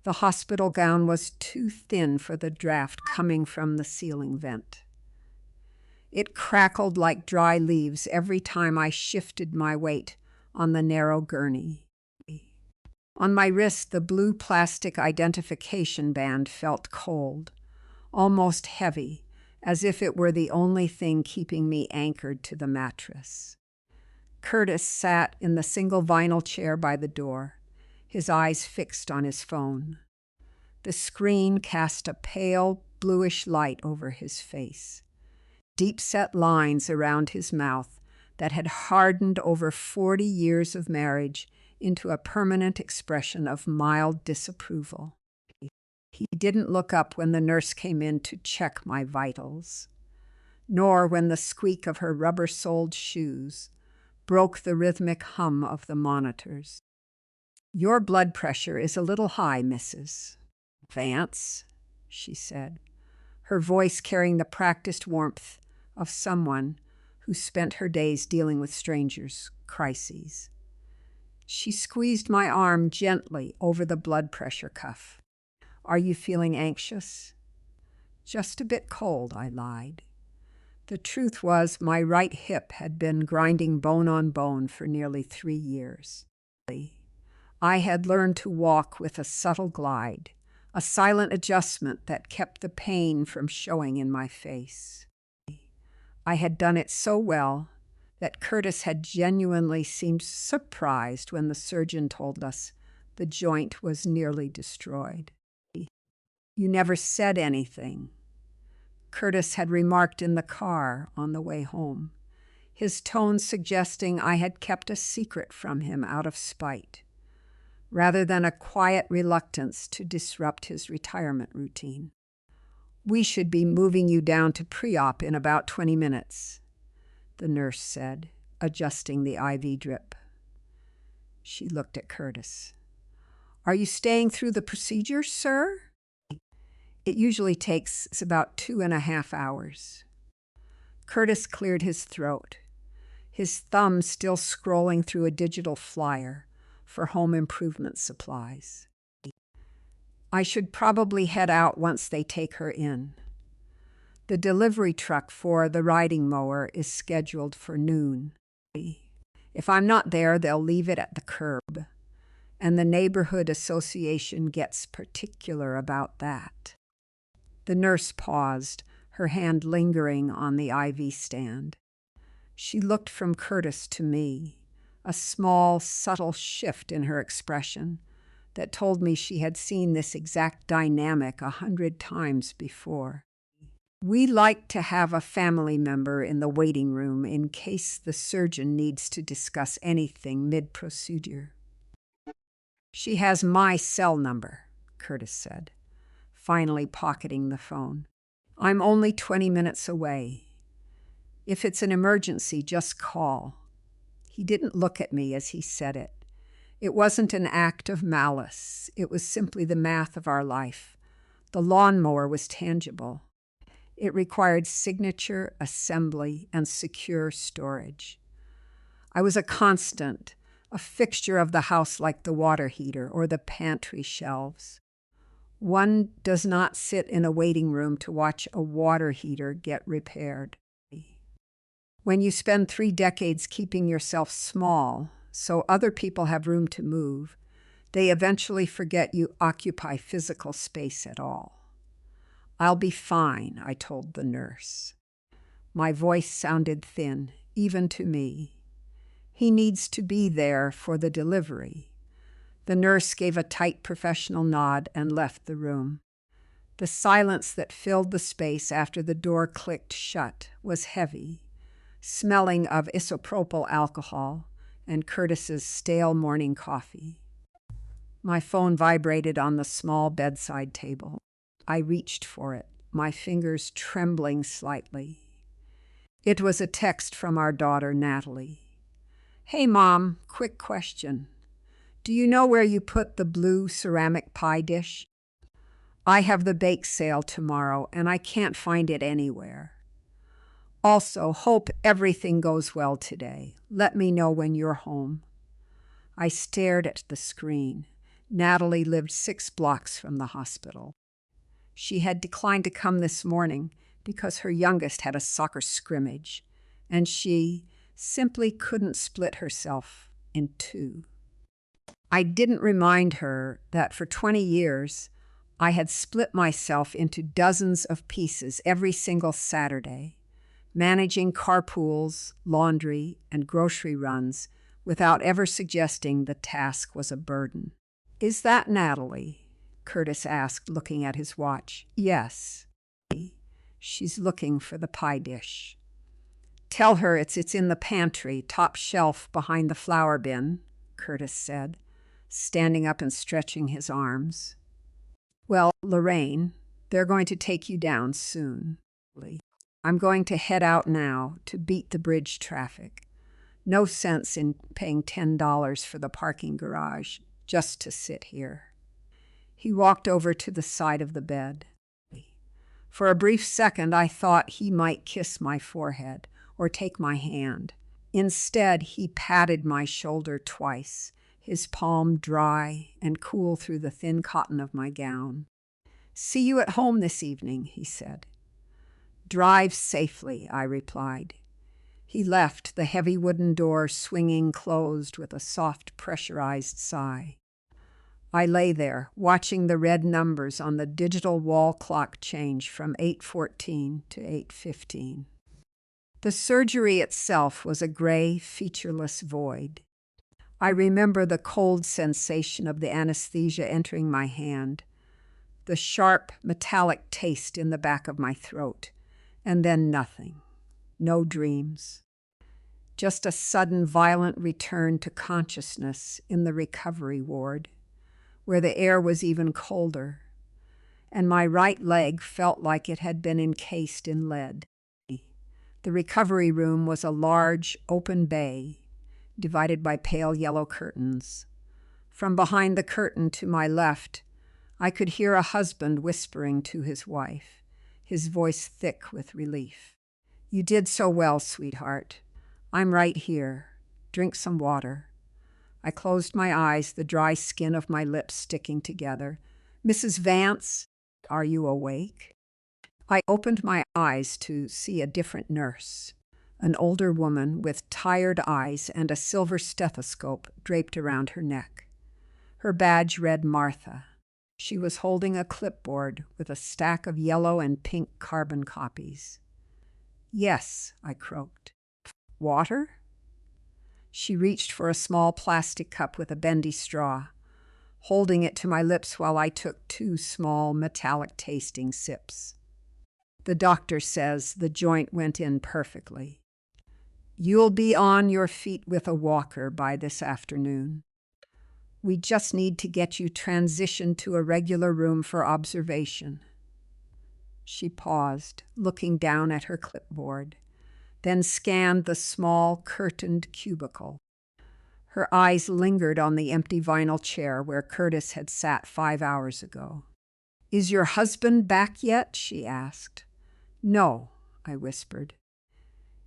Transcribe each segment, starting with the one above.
The hospital gown was too thin for the draft coming from the ceiling vent. It crackled like dry leaves every time I shifted my weight on the narrow gurney. On my wrist, the blue plastic identification band felt cold, almost heavy, as if it were the only thing keeping me anchored to the mattress. Curtis sat in the single vinyl chair by the door, his eyes fixed on his phone. The screen cast a pale, bluish light over his face. Deep-set lines around his mouth that had hardened over 40 years of marriage into a permanent expression of mild disapproval. He didn't look up when the nurse came in to check my vitals, nor when the squeak of her rubber-soled shoes broke the rhythmic hum of the monitors. "Your blood pressure is a little high, Mrs. Vance," she said, her voice carrying the practiced warmth of someone who spent her days dealing with strangers' crises. She squeezed my arm gently over the blood pressure cuff. "Are you feeling anxious?" "Just a bit cold," I lied. The truth was, my right hip had been grinding bone on bone for nearly 3 years. I had learned to walk with a subtle glide, a silent adjustment that kept the pain from showing in my face. I had done it so well that Curtis had genuinely seemed surprised when the surgeon told us the joint was nearly destroyed. "You never said anything," Curtis had remarked in the car on the way home, his tone suggesting I had kept a secret from him out of spite, rather than a quiet reluctance to disrupt his retirement routine. "We should be moving you down to pre-op in about 20 minutes, the nurse said, adjusting the IV drip. She looked at Curtis. "Are you staying through the procedure, sir?" "It usually takes about 2.5 hours. Curtis cleared his throat, his thumb still scrolling through a digital flyer for home improvement supplies. "I should probably head out once they take her in. The delivery truck for the riding mower is scheduled for noon. If I'm not there, they'll leave it at the curb, and the neighborhood association gets particular about that." The nurse paused, her hand lingering on the IV stand. She looked from Curtis to me, a small, subtle shift in her expression that told me she had seen this exact dynamic 100 times before. "We like to have a family member in the waiting room in case the surgeon needs to discuss anything mid-procedure." "She has my cell number," Curtis said, finally pocketing the phone. "I'm only 20 minutes away. If it's an emergency, just call." He didn't look at me as he said it. It wasn't an act of malice. It was simply the math of our life. The lawnmower was tangible. It required signature, assembly, and secure storage. I was a constant, a fixture of the house like the water heater or the pantry shelves. One does not sit in a waiting room to watch a water heater get repaired. When you spend 3 decades keeping yourself small so other people have room to move, they eventually forget you occupy physical space at all. "I'll be fine," I told the nurse. My voice sounded thin, even to me. "He needs to be there for the delivery." The nurse gave a tight professional nod and left the room. The silence that filled the space after the door clicked shut was heavy, smelling of isopropyl alcohol and Curtis's stale morning coffee. My phone vibrated on the small bedside table. I reached for it, my fingers trembling slightly. It was a text from our daughter, Natalie. "Hey, Mom, quick question. Do you know where you put the blue ceramic pie dish? I have the bake sale tomorrow, and I can't find it anywhere. Also, hope everything goes well today. Let me know when you're home." I stared at the screen, Natalie lived 6 blocks from the hospital. She had declined to come this morning because her youngest had a soccer scrimmage, and she simply couldn't split herself in two. I didn't remind her that for 20 years, I had split myself into dozens of pieces every single Saturday, managing carpools, laundry, and grocery runs without ever suggesting the task was a burden. "Is that Natalie?" Curtis asked, looking at his watch. "Yes." "She's looking for the pie dish." "Tell her it's in the pantry, top shelf behind the flour bin," Curtis said, standing up and stretching his arms. "Well, Lorraine, they're going to take you down soon. I'm going to head out now to beat the bridge traffic. No sense in paying $10 for the parking garage just to sit here." He walked over to the side of the bed. For a brief second, I thought he might kiss my forehead or take my hand. Instead, he patted my shoulder twice, his palm dry and cool through the thin cotton of my gown. "See you at home this evening," he said. "Drive safely," I replied. He left, the heavy wooden door swinging closed with a soft, pressurized sigh. I lay there, watching the red numbers on the digital wall clock change from 8:14 to 8:15. The surgery itself was a gray, featureless void. I remember the cold sensation of the anesthesia entering my hand, the sharp, metallic taste in the back of my throat, and then nothing. No dreams. Just a sudden, violent return to consciousness in the recovery ward, where the air was even colder, and my right leg felt like it had been encased in lead. The recovery room was a large, open bay, divided by pale yellow curtains. From behind the curtain to my left, I could hear a husband whispering to his wife, his voice thick with relief. "You did so well, sweetheart. I'm right here. Drink some water." I closed my eyes, the dry skin of my lips sticking together. "Mrs. Vance, are you awake?" I opened my eyes to see a different nurse, an older woman with tired eyes and a silver stethoscope draped around her neck. Her badge read Martha. She was holding a clipboard with a stack of yellow and pink carbon copies. "Yes," I croaked. "Water?" She reached for a small plastic cup with a bendy straw, holding it to my lips while I took 2 small, metallic-tasting sips. "The doctor says the joint went in perfectly. You'll be on your feet with a walker by this afternoon. We just need to get you transitioned to a regular room for observation." She paused, looking down at her clipboard, then scanned the small, curtained cubicle. Her eyes lingered on the empty vinyl chair where Curtis had sat 5 hours ago. "Is your husband back yet?" she asked. "No," I whispered.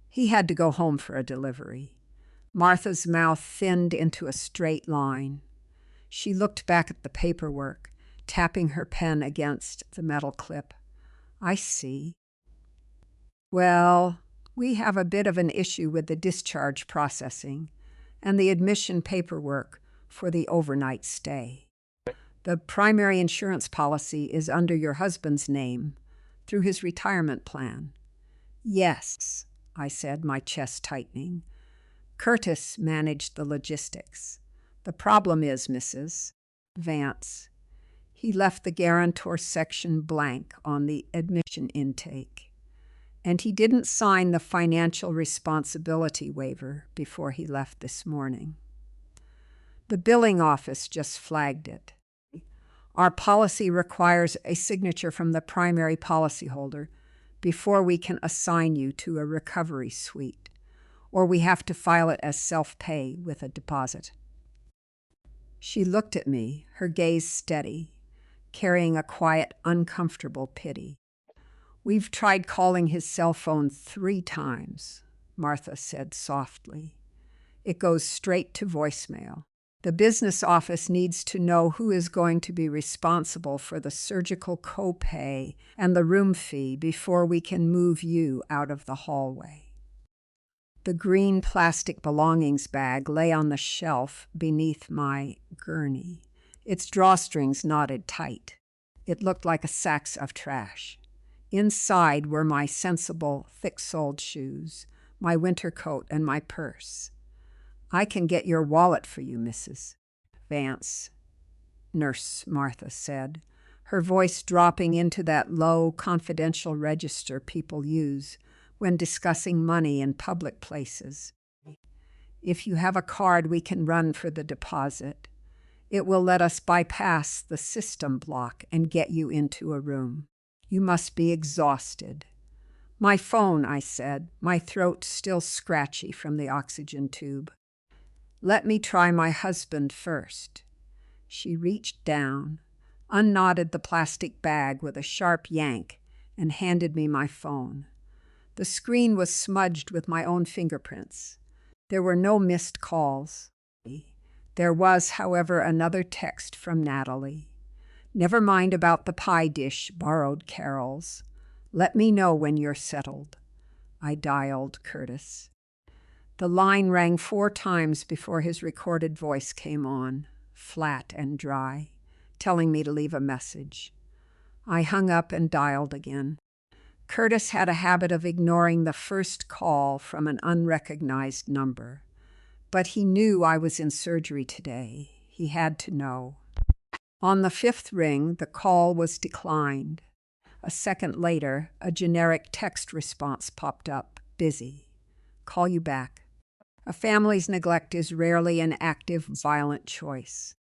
"He had to go home for a delivery." Martha's mouth thinned into a straight line. She looked back at the paperwork, tapping her pen against the metal clip. "I see. Well, we have a bit of an issue with the discharge processing and the admission paperwork for the overnight stay. The primary insurance policy is under your husband's name through his retirement plan." "Yes," I said, my chest tightening. "Curtis managed the logistics. The problem is, Mrs. Vance, he left the guarantor section blank on the admission intake. And he didn't sign the financial responsibility waiver before he left this morning. The billing office just flagged it. Our policy requires a signature from the primary policyholder before we can assign you to a recovery suite, or we have to file it as self-pay with a deposit." She looked at me, her gaze steady, carrying a quiet, uncomfortable pity. "We've tried calling his cell phone 3 times, Martha said softly. "It goes straight to voicemail." The business office needs to know who is going to be responsible for the surgical copay and the room fee before we can move you out of the hallway. The green plastic belongings bag lay on the shelf beneath my gurney, its drawstrings knotted tight. It looked like a sack of trash. Inside were my sensible, thick-soled shoes, my winter coat, and my purse. "I can get your wallet for you, Mrs. Vance," Nurse Martha said, her voice dropping into that low, confidential register people use when discussing money in public places. "If you have a card, we can run for the deposit. It will let us bypass the system block and get you into a room. You must be exhausted." "My phone," I said, my throat still scratchy from the oxygen tube. "Let me try my husband first." She reached down, unknotted the plastic bag with a sharp yank, and handed me my phone. The screen was smudged with my own fingerprints. There were no missed calls. There was, however, another text from Natalie. "Never mind about the pie dish," borrowed Carol's. "Let me know when you're settled." I dialed Curtis. The line rang 4 times before his recorded voice came on, flat and dry, telling me to leave a message. I hung up and dialed again. Curtis had a habit of ignoring the first call from an unrecognized number. But he knew I was in surgery today. He had to know. On the 5th ring, the call was declined. A second later, a generic text response popped up. "Busy. Call you back." A family's neglect is rarely an active, violent choice.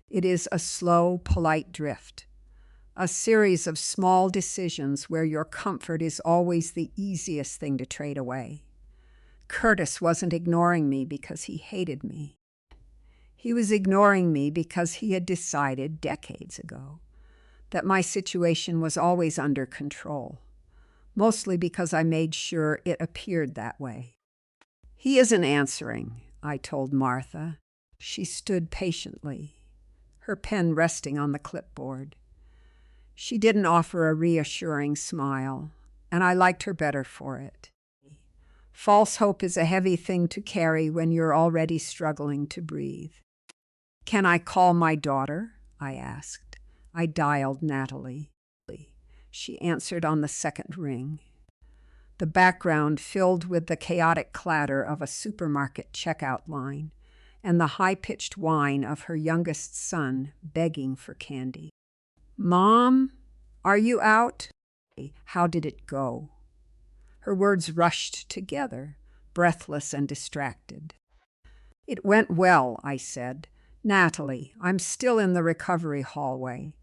It is a slow, polite drift. A series of small decisions where your comfort is always the easiest thing to trade away. Curtis wasn't ignoring me because he hated me. He was ignoring me because he had decided decades ago that my situation was always under control, mostly because I made sure it appeared that way. "He isn't answering," I told Martha. She stood patiently, her pen resting on the clipboard. She didn't offer a reassuring smile, and I liked her better for it. False hope is a heavy thing to carry when you're already struggling to breathe. "Can I call my daughter?" I asked. I dialed Natalie. She answered on the 2nd ring. The background filled with the chaotic clatter of a supermarket checkout line and the high-pitched whine of her youngest son begging for candy. "Mom, are you out?" How did it go? Her words rushed together, breathless and distracted. "It went well," I said. "Natalie, I'm still in the recovery hallway.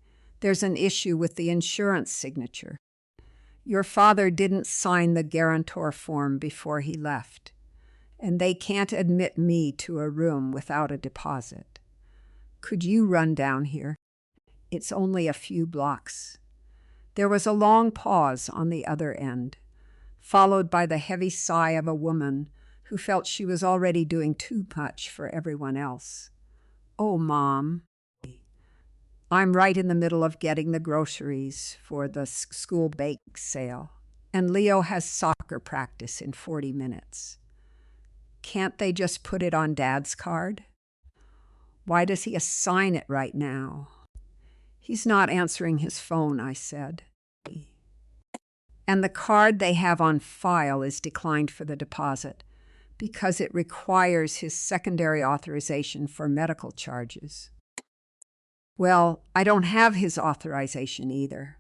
There's an issue with the insurance signature. Your father didn't sign the guarantor form before he left, and they can't admit me to a room without a deposit. Could you run down here? It's only a few blocks." There was a long pause on the other end, followed by the heavy sigh of a woman who felt she was already doing too much for everyone else. "Oh, Mom. I'm right in the middle of getting the groceries for the school bake sale, and Leo has soccer practice in 40 minutes. Can't they just put it on Dad's card? Why does he assign it right now?" "He's not answering his phone," I said. "And the card they have on file is declined for the deposit because it requires his secondary authorization for medical charges." "Well, I don't have his authorization either,"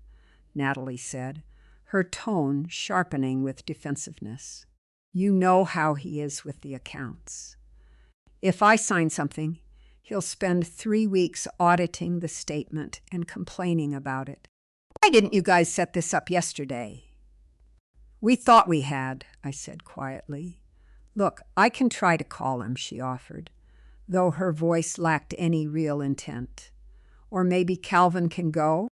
Natalie said, her tone sharpening with defensiveness. "You know how he is with the accounts. If I sign something, he'll spend 3 weeks auditing the statement and complaining about it. Why didn't you guys set this up yesterday?" "We thought we had," I said quietly. "Look, I can try to call him," she offered, though her voice lacked any real intent. "Or maybe Calvin can go?"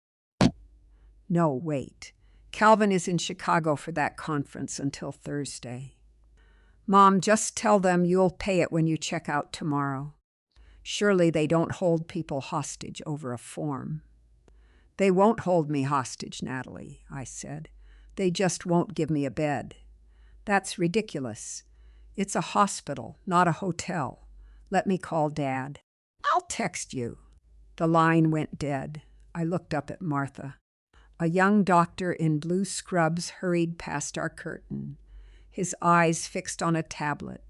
"No, wait. Calvin is in Chicago for that conference until Thursday." "Mom, just tell them you'll pay it when you check out tomorrow." Surely they don't hold people hostage over a form. They won't hold me hostage, Natalie, I said. They just won't give me a bed. That's ridiculous. It's a hospital, not a hotel. Let me call Dad. I'll text you. The line went dead. I looked up at Martha. A young doctor in blue scrubs hurried past our curtain, his eyes fixed on a tablet,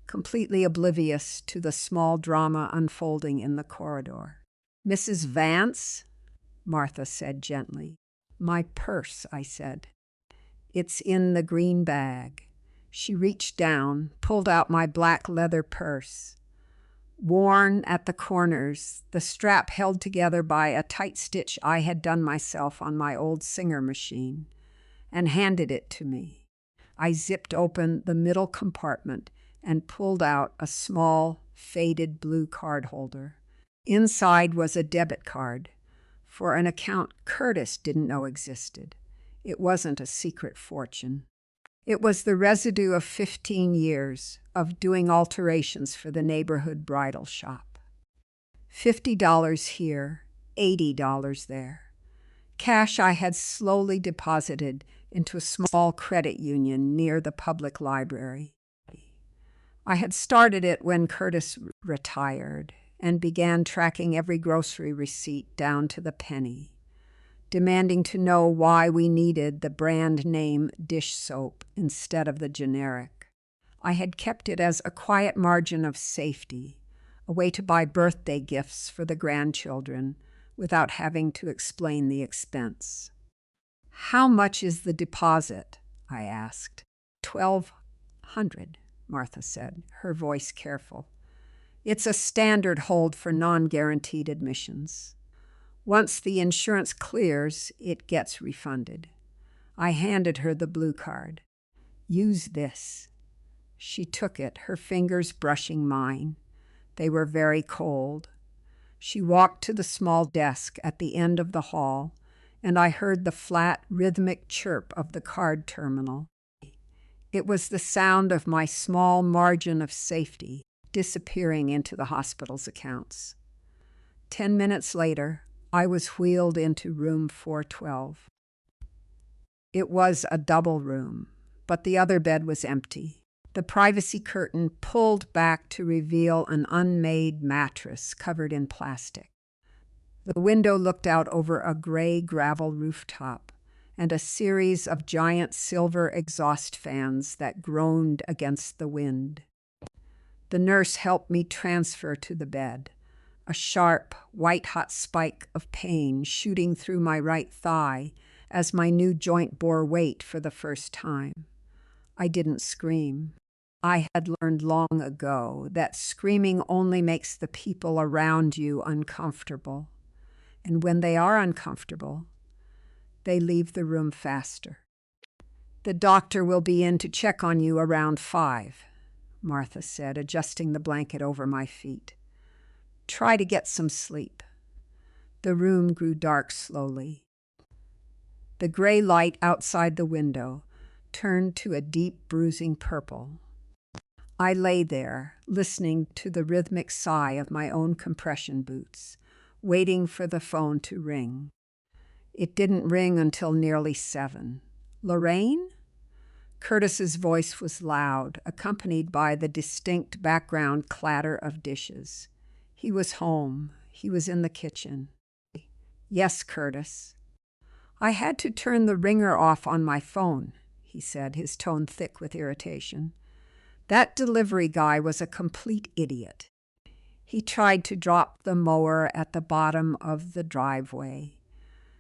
completely oblivious to the small drama unfolding in the corridor. Mrs. Vance? Martha said gently. My purse, I said. It's in the green bag. She reached down, pulled out my black leather purse. Worn at the corners, the strap held together by a tight stitch I had done myself on my old Singer machine, and handed it to me. I zipped open the middle compartment and pulled out a small, faded blue card holder. Inside was a debit card for an account Curtis didn't know existed. It wasn't a secret fortune. It was the residue of 15 years of doing alterations for the neighborhood bridal shop. $50 here, $80 there. Cash I had slowly deposited into a small credit union near the public library. I had started it when Curtis retired and began tracking every grocery receipt down to the penny, demanding to know why we needed the brand name dish soap instead of the generic. I had kept it as a quiet margin of safety, a way to buy birthday gifts for the grandchildren without having to explain the expense. How much is the deposit? I asked. $1,200, Martha said, her voice careful. It's a standard hold for non-guaranteed admissions. Once the insurance clears, it gets refunded. I handed her the blue card. Use this. She took it, her fingers brushing mine. They were very cold. She walked to the small desk at the end of the hall, and I heard the flat, rhythmic chirp of the card terminal. It was the sound of my small margin of safety disappearing into the hospital's accounts. 10 minutes later, I was wheeled into room 412. It was a double room, but the other bed was empty. The privacy curtain pulled back to reveal an unmade mattress covered in plastic. The window looked out over a gray gravel rooftop and a series of giant silver exhaust fans that groaned against the wind. The nurse helped me transfer to the bed, a sharp, white-hot spike of pain shooting through my right thigh as my new joint bore weight for the first time. I didn't scream. I had learned long ago that screaming only makes the people around you uncomfortable. And when they are uncomfortable, they leave the room faster. The doctor will be in to check on you around 5, Martha said, adjusting the blanket over my feet. Try to get some sleep. The room grew dark slowly. The gray light outside the window turned to a deep bruising purple. I lay there, listening to the rhythmic sigh of my own compression boots, waiting for the phone to ring. It didn't ring until nearly 7. Lorraine? Curtis's voice was loud, accompanied by the distinct background clatter of dishes. He was home. He was in the kitchen. Yes, Curtis. I had to turn the ringer off on my phone, he said, his tone thick with irritation. That delivery guy was a complete idiot. He tried to drop the mower at the bottom of the driveway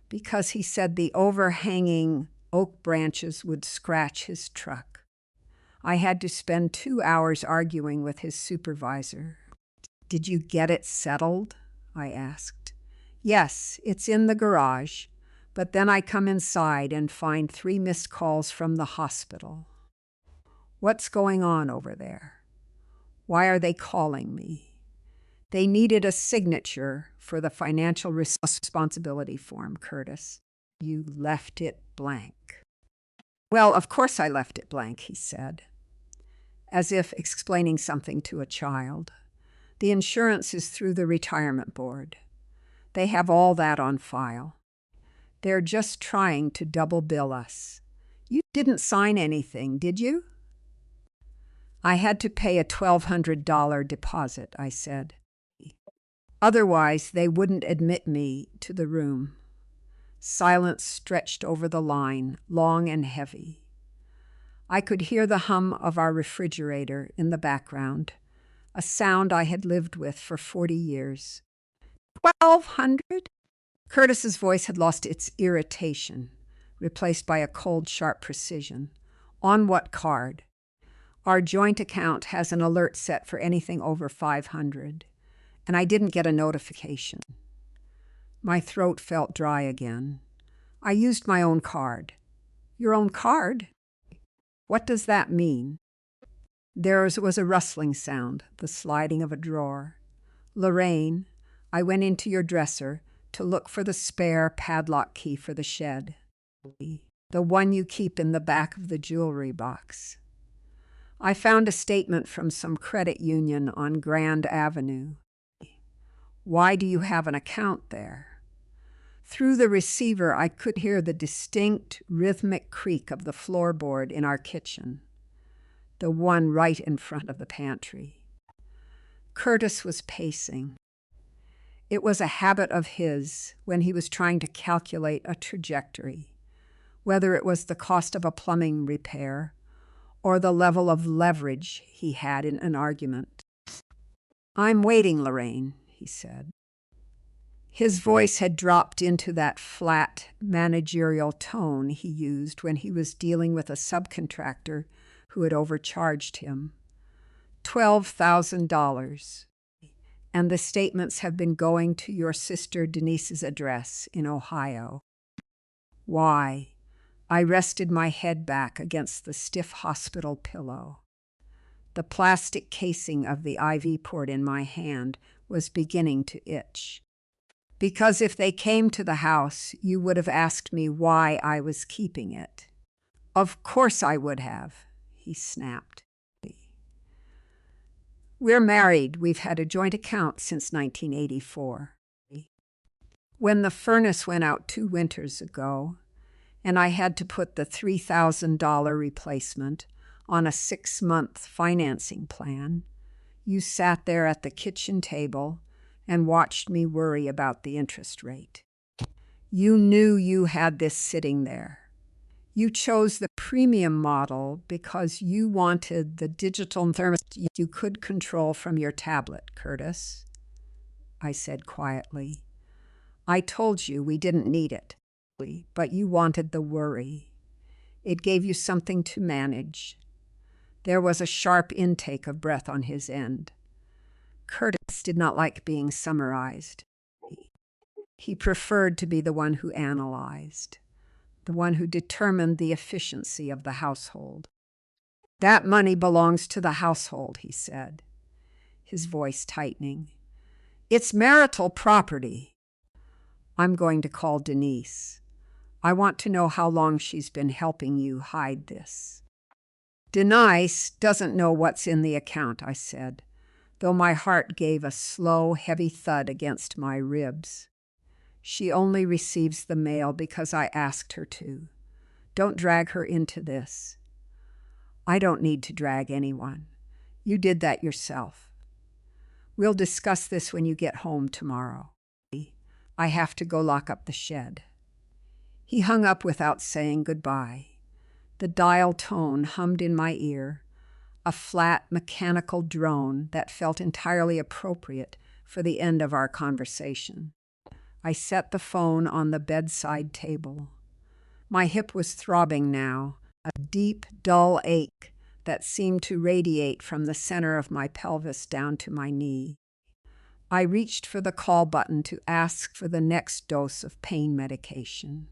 because he said the overhanging oak branches would scratch his truck. I had to spend 2 hours arguing with his supervisor. Did you get it settled? I asked. Yes, it's in the garage, but then I come inside and find 3 missed calls from the hospital. What's going on over there? Why are they calling me? They needed a signature for the financial responsibility form, Curtis. You left it blank. Well, of course I left it blank, he said, as if explaining something to a child. The insurance is through the retirement board. They have all that on file. They're just trying to double bill us. You didn't sign anything, did you? I had to pay a $1,200 deposit, I said. Otherwise, they wouldn't admit me to the room. Silence stretched over the line, long and heavy. I could hear the hum of our refrigerator in the background, a sound I had lived with for 40 years. 1,200? Curtis's voice had lost its irritation, replaced by a cold, sharp precision. On what card? Our joint account has an alert set for anything over 500, and I didn't get a notification. My throat felt dry again. I used my own card. Your own card? What does that mean? There was a rustling sound, the sliding of a drawer. Lorraine, I went into your dresser to look for the spare padlock key for the shed. The one you keep in the back of the jewelry box. I found a statement from some credit union on Grand Avenue. Why do you have an account there? Through the receiver, I could hear the distinct, rhythmic creak of the floorboard in our kitchen, the one right in front of the pantry. Curtis was pacing. It was a habit of his when he was trying to calculate a trajectory, whether it was the cost of a plumbing repair or the level of leverage he had in an argument. I'm waiting, Lorraine, he said. His voice had dropped into that flat, managerial tone he used when he was dealing with a subcontractor who had overcharged him. $12,000. And the statements have been going to your sister Denise's address in Ohio. Why? I rested my head back against the stiff hospital pillow. The plastic casing of the IV port in my hand was beginning to itch. Because if they came to the house, you would have asked me why I was keeping it. Of course I would have, he snapped. We're married. We've had a joint account since 1984. When the furnace went out 2 winters ago, and I had to put the $3,000 replacement on a 6-month financing plan, you sat there at the kitchen table and watched me worry about the interest rate. You knew you had this sitting there. You chose the premium model because you wanted the digital thermostat you could control from your tablet, Curtis, I said quietly. I told you we didn't need it, but you wanted the worry. It gave you something to manage. There was a sharp intake of breath on his end. Curtis did not like being summarized. He preferred to be the one who analyzed, the one who determined the efficiency of the household. That money belongs to the household, he said, his voice tightening. It's marital property. I'm going to call Denise. I want to know how long she's been helping you hide this. Denise doesn't know what's in the account, I said, though my heart gave a slow, heavy thud against my ribs. She only receives the mail because I asked her to. Don't drag her into this. I don't need to drag anyone. You did that yourself. We'll discuss this when you get home tomorrow. I have to go lock up the shed. He hung up without saying goodbye. The dial tone hummed in my ear, a flat, mechanical drone that felt entirely appropriate for the end of our conversation. I set the phone on the bedside table. My hip was throbbing now, a deep, dull ache that seemed to radiate from the center of my pelvis down to my knee. I reached for the call button to ask for the next dose of pain medication.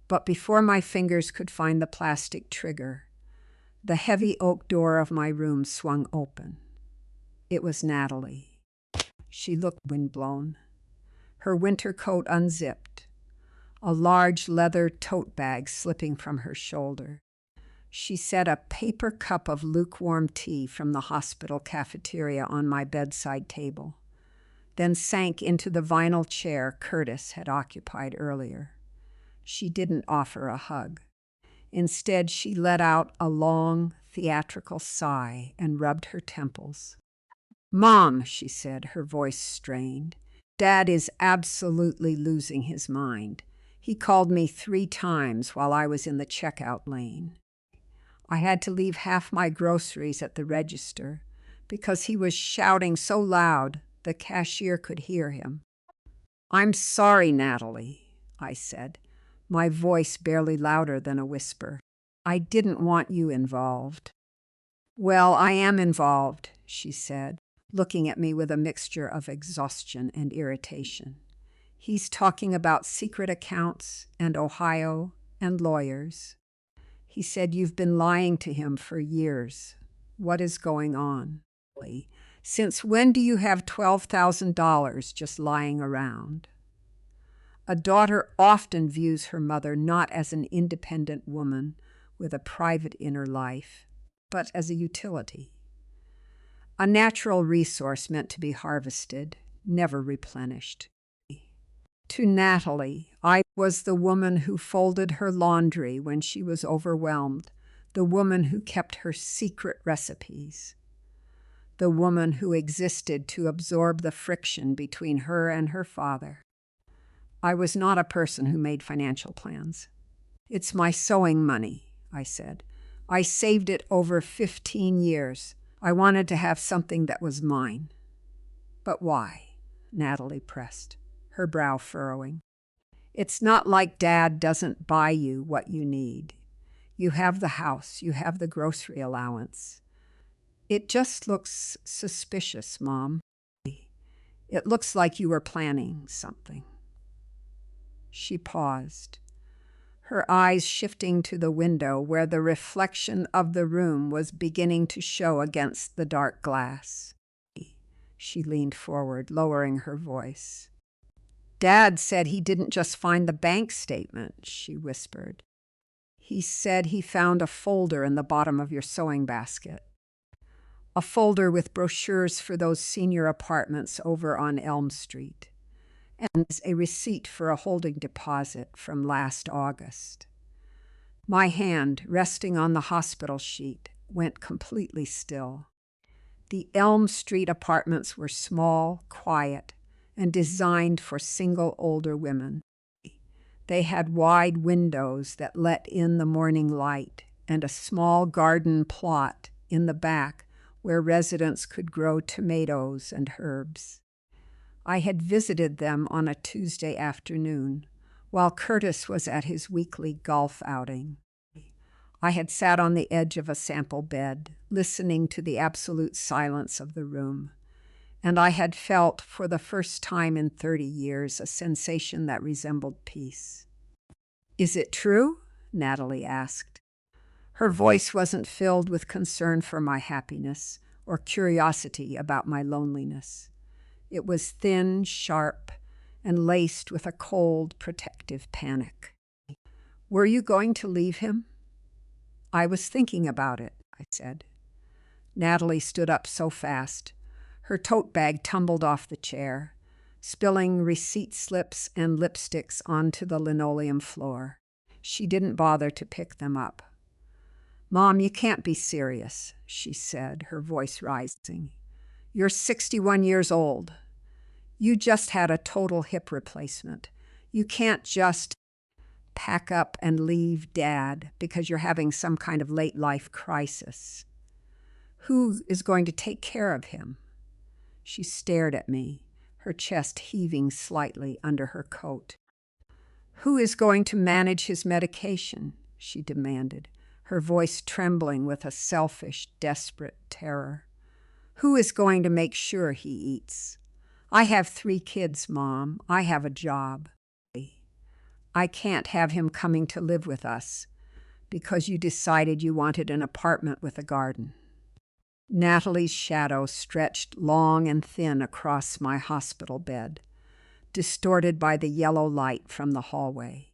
But before my fingers could find the plastic trigger, the heavy oak door of my room swung open. It was Natalie. She looked windblown, her winter coat unzipped, a large leather tote bag slipping from her shoulder. She set a paper cup of lukewarm tea from the hospital cafeteria on my bedside table, then sank into the vinyl chair Curtis had occupied earlier. She didn't offer a hug. Instead, she let out a long, theatrical sigh and rubbed her temples. "Mom," she said, her voice strained, "Dad is absolutely losing his mind. He called me 3 times while I was in the checkout lane. I had to leave half my groceries at the register because he was shouting so loud the cashier could hear him." "I'm sorry, Natalie," I said, my voice barely louder than a whisper. "I didn't want you involved." "Well, I am involved," she said, looking at me with a mixture of exhaustion and irritation. "He's talking about secret accounts and Ohio and lawyers. He said you've been lying to him for years. What is going on? Since when do you have $12,000 just lying around?" A daughter often views her mother not as an independent woman with a private inner life, but as a utility. A natural resource meant to be harvested, never replenished. To Natalie, I was the woman who folded her laundry when she was overwhelmed, the woman who kept her secret recipes, the woman who existed to absorb the friction between her and her father. I was not a person who made financial plans. "It's my sewing money," I said. "I saved it over 15 years. I wanted to have something that was mine." "But why?" Natalie pressed, her brow furrowing. "It's not like Dad doesn't buy you what you need. You have the house, you have the grocery allowance. It just looks suspicious, Mom. It looks like you were planning something." She paused, her eyes shifting to the window where the reflection of the room was beginning to show against the dark glass. She leaned forward, lowering her voice. "Dad said he didn't just find the bank statement," she whispered. "He said he found a folder in the bottom of your sewing basket. A folder with brochures for those senior apartments over on Elm Street, and a receipt for a holding deposit from last August." My hand, resting on the hospital sheet, went completely still. The Elm Street apartments were small, quiet, and designed for single older women. They had wide windows that let in the morning light and a small garden plot in the back where residents could grow tomatoes and herbs. I had visited them on a Tuesday afternoon, while Curtis was at his weekly golf outing. I had sat on the edge of a sample bed, listening to the absolute silence of the room, and I had felt, for the first time in 30 years, a sensation that resembled peace. "Is it true?" Natalie asked. Her voice wasn't filled with concern for my happiness or curiosity about my loneliness. It was thin, sharp, and laced with a cold, protective panic. "Were you going to leave him?" "I was thinking about it," I said. Natalie stood up so fast. Her tote bag tumbled off the chair, spilling receipt slips and lipsticks onto the linoleum floor. She didn't bother to pick them up. "Mom, you can't be serious," she said, her voice rising. "You're 61 years old. You just had a total hip replacement. You can't just pack up and leave Dad because you're having some kind of late life crisis. Who is going to take care of him?" She stared at me, her chest heaving slightly under her coat. "Who is going to manage his medication?" she demanded, her voice trembling with a selfish, desperate terror. "Who is going to make sure he eats? I have 3 kids, Mom. I have a job. I can't have him coming to live with us because you decided you wanted an apartment with a garden." Natalie's shadow stretched long and thin across my hospital bed, distorted by the yellow light from the hallway.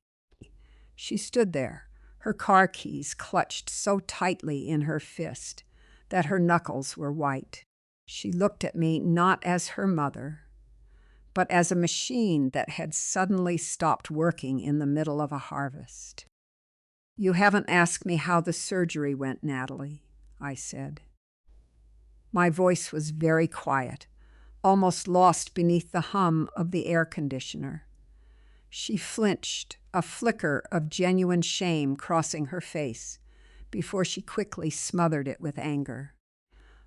She stood there, Her car keys clutched so tightly in her fist that her knuckles were white. She looked at me not as her mother, but as a machine that had suddenly stopped working in the middle of a harvest. "You haven't asked me how the surgery went, Natalie," I said. My voice was very quiet, almost lost beneath the hum of the air conditioner. She flinched, a flicker of genuine shame crossing her face, before she quickly smothered it with anger.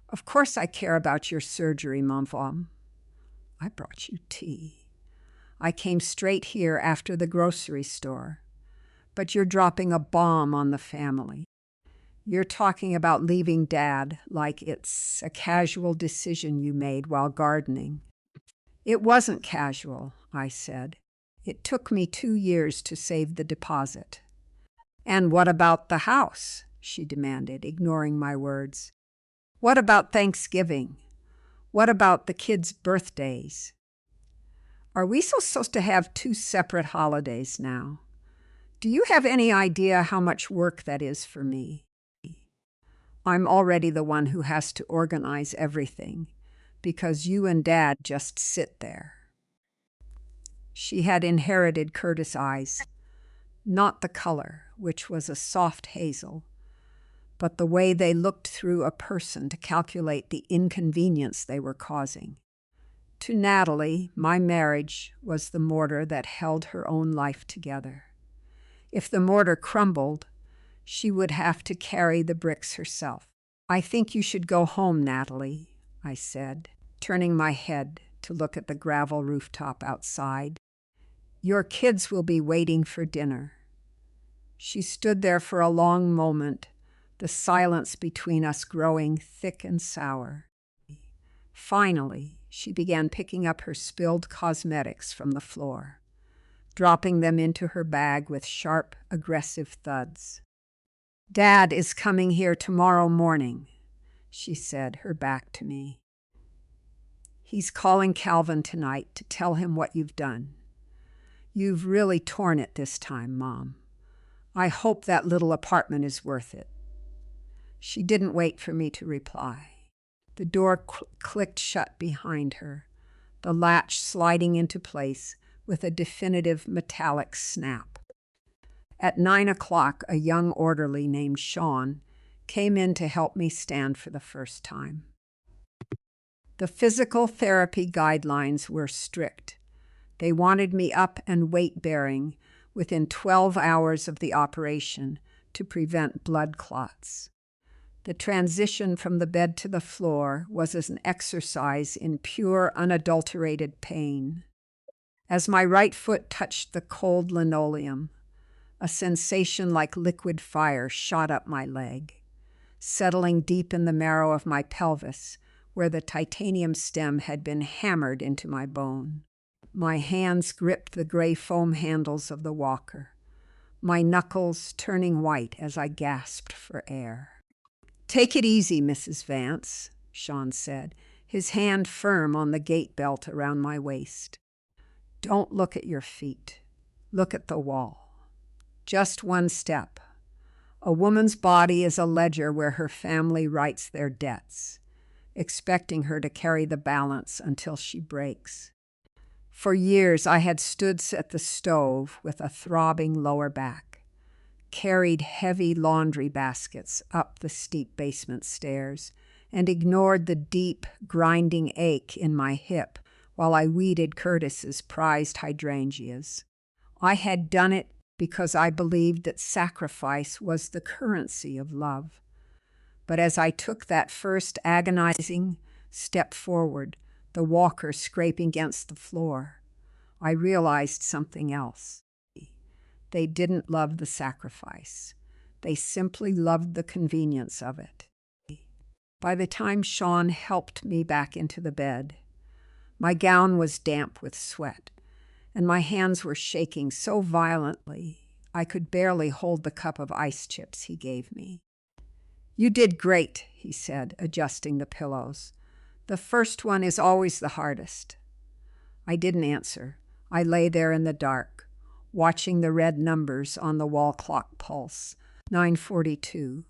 "Of course I care about your surgery, ma femme. I brought you tea. I came straight here after the grocery store. But you're dropping a bomb on the family. You're talking about leaving Dad like it's a casual decision you made while gardening." "It wasn't casual," I said. "It took me 2 years to save the deposit." "And what about the house?" she demanded, ignoring my words. "What about Thanksgiving? What about the kids' birthdays? Are we supposed to have 2 separate holidays now? Do you have any idea how much work that is for me? I'm already the one who has to organize everything, because you and Dad just sit there." She had inherited Curtis' eyes, not the color, which was a soft hazel, but the way they looked through a person to calculate the inconvenience they were causing. To Natalie, my marriage was the mortar that held her own life together. If the mortar crumbled, she would have to carry the bricks herself. "I think you should go home, Natalie," I said, turning my head to look at the gravel rooftop outside. "Your kids will be waiting for dinner." She stood there for a long moment, the silence between us growing thick and sour. Finally, she began picking up her spilled cosmetics from the floor, dropping them into her bag with sharp, aggressive thuds. "Dad is coming here tomorrow morning," she said, her back to me. "He's calling Calvin tonight to tell him what you've done. You've really torn it this time, Mom. I hope that little apartment is worth it." She didn't wait for me to reply. The door clicked shut behind her, the latch sliding into place with a definitive metallic snap. At 9 o'clock, a young orderly named Sean came in to help me stand for the first time. The physical therapy guidelines were strict. They wanted me up and weight-bearing within 12 hours of the operation to prevent blood clots. The transition from the bed to the floor was as an exercise in pure, unadulterated pain. As my right foot touched the cold linoleum, a sensation like liquid fire shot up my leg, settling deep in the marrow of my pelvis, where the titanium stem had been hammered into my bone. My hands gripped the gray foam handles of the walker, my knuckles turning white as I gasped for air. "Take it easy, Mrs. Vance," Sean said, his hand firm on the gate belt around my waist. "Don't look at your feet. Look at the wall. Just one step. A woman's body is a ledger where her family writes their debts, expecting her to carry the balance until she breaks." For years I had stood at the stove with a throbbing lower back, carried heavy laundry baskets up the steep basement stairs, and ignored the deep, grinding ache in my hip while I weeded Curtis's prized hydrangeas. I had done it because I believed that sacrifice was the currency of love. But as I took that first agonizing step forward, the walker scraping against the floor, I realized something else. They didn't love the sacrifice. They simply loved the convenience of it. By the time Sean helped me back into the bed, my gown was damp with sweat, and my hands were shaking so violently I could barely hold the cup of ice chips he gave me. "You did great," he said, adjusting the pillows. "The first one is always the hardest." I didn't answer. I lay there in the dark, watching the red numbers on the wall clock pulse, 9:42,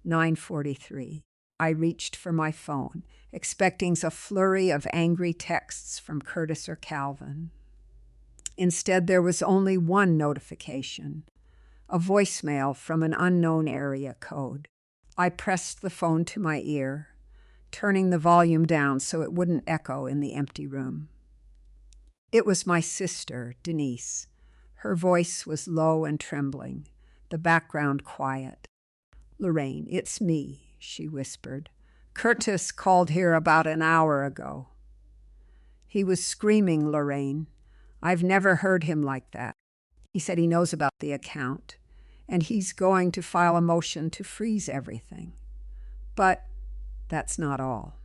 9:43. I reached for my phone, expecting a flurry of angry texts from Curtis or Calvin. Instead, there was only one notification, a voicemail from an unknown area code. I pressed the phone to my ear, turning the volume down so it wouldn't echo in the empty room. It was my sister, Denise. Her voice was low and trembling, the background quiet. "Lorraine, it's me," she whispered. "Curtis called here about an hour ago." "He was screaming, Lorraine. I've never heard him like that. He said he knows about the account, and he's going to file a motion to freeze everything. But that's not all."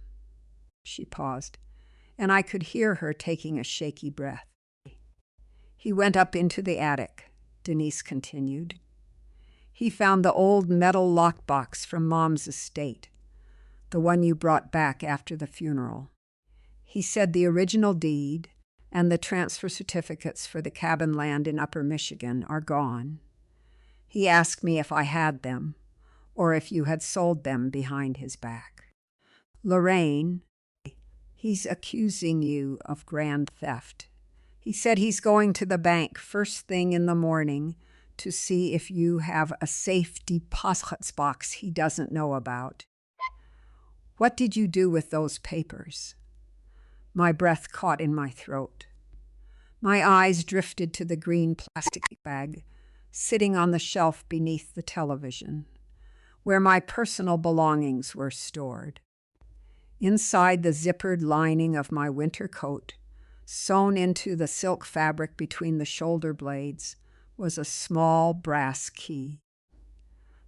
She paused, and I could hear her taking a shaky breath. "He went up into the attic," Denise continued. "He found the old metal lockbox from Mom's estate, the one you brought back after the funeral. He said the original deed and the transfer certificates for the cabin land in Upper Michigan are gone. He asked me if I had them, or if you had sold them behind his back. Lorraine, he's accusing you of grand theft. He said he's going to the bank first thing in the morning to see if you have a safe deposit box he doesn't know about. What did you do with those papers?" My breath caught in my throat. My eyes drifted to the green plastic bag sitting on the shelf beneath the television, where my personal belongings were stored. Inside the zippered lining of my winter coat, sewn into the silk fabric between the shoulder blades, was a small brass key.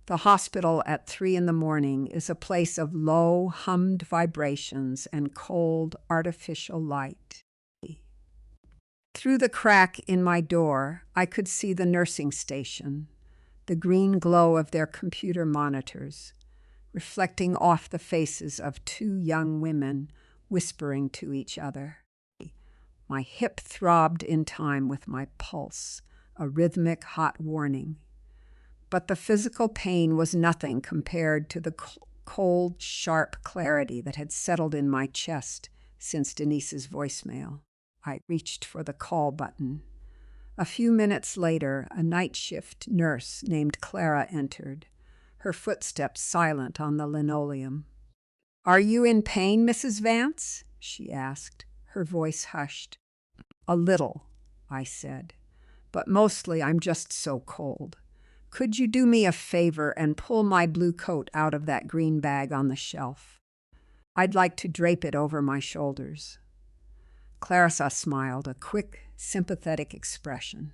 The hospital at 3 a.m. is a place of low, hummed vibrations and cold, artificial light. Through the crack in my door, I could see the nursing station, the green glow of their computer monitors, reflecting off the faces of 2 young women whispering to each other. My hip throbbed in time with my pulse, a rhythmic hot warning. But the physical pain was nothing compared to the cold, sharp clarity that had settled in my chest since Denise's voicemail. I reached for the call button. A few minutes later, a night shift nurse named Clara entered, her footsteps silent on the linoleum. "Are you in pain, Mrs. Vance?" she asked, her voice hushed. "A little," I said, "but mostly I'm just so cold. Could you do me a favor and pull my blue coat out of that green bag on the shelf? I'd like to drape it over my shoulders." Clarissa smiled, a quick, sympathetic expression.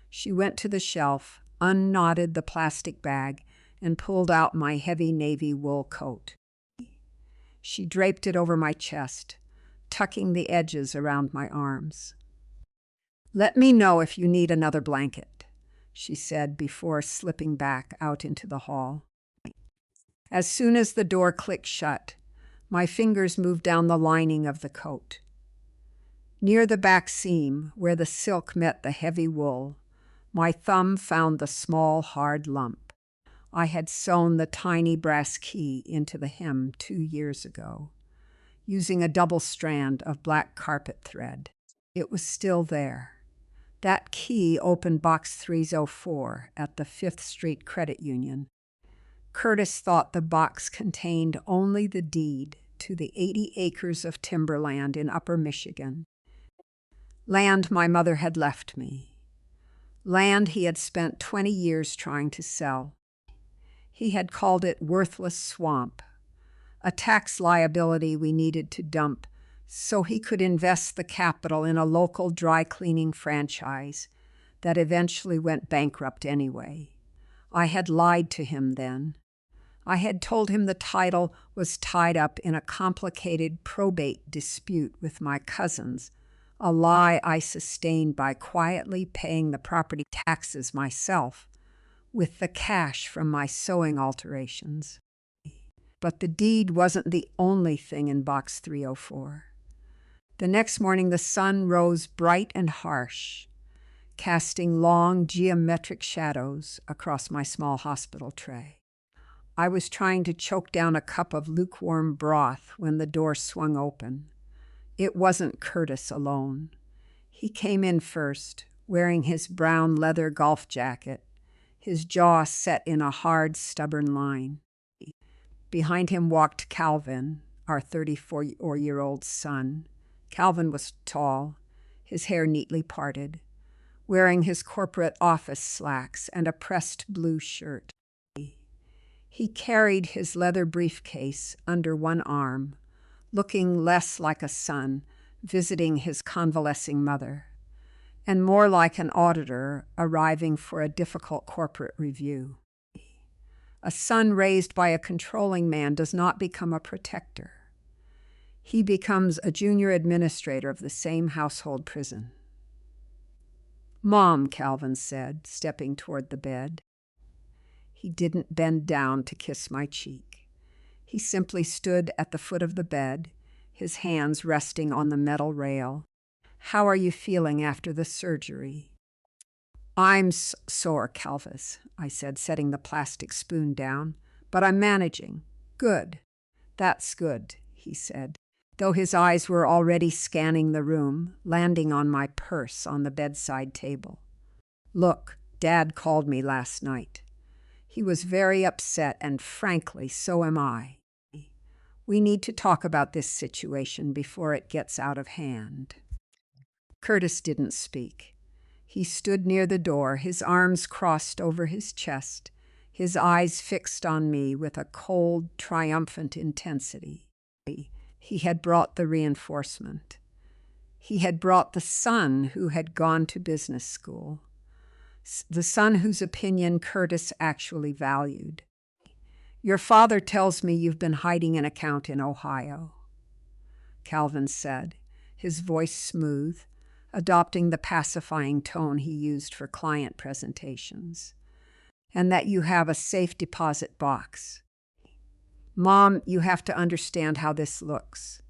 She went to the shelf, unknotted the plastic bag, and pulled out my heavy navy wool coat. She draped it over my chest, tucking the edges around my arms. "Let me know if you need another blanket," she said before slipping back out into the hall. As soon as the door clicked shut, my fingers moved down the lining of the coat. Near the back seam, where the silk met the heavy wool, my thumb found the small, hard lump. I had sewn the tiny brass key into the hem 2 years ago, using a double strand of black carpet thread. It was still there. That key opened Box 304 at the 5th Street Credit Union. Curtis thought the box contained only the deed to the 80 acres of timberland in Upper Michigan. Land my mother had left me. Land he had spent 20 years trying to sell. He had called it worthless swamp, a tax liability we needed to dump so he could invest the capital in a local dry cleaning franchise that eventually went bankrupt anyway. I had lied to him then. I had told him the title was tied up in a complicated probate dispute with my cousins, a lie I sustained by quietly paying the property taxes myself with the cash from my sewing alterations. But the deed wasn't the only thing in Box 304. The next morning the sun rose bright and harsh. casting long geometric shadows across my small hospital tray. I was trying to choke down a cup of lukewarm broth when the door swung open. It wasn't Curtis alone. He came in first, wearing his brown leather golf jacket, his jaw set in a hard, stubborn line. Behind him walked Calvin, our 34-year-old son. Calvin was tall, his hair neatly parted, wearing his corporate office slacks and a pressed blue shirt. He carried his leather briefcase under one arm, looking less like a son visiting his convalescing mother, and more like an auditor arriving for a difficult corporate review. A son raised by a controlling man does not become a protector. He becomes a junior administrator of the same household prison. "Mom," Calvin said, stepping toward the bed. He didn't bend down to kiss my cheek. He simply stood at the foot of the bed, his hands resting on the metal rail. "How are you feeling after the surgery?" "I'm sore, Calvis," I said, setting the plastic spoon down, "but I'm managing." "Good. That's good," he said, though his eyes were already scanning the room, landing on my purse on the bedside table. "Look, Dad called me last night. He was very upset, and frankly, so am I. We need to talk about this situation before it gets out of hand." Curtis didn't speak. He stood near the door, his arms crossed over his chest, his eyes fixed on me with a cold, triumphant intensity. He had brought the reinforcement. He had brought the son who had gone to business school, the son whose opinion Curtis actually valued. "Your father tells me you've been hiding an account in Ohio," Calvin said, his voice smooth, adopting the pacifying tone he used for client presentations, "and that you have a safe deposit box. Mom, you have to understand how this looks.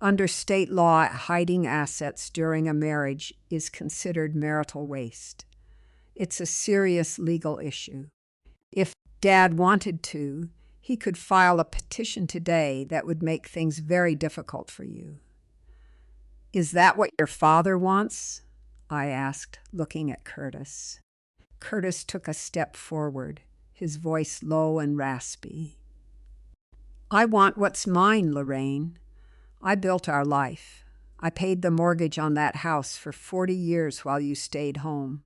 Under state law, hiding assets during a marriage is considered marital waste. It's a serious legal issue. If Dad wanted to, he could file a petition today that would make things very difficult for you." "Is that what your father wants?" I asked, looking at Curtis. Curtis took a step forward, his voice low and raspy. "I want what's mine, Lorraine. I built our life. I paid the mortgage on that house for 40 years while you stayed home.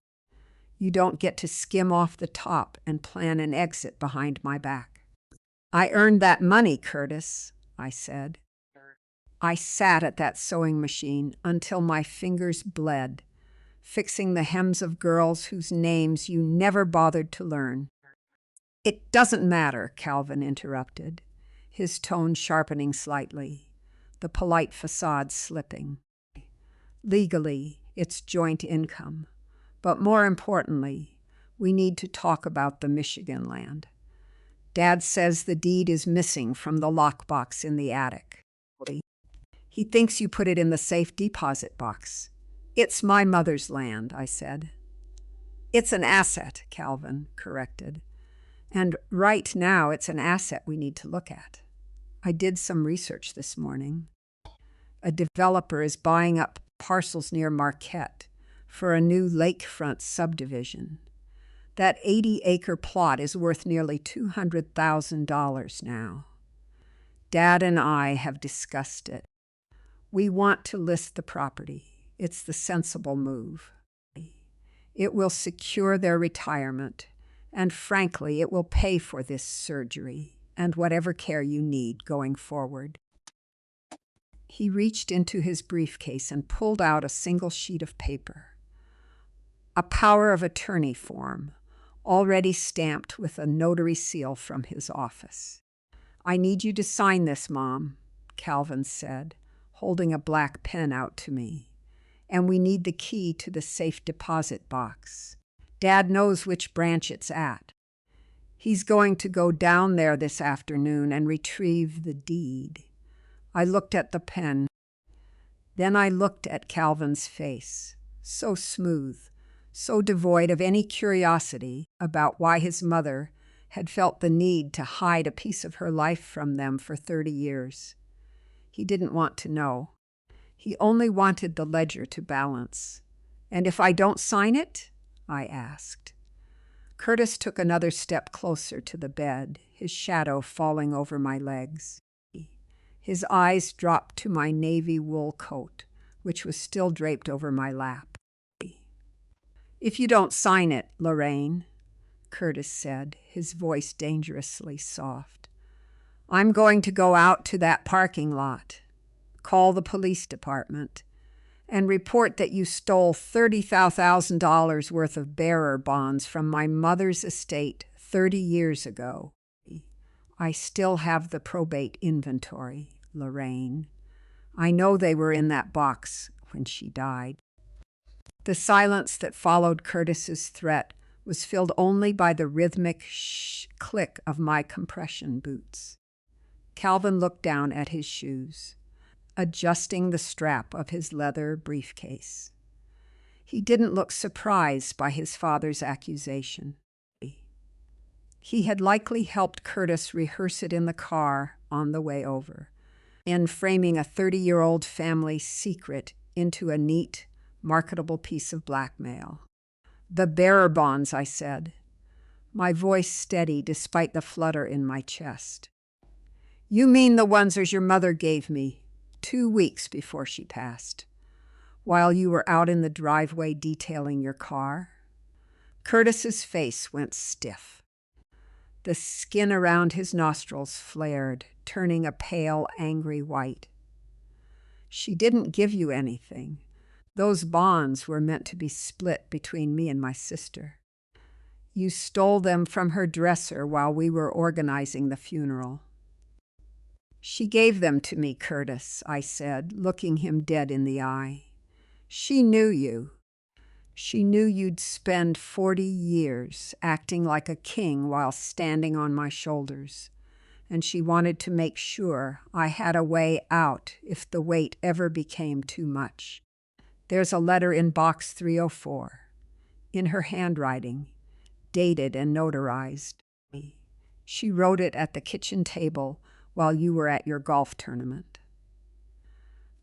You don't get to skim off the top and plan an exit behind my back." "I earned that money, Curtis," I said. "I sat at that sewing machine until my fingers bled, fixing the hems of girls whose names you never bothered to learn." "It doesn't matter," Calvin interrupted, his tone sharpening slightly, the polite facade slipping. "Legally, it's joint income. But more importantly, we need to talk about the Michigan land. Dad says the deed is missing from the lockbox in the attic. He thinks you put it in the safe deposit box." "It's my mother's land," I said. "It's an asset," Calvin corrected. "And right now it's an asset we need to look at. I did some research this morning. A developer is buying up parcels near Marquette for a new lakefront subdivision. That 80-acre plot is worth nearly $200,000 now. Dad and I have discussed it. We want to list the property. It's the sensible move. It will secure their retirement, and frankly, it will pay for this surgery and whatever care you need going forward." He reached into his briefcase and pulled out a single sheet of paper. A power of attorney form, already stamped with a notary seal from his office. "I need you to sign this, Mom," Calvin said, holding a black pen out to me. "And we need the key to the safe deposit box. Dad knows which branch it's at. He's going to go down there this afternoon and retrieve the deed." I looked at the pen. Then I looked at Calvin's face, so smooth, so devoid of any curiosity about why his mother had felt the need to hide a piece of her life from them for 30 years. He didn't want to know. He only wanted the ledger to balance. "And if I don't sign it?" I asked. Curtis took another step closer to the bed, his shadow falling over my legs. His eyes dropped to my navy wool coat, which was still draped over my lap. "If you don't sign it, Lorraine," Curtis said, his voice dangerously soft, "I'm going to go out to that parking lot, call the police department, and report that you stole $30,000 worth of bearer bonds from my mother's estate 30 years ago. I still have the probate inventory, Lorraine. I know they were in that box when she died." The silence that followed Curtis's threat was filled only by the rhythmic click of my compression boots. Calvin looked down at his shoes, adjusting the strap of his leather briefcase. He didn't look surprised by his father's accusation. He had likely helped Curtis rehearse it in the car on the way over, in framing a 30-year-old family secret into a neat, marketable piece of blackmail. "The bearer bonds," I said, my voice steady despite the flutter in my chest. "You mean the ones as your mother gave me 2 weeks before she passed, while you were out in the driveway detailing your car?" Curtis's face went stiff. The skin around his nostrils flared, turning a pale, angry white. "She didn't give you anything. Those bonds were meant to be split between me and my sister. You stole them from her dresser while we were organizing the funeral." "She gave them to me, Curtis," I said, looking him dead in the eye. "She knew you. She knew you'd spend 40 years acting like a king while standing on my shoulders, and she wanted to make sure I had a way out if the weight ever became too much. There's a letter in box 304, in her handwriting, dated and notarized. She wrote it at the kitchen table while you were at your golf tournament."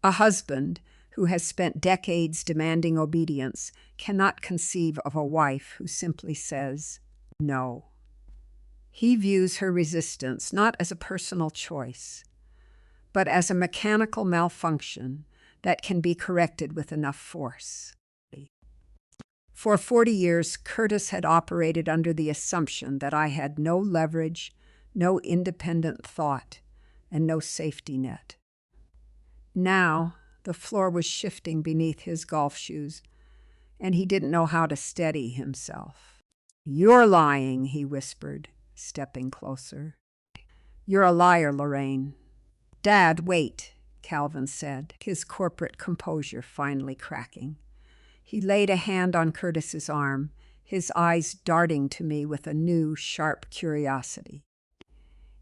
A husband who has spent decades demanding obedience cannot conceive of a wife who simply says no. He views her resistance not as a personal choice, but as a mechanical malfunction that can be corrected with enough force. For 40 years, Curtis had operated under the assumption that I had no leverage, no independent thought, and no safety net. Now, the floor was shifting beneath his golf shoes, and he didn't know how to steady himself. "You're lying," he whispered, stepping closer. "You're a liar, Lorraine." "Dad, wait," Calvin said, his corporate composure finally cracking. He laid a hand on Curtis's arm, his eyes darting to me with a new, sharp curiosity.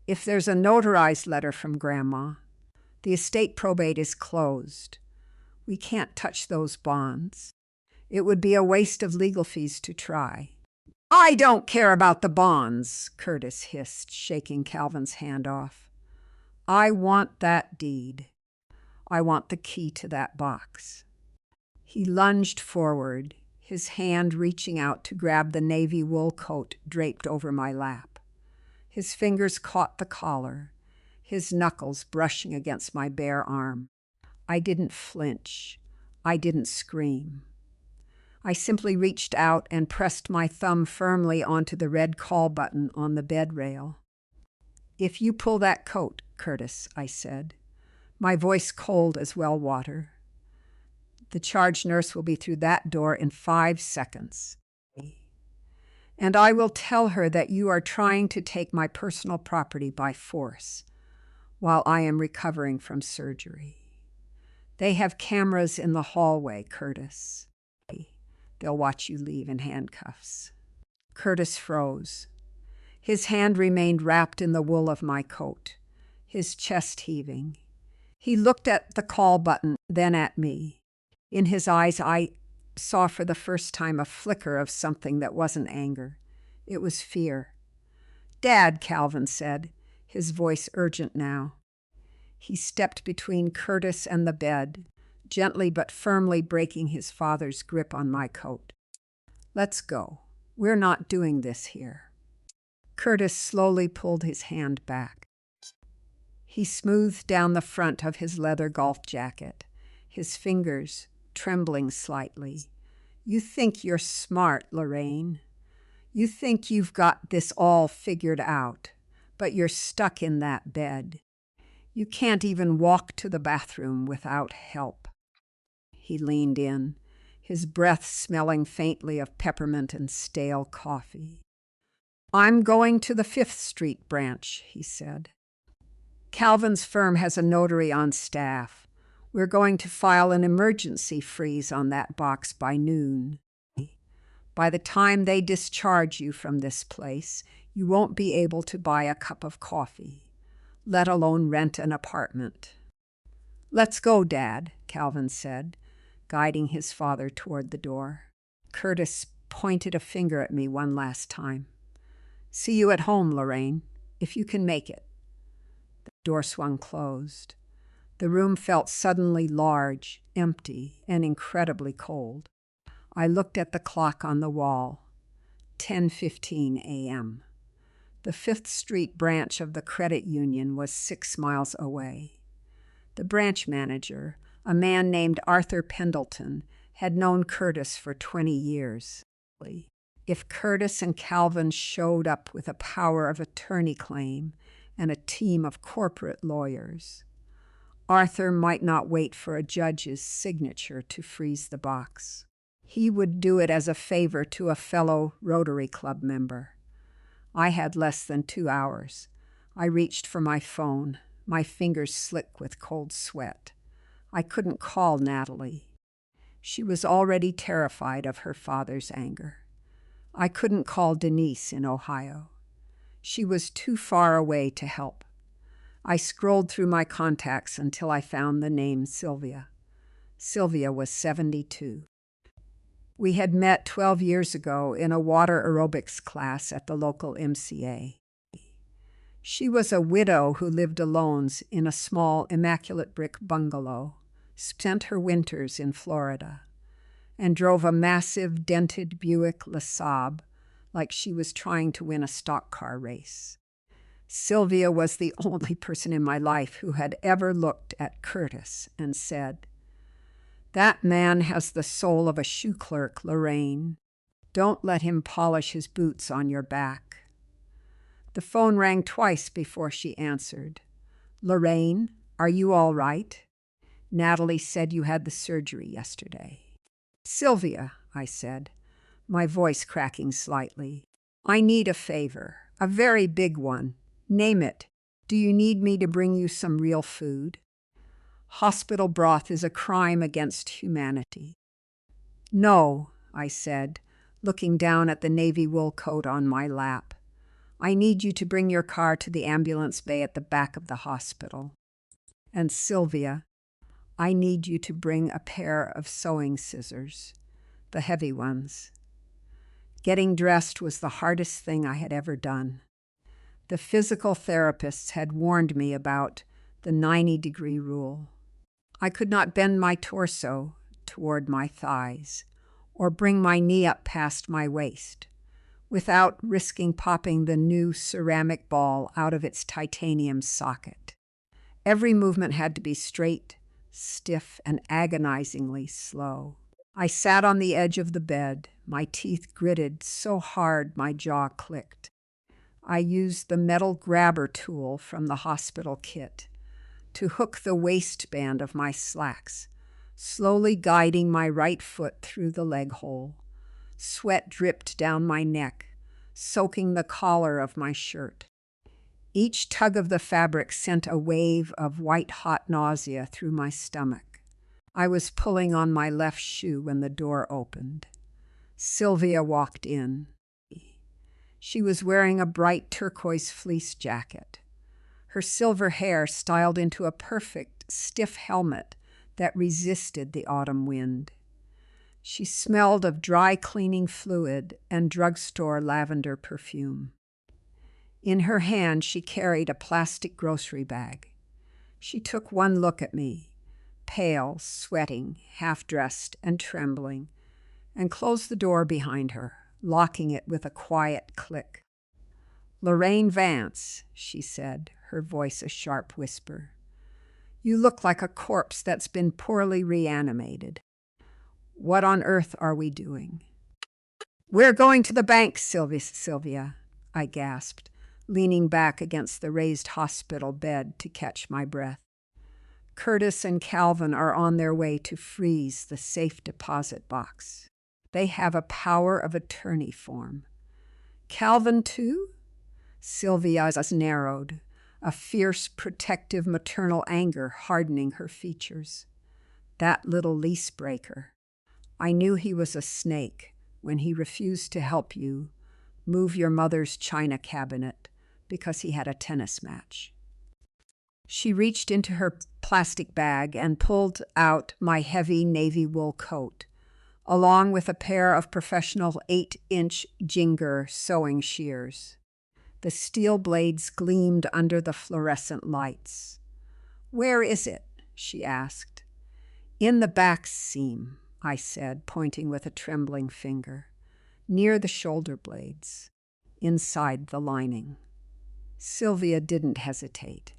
"If there's a notarized letter from Grandma, the estate probate is closed. We can't touch those bonds. It would be a waste of legal fees to try." "I don't care about the bonds," Curtis hissed, shaking Calvin's hand off. "I want that deed. I want the key to that box." He lunged forward, his hand reaching out to grab the navy wool coat draped over my lap. His fingers caught the collar, his knuckles brushing against my bare arm. I didn't flinch. I didn't scream. I simply reached out and pressed my thumb firmly onto the red call button on the bed rail. "If you pull that coat, Curtis," I said, my voice cold as well water, "the charge nurse will be through that door in 5 seconds. And I will tell her that you are trying to take my personal property by force while I am recovering from surgery. They have cameras in the hallway, Curtis. They'll watch you leave in handcuffs." Curtis froze. His hand remained wrapped in the wool of my coat, his chest heaving. He looked at the call button, then at me. In his eyes, Saw for the first time a flicker of something that wasn't anger. It was fear. "Dad," Calvin said, his voice urgent now. He stepped between Curtis and the bed, gently but firmly breaking his father's grip on my coat. "Let's go. We're not doing this here." Curtis slowly pulled his hand back. He smoothed down the front of his leather golf jacket, his fingers trembling slightly. "You think you're smart, Lorraine. You think you've got this all figured out, but you're stuck in that bed. You can't even walk to the bathroom without help." He leaned in, his breath smelling faintly of peppermint and stale coffee. "I'm going to the 5th Street branch," he said. "Calvin's firm has a notary on staff. We're going to file an emergency freeze on that box by noon. By the time they discharge you from this place, you won't be able to buy a cup of coffee, let alone rent an apartment." "Let's go, Dad," Calvin said, guiding his father toward the door. Curtis pointed a finger at me one last time. "See you at home, Lorraine, if you can make it." The door swung closed. The room felt suddenly large, empty, and incredibly cold. I looked at the clock on the wall. 10:15 a.m. The 5th Street branch of the credit union was 6 miles away. The branch manager, a man named Arthur Pendleton, had known Curtis for 20 years. If Curtis and Calvin showed up with a power of attorney claim and a team of corporate lawyers, Arthur might not wait for a judge's signature to freeze the box. He would do it as a favor to a fellow Rotary Club member. I had less than 2 hours. I reached for my phone, my fingers slick with cold sweat. I couldn't call Natalie. She was already terrified of her father's anger. I couldn't call Denise in Ohio. She was too far away to help. I scrolled through my contacts until I found the name Sylvia. Sylvia was 72. We had met 12 years ago in a water aerobics class at the local MCA. She was a widow who lived alone in a small, immaculate brick bungalow, spent her winters in Florida, and drove a massive, dented Buick LeSabre like she was trying to win a stock car race. Sylvia was the only person in my life who had ever looked at Curtis and said, "That man has the soul of a shoe clerk, Lorraine. Don't let him polish his boots on your back." The phone rang twice before she answered. "Lorraine, are you all right? Natalie said you had the surgery yesterday." "Sylvia," I said, my voice cracking slightly, "I need a favor, a very big one. Name it. Do you need me to bring you some real food? Hospital broth is a crime against humanity." "No," I said, looking down at the navy wool coat on my lap. "I need you to bring your car to the ambulance bay at the back of the hospital. And Sylvia, I need you to bring a pair of sewing scissors, the heavy ones." Getting dressed was the hardest thing I had ever done. The physical therapists had warned me about the 90-degree rule. I could not bend my torso toward my thighs or bring my knee up past my waist without risking popping the new ceramic ball out of its titanium socket. Every movement had to be straight, stiff, and agonizingly slow. I sat on the edge of the bed, my teeth gritted so hard my jaw clicked. I used the metal grabber tool from the hospital kit to hook the waistband of my slacks, slowly guiding my right foot through the leg hole. Sweat dripped down my neck, soaking the collar of my shirt. Each tug of the fabric sent a wave of white-hot nausea through my stomach. I was pulling on my left shoe when the door opened. Sylvia walked in. She was wearing a bright turquoise fleece jacket, her silver hair styled into a perfect, stiff helmet that resisted the autumn wind. She smelled of dry cleaning fluid and drugstore lavender perfume. In her hand, she carried a plastic grocery bag. She took one look at me, pale, sweating, half-dressed, and trembling, and closed the door behind her, locking it with a quiet click. "Lorraine Vance," she said, her voice a sharp whisper. "You look like a corpse that's been poorly reanimated. What on earth are we doing?" "We're going to the bank, Sylvia," I gasped, leaning back against the raised hospital bed to catch my breath. "Curtis and Calvin are on their way to freeze the safe deposit box. They have a power of attorney form." "Calvin, too?" Sylvia's eyes narrowed, a fierce, protective maternal anger hardening her features. "That little lease breaker. I knew he was a snake when he refused to help you move your mother's china cabinet because he had a tennis match." She reached into her plastic bag and pulled out my heavy navy wool coat, along with a pair of professional 8-inch Jinger sewing shears. The steel blades gleamed under the fluorescent lights. "Where is it?" she asked. "In the back seam," I said, pointing with a trembling finger. "Near the shoulder blades, inside the lining." Sylvia didn't hesitate.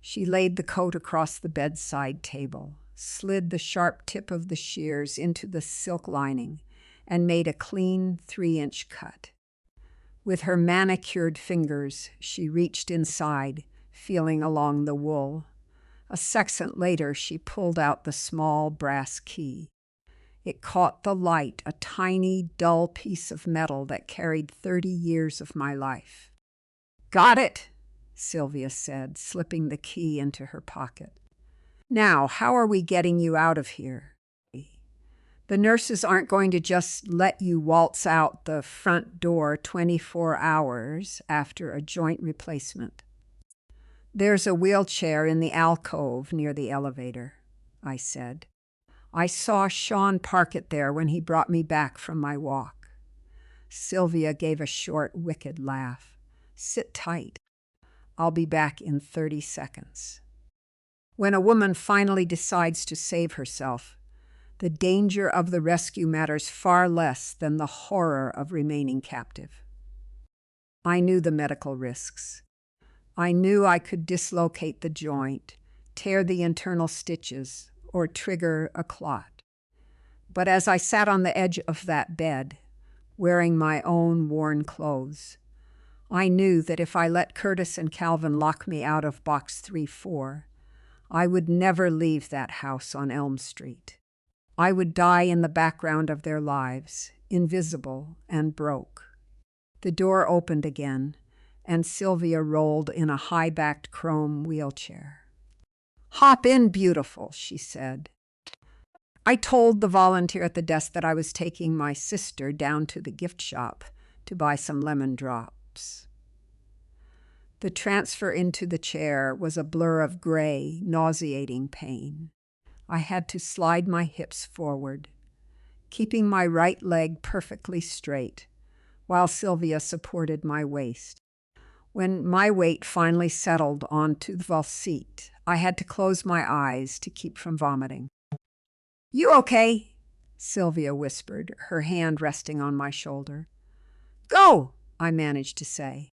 She laid the coat across the bedside table, slid the sharp tip of the shears into the silk lining, and made a clean 3-inch cut. With her manicured fingers, she reached inside, feeling along the wool. A second later, she pulled out the small brass key. It caught the light, a tiny, dull piece of metal that carried 30 years of my life. "Got it," Sylvia said, slipping the key into her pocket. "Now, how are we getting you out of here? The nurses aren't going to just let you waltz out the front door 24 hours after a joint replacement." "There's a wheelchair in the alcove near the elevator," I said. "I saw Sean park it there when he brought me back from my walk." Sylvia gave a short, wicked laugh. "Sit tight. I'll be back in 30 seconds. When a woman finally decides to save herself, the danger of the rescue matters far less than the horror of remaining captive." I knew the medical risks. I knew I could dislocate the joint, tear the internal stitches, or trigger a clot. But as I sat on the edge of that bed, wearing my own worn clothes, I knew that if I let Curtis and Calvin lock me out of box 3-4, I would never leave that house on Elm Street. I would die in the background of their lives, invisible and broke. The door opened again, and Sylvia rolled in a high-backed chrome wheelchair. "Hop in, beautiful," she said. I told the volunteer at the desk that I was taking my sister down to the gift shop to buy some lemon drops. The transfer into the chair was a blur of gray, nauseating pain. I had to slide my hips forward, keeping my right leg perfectly straight, while Sylvia supported my waist. When my weight finally settled onto the seat, I had to close my eyes to keep from vomiting. "You okay?" Sylvia whispered, her hand resting on my shoulder. "Go," I managed to say.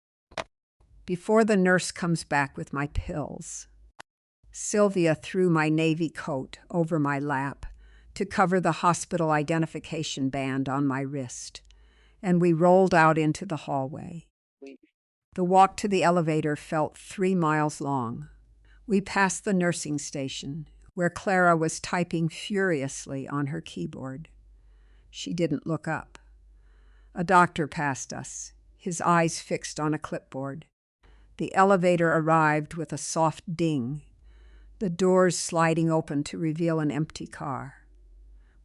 "Before the nurse comes back with my pills." Sylvia threw my navy coat over my lap to cover the hospital identification band on my wrist, and we rolled out into the hallway. The walk to the elevator felt 3 miles long. We passed the nursing station, where Clara was typing furiously on her keyboard. She didn't look up. A doctor passed us, his eyes fixed on a clipboard. The elevator arrived with a soft ding, the doors sliding open to reveal an empty car.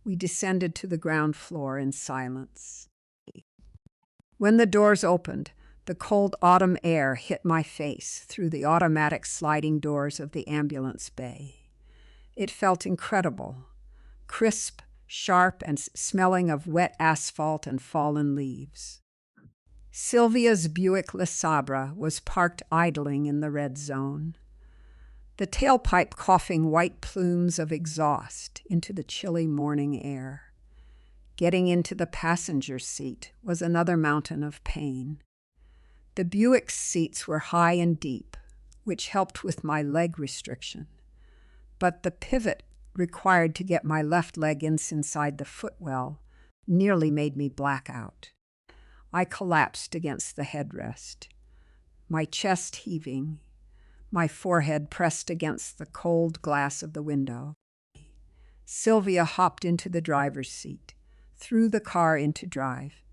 We descended to the ground floor in silence. When the doors opened, the cold autumn air hit my face through the automatic sliding doors of the ambulance bay. It felt incredible, crisp, sharp and smelling of wet asphalt and fallen leaves. Sylvia's Buick LeSabre was parked idling in the red zone, the tailpipe coughing white plumes of exhaust into the chilly morning air. Getting into the passenger seat was another mountain of pain. The Buick's seats were high and deep, which helped with my leg restriction, but the pivot required to get my left leg inside the footwell nearly made me black out. I collapsed against the headrest, my chest heaving, my forehead pressed against the cold glass of the window. Sylvia hopped into the driver's seat, threw the car into drive,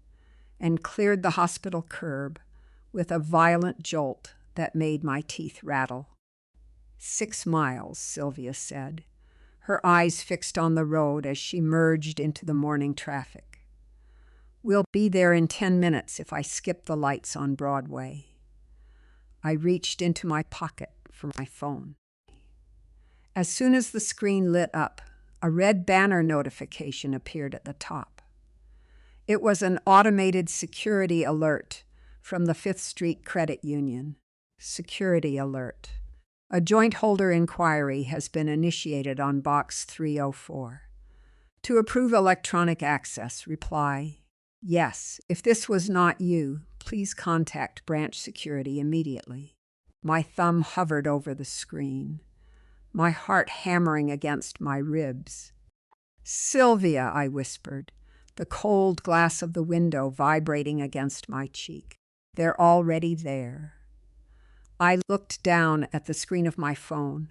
and cleared the hospital curb with a violent jolt that made my teeth rattle. 6 miles, Sylvia said, her eyes fixed on the road as she merged into the morning traffic. We'll be there in 10 minutes if I skip the lights on Broadway. I reached into my pocket for my phone. As soon as the screen lit up, a red banner notification appeared at the top. It was an automated security alert from the Fifth Street Credit Union. Security alert. A joint holder inquiry has been initiated on Box 304. To approve electronic access, reply, yes. If this was not you, please contact branch security immediately. My thumb hovered over the screen, my heart hammering against my ribs. Sylvia, I whispered, the cold glass of the window vibrating against my cheek. They're already there. I looked down at the screen of my phone,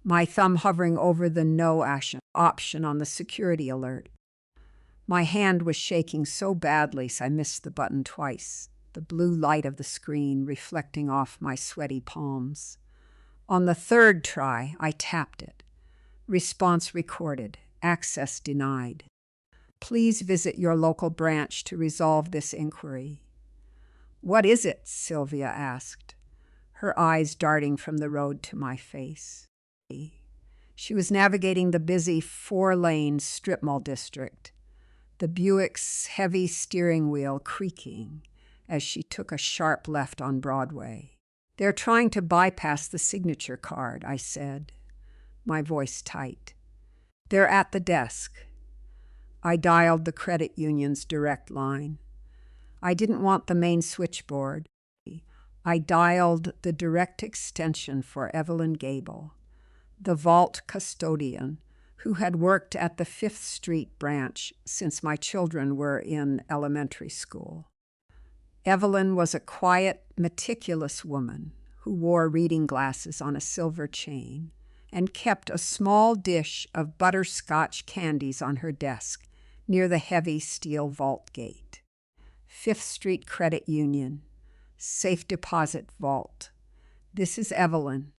my thumb hovering over the no option on the security alert. My hand was shaking so badly I missed the button twice, the blue light of the screen reflecting off my sweaty palms. On the third try, I tapped it. Response recorded. Access denied. Please visit your local branch to resolve this inquiry. What is it? Sylvia asked, her eyes darting from the road to my face. She was navigating the busy 4-lane strip mall district, the Buick's heavy steering wheel creaking as she took a sharp left on Broadway. They're trying to bypass the signature card, I said, my voice tight. They're at the desk. I dialed the credit union's direct line. I didn't want the main switchboard. I dialed the direct extension for Evelyn Gable, the vault custodian who had worked at the Fifth Street branch since my children were in elementary school. Evelyn was a quiet, meticulous woman who wore reading glasses on a silver chain and kept a small dish of butterscotch candies on her desk near the heavy steel vault gate. Fifth Street Credit Union, Safe Deposit Vault. This is Evelyn.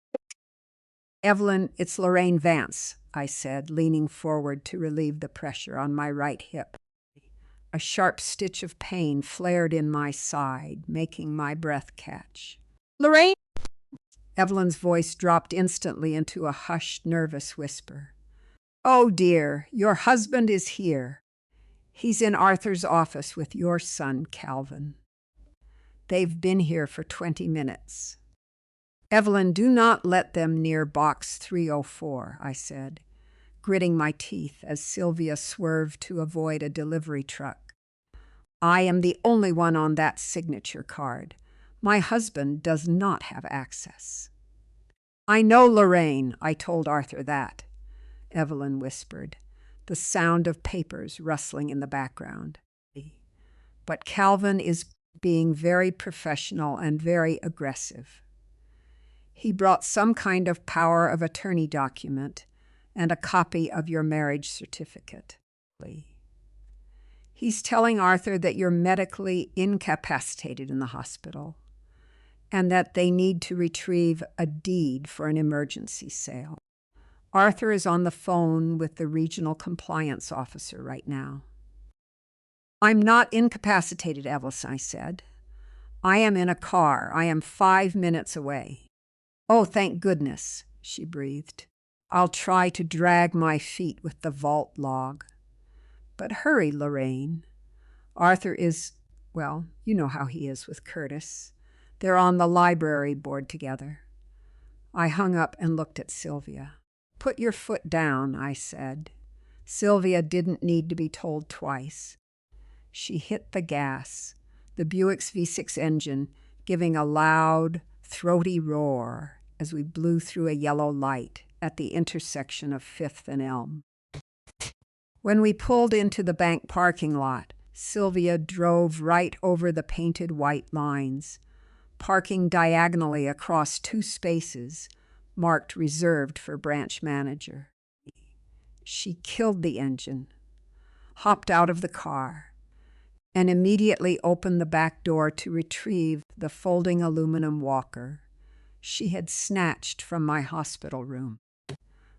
Evelyn, it's Lorraine Vance, I said, leaning forward to relieve the pressure on my right hip. A sharp stitch of pain flared in my side, making my breath catch. Lorraine? Evelyn's voice dropped instantly into a hushed, nervous whisper. Oh dear, your husband is here. He's in Arthur's office with your son, Calvin. They've been here for 20 minutes. Evelyn, do not let them near Box 304, I said, gritting my teeth as Sylvia swerved to avoid a delivery truck. I am the only one on that signature card. My husband does not have access. I know, Lorraine, I told Arthur that, Evelyn whispered, the sound of papers rustling in the background. But Calvin is being very professional and very aggressive. He brought some kind of power of attorney document and a copy of your marriage certificate. He's telling Arthur that you're medically incapacitated in the hospital and that they need to retrieve a deed for an emergency sale. Arthur is on the phone with the regional compliance officer right now. I'm not incapacitated, Evelyn, I said. I am in a car. I am 5 minutes away. Oh, thank goodness, she breathed. I'll try to drag my feet with the vault log. But hurry, Lorraine. Arthur is, well, you know how he is with Curtis. They're on the library board together. I hung up and looked at Sylvia. Put your foot down, I said. Sylvia didn't need to be told twice. She hit the gas, the Buick's V6 engine giving a loud, throaty roar as we blew through a yellow light at the intersection of 5th and Elm. When we pulled into the bank parking lot, Sylvia drove right over the painted white lines, parking diagonally across 2 spaces marked reserved for branch manager. She killed the engine, hopped out of the car, and immediately opened the back door to retrieve the folding aluminum walker she had snatched from my hospital room.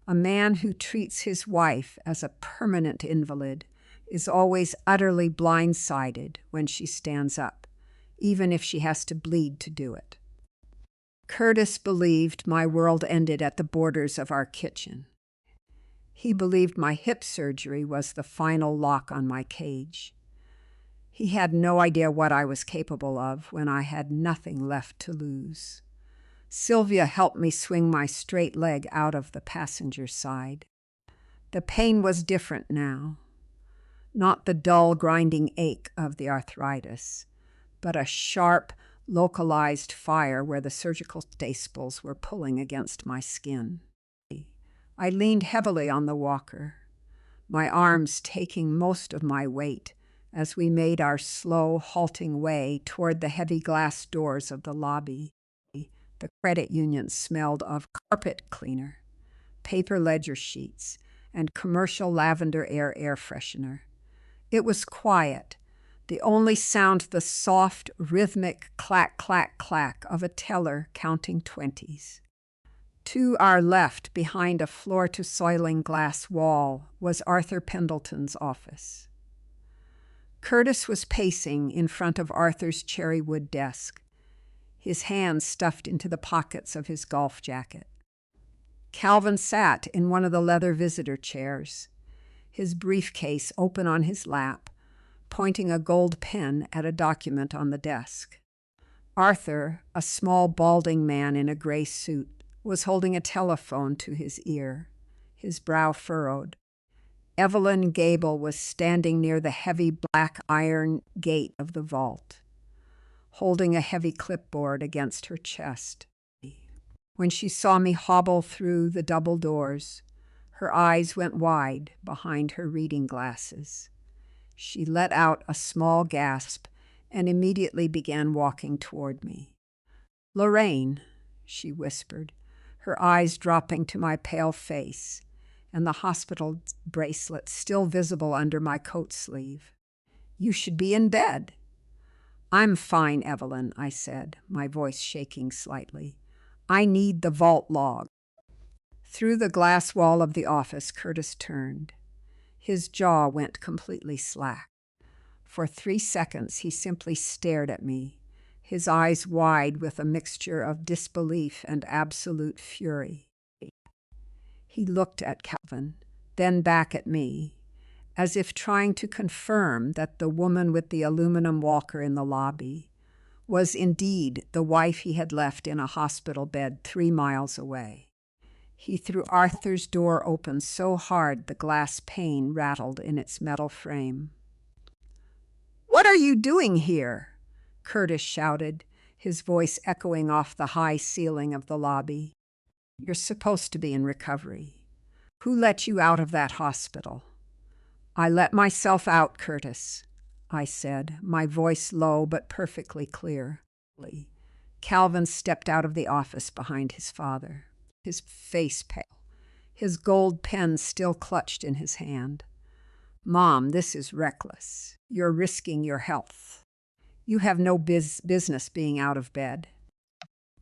A man who treats his wife as a permanent invalid is always utterly blindsided when she stands up, even if she has to bleed to do it. Curtis believed my world ended at the borders of our kitchen. He believed my hip surgery was the final lock on my cage. He had no idea what I was capable of when I had nothing left to lose. Sylvia helped me swing my straight leg out of the passenger side. The pain was different now. Not the dull, grinding ache of the arthritis, but a sharp, localized fire where the surgical staples were pulling against my skin. I leaned heavily on the walker, my arms taking most of my weight as we made our slow, halting way toward the heavy glass doors of the lobby. The credit union smelled of carpet cleaner, paper ledger sheets, and commercial lavender air freshener. It was quiet, the only sound the soft, rhythmic clack, clack, clack of a teller counting 20s. To our left, behind a floor-to-soiling glass wall, was Arthur Pendleton's office. Curtis was pacing in front of Arthur's cherrywood desk, his hands stuffed into the pockets of his golf jacket. Calvin sat in one of the leather visitor chairs, his briefcase open on his lap, pointing a gold pen at a document on the desk. Arthur, a small balding man in a gray suit, was holding a telephone to his ear, his brow furrowed. Evelyn Gable was standing near the heavy black iron gate of the vault, holding a heavy clipboard against her chest. When she saw me hobble through the double doors, her eyes went wide behind her reading glasses. She let out a small gasp and immediately began walking toward me. "Lorraine," she whispered, her eyes dropping to my pale face and the hospital bracelet still visible under my coat sleeve. "You should be in bed." "I'm fine, Evelyn," I said, my voice shaking slightly. "I need the vault log." Through the glass wall of the office, Curtis turned. His jaw went completely slack. For 3 seconds, he simply stared at me, his eyes wide with a mixture of disbelief and absolute fury. He looked at Calvin, then back at me, as if trying to confirm that the woman with the aluminum walker in the lobby was indeed the wife he had left in a hospital bed 3 miles away. He threw Arthur's door open so hard the glass pane rattled in its metal frame. "What are you doing here?" Curtis shouted, his voice echoing off the high ceiling of the lobby. "You're supposed to be in recovery. Who let you out of that hospital?" "I let myself out, Curtis," I said, my voice low but perfectly clear. Calvin stepped out of the office behind his father, his face pale, his gold pen still clutched in his hand. "Mom, this is reckless. You're risking your health. You have no business being out of bed."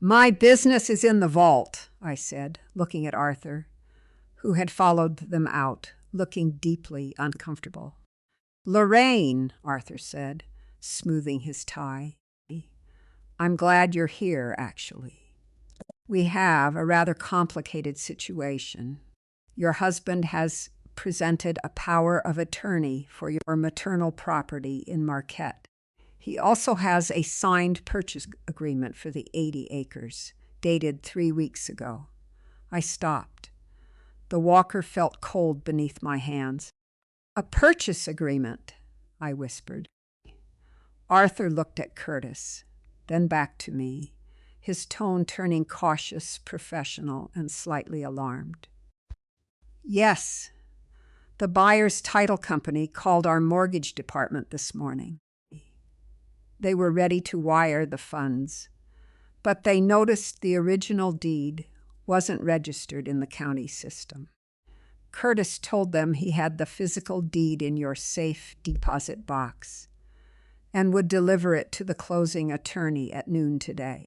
"My business is in the vault," I said, looking at Arthur, who had followed them out, looking deeply uncomfortable. "Lorraine," Arthur said, smoothing his tie. "I'm glad you're here, actually. We have a rather complicated situation. Your husband has presented a power of attorney for your maternal property in Marquette. He also has a signed purchase agreement for the 80 acres, dated 3 weeks ago. I stopped. The walker felt cold beneath my hands. A purchase agreement, I whispered. Arthur looked at Curtis, then back to me, his tone turning cautious, professional, and slightly alarmed. Yes, the buyer's title company called our mortgage department this morning. They were ready to wire the funds, but they noticed the original deed wasn't registered in the county system. Curtis told them he had the physical deed in your safe deposit box and would deliver it to the closing attorney at noon today.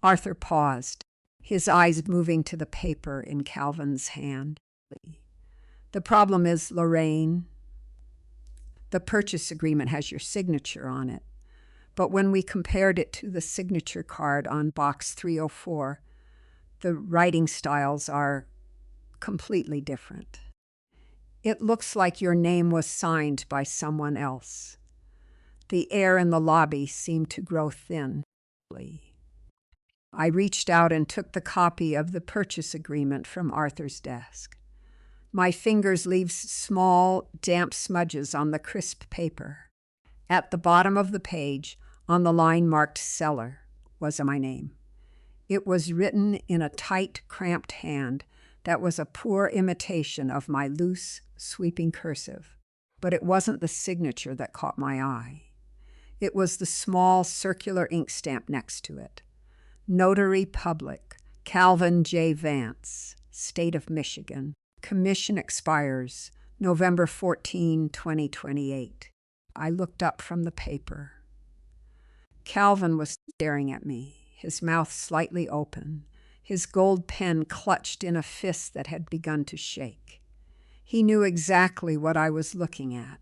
Arthur paused, his eyes moving to the paper in Calvin's hand. The problem is, Lorraine, the purchase agreement has your signature on it, but when we compared it to the signature card on box 304, the writing styles are completely different. It looks like your name was signed by someone else. The air in the lobby seemed to grow thin. I reached out and took the copy of the purchase agreement from Arthur's desk. My fingers leave small, damp smudges on the crisp paper. At the bottom of the page, on the line marked seller, was my name. It was written in a tight, cramped hand that was a poor imitation of my loose, sweeping cursive. But it wasn't the signature that caught my eye. It was the small, circular ink stamp next to it. Notary Public, Calvin J. Vance, State of Michigan. Commission expires November 14, 2028. I looked up from the paper. Calvin was staring at me, his mouth slightly open, his gold pen clutched in a fist that had begun to shake. He knew exactly what I was looking at.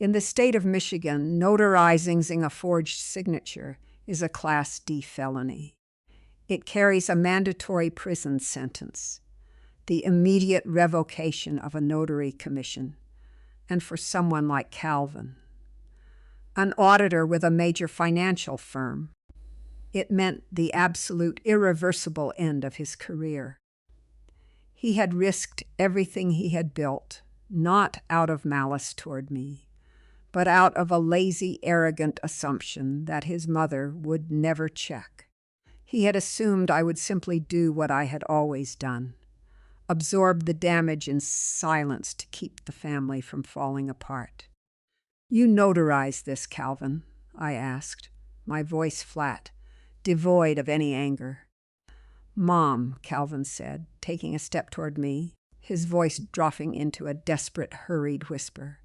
In the state of Michigan, notarizing a forged signature is a Class D felony. It carries a mandatory prison sentence, the immediate revocation of a notary commission, and for someone like Calvin, an auditor with a major financial firm, it meant the absolute irreversible end of his career. He had risked everything he had built, not out of malice toward me, but out of a lazy, arrogant assumption that his mother would never check. He had assumed I would simply do what I had always done, absorb the damage in silence to keep the family from falling apart. You notarized this, Calvin, I asked, my voice flat, devoid of any anger. Mom, Calvin said, taking a step toward me, his voice dropping into a desperate, hurried whisper.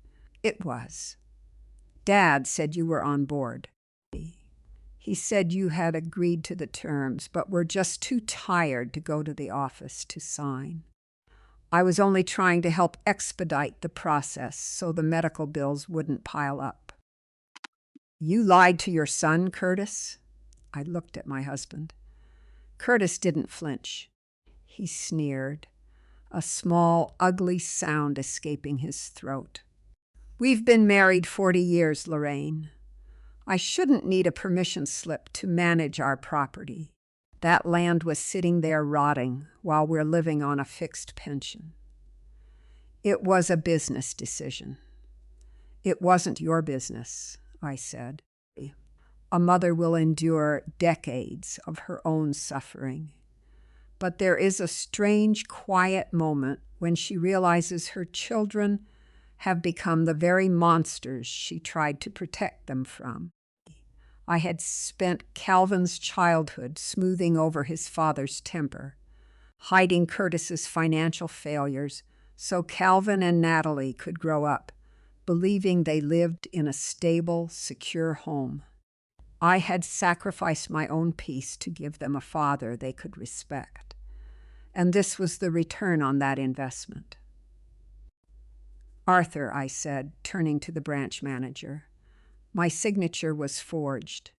It was. Dad said you were on board. He said you had agreed to the terms, but were just too tired to go to the office to sign. I was only trying to help expedite the process so the medical bills wouldn't pile up. You lied to your son, Curtis? I looked at my husband. Curtis didn't flinch. He sneered, a small, ugly sound escaping his throat. We've been married 40 years, Lorraine. I shouldn't need a permission slip to manage our property. That land was sitting there rotting while we're living on a fixed pension. It was a business decision. It wasn't your business, I said. A mother will endure decades of her own suffering. But there is a strange, quiet moment when she realizes her children have become the very monsters she tried to protect them from. I had spent Calvin's childhood smoothing over his father's temper, hiding Curtis's financial failures so Calvin and Natalie could grow up, believing they lived in a stable, secure home. I had sacrificed my own peace to give them a father they could respect, and this was the return on that investment. Arthur, I said, turning to the branch manager. My signature was forged,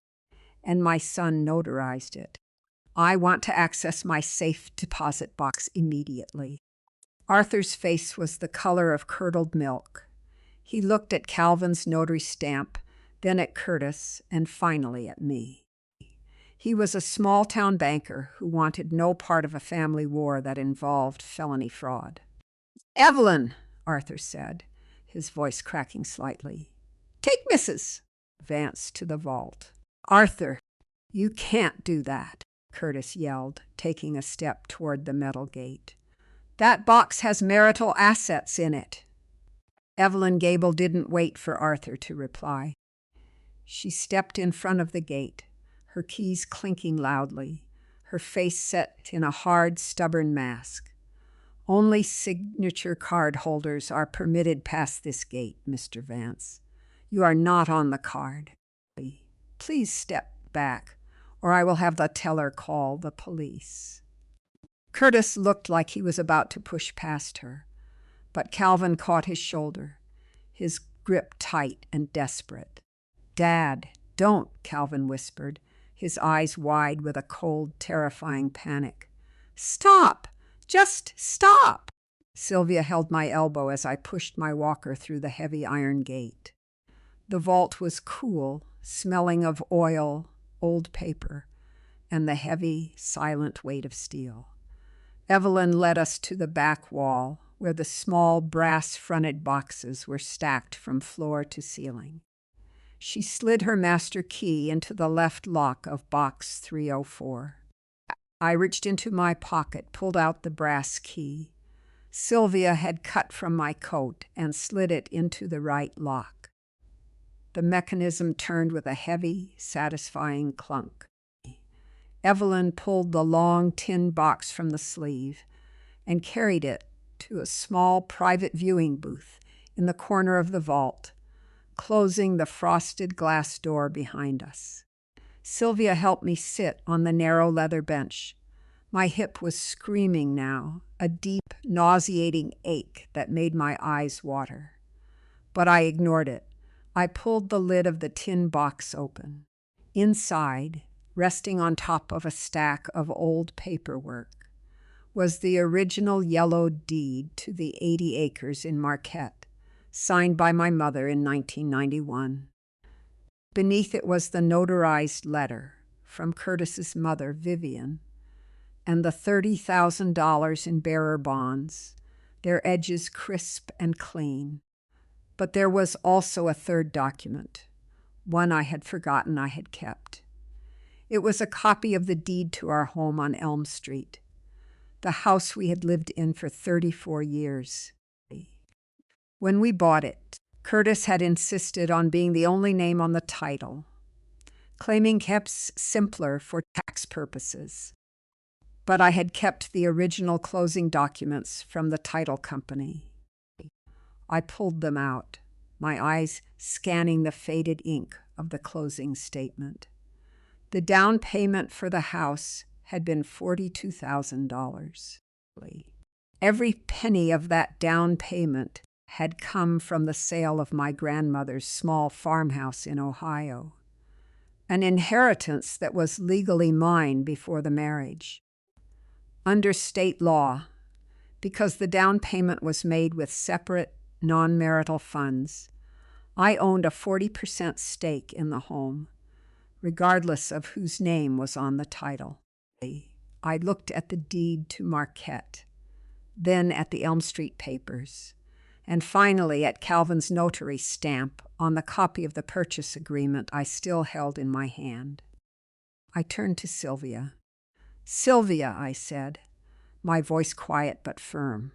and my son notarized it. I want to access my safe deposit box immediately. Arthur's face was the color of curdled milk. He looked at Calvin's notary stamp, then at Curtis, and finally at me. He was a small-town banker who wanted no part of a family war that involved felony fraud. "Evelyn," Arthur said, his voice cracking slightly. "Take Mrs. Vance to the vault." "Arthur, you can't do that," Curtis yelled, taking a step toward the metal gate. "That box has marital assets in it." Evelyn Gable didn't wait for Arthur to reply. She stepped in front of the gate, her keys clinking loudly, her face set in a hard, stubborn mask. "Only signature card holders are permitted past this gate, Mr. Vance. You are not on the card. Please step back, or I will have the teller call the police." Curtis looked like he was about to push past her, but Calvin caught his shoulder, his grip tight and desperate. "Dad, don't," Calvin whispered, his eyes wide with a cold, terrifying panic. "Stop! Just stop!" Sylvia held my elbow as I pushed my walker through the heavy iron gate. The vault was cool, smelling of oil, old paper, and the heavy, silent weight of steel. Evelyn led us to the back wall, where the small brass-fronted boxes were stacked from floor to ceiling. She slid her master key into the left lock of box 304. I reached into my pocket, pulled out the brass key. Sylvia had cut from my coat and slid it into the right lock. The mechanism turned with a heavy, satisfying clunk. Evelyn pulled the long tin box from the sleeve and carried it to a small private viewing booth in the corner of the vault, closing the frosted glass door behind us. Sylvia helped me sit on the narrow leather bench. My hip was screaming now, a deep, nauseating ache that made my eyes water. But I ignored it. I pulled the lid of the tin box open. Inside, resting on top of a stack of old paperwork, was the original yellowed deed to the 80 acres in Marquette, signed by my mother in 1991. Beneath it was the notarized letter from Curtis's mother, Vivian, and the $30,000 in bearer bonds, their edges crisp and clean. But there was also a third document, one I had forgotten I had kept. It was a copy of the deed to our home on Elm Street, the house we had lived in for 34 years. When we bought it, Curtis had insisted on being the only name on the title, claiming kept simpler for tax purposes. But I had kept the original closing documents from the title company. I pulled them out, my eyes scanning the faded ink of the closing statement. The down payment for the house had been $42,000. Every penny of that down payment had come from the sale of my grandmother's small farmhouse in Ohio, an inheritance that was legally mine before the marriage. Under state law, because the down payment was made with separate, non-marital funds, I owned a 40% stake in the home, regardless of whose name was on the title. I looked at the deed to Marquette, then at the Elm Street papers, and finally at Calvin's notary stamp on the copy of the purchase agreement I still held in my hand. I turned to Sylvia. "Sylvia," I said, my voice quiet but firm,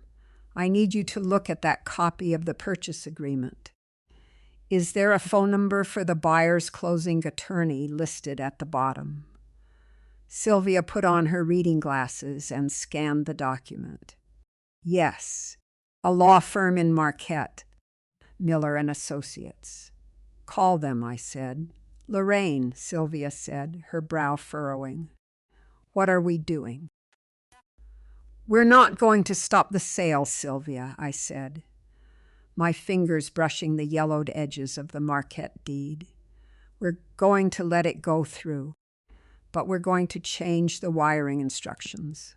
"I need you to look at that copy of the purchase agreement. Is there a phone number for the buyer's closing attorney listed at the bottom?" Sylvia put on her reading glasses and scanned the document. "Yes, a law firm in Marquette, Miller and Associates." "Call them," I said. "Lorraine," Sylvia said, her brow furrowing. "What are we doing?" "We're not going to stop the sale, Sylvia," I said, my fingers brushing the yellowed edges of the Marquette deed. "We're going to let it go through, but we're going to change the wiring instructions."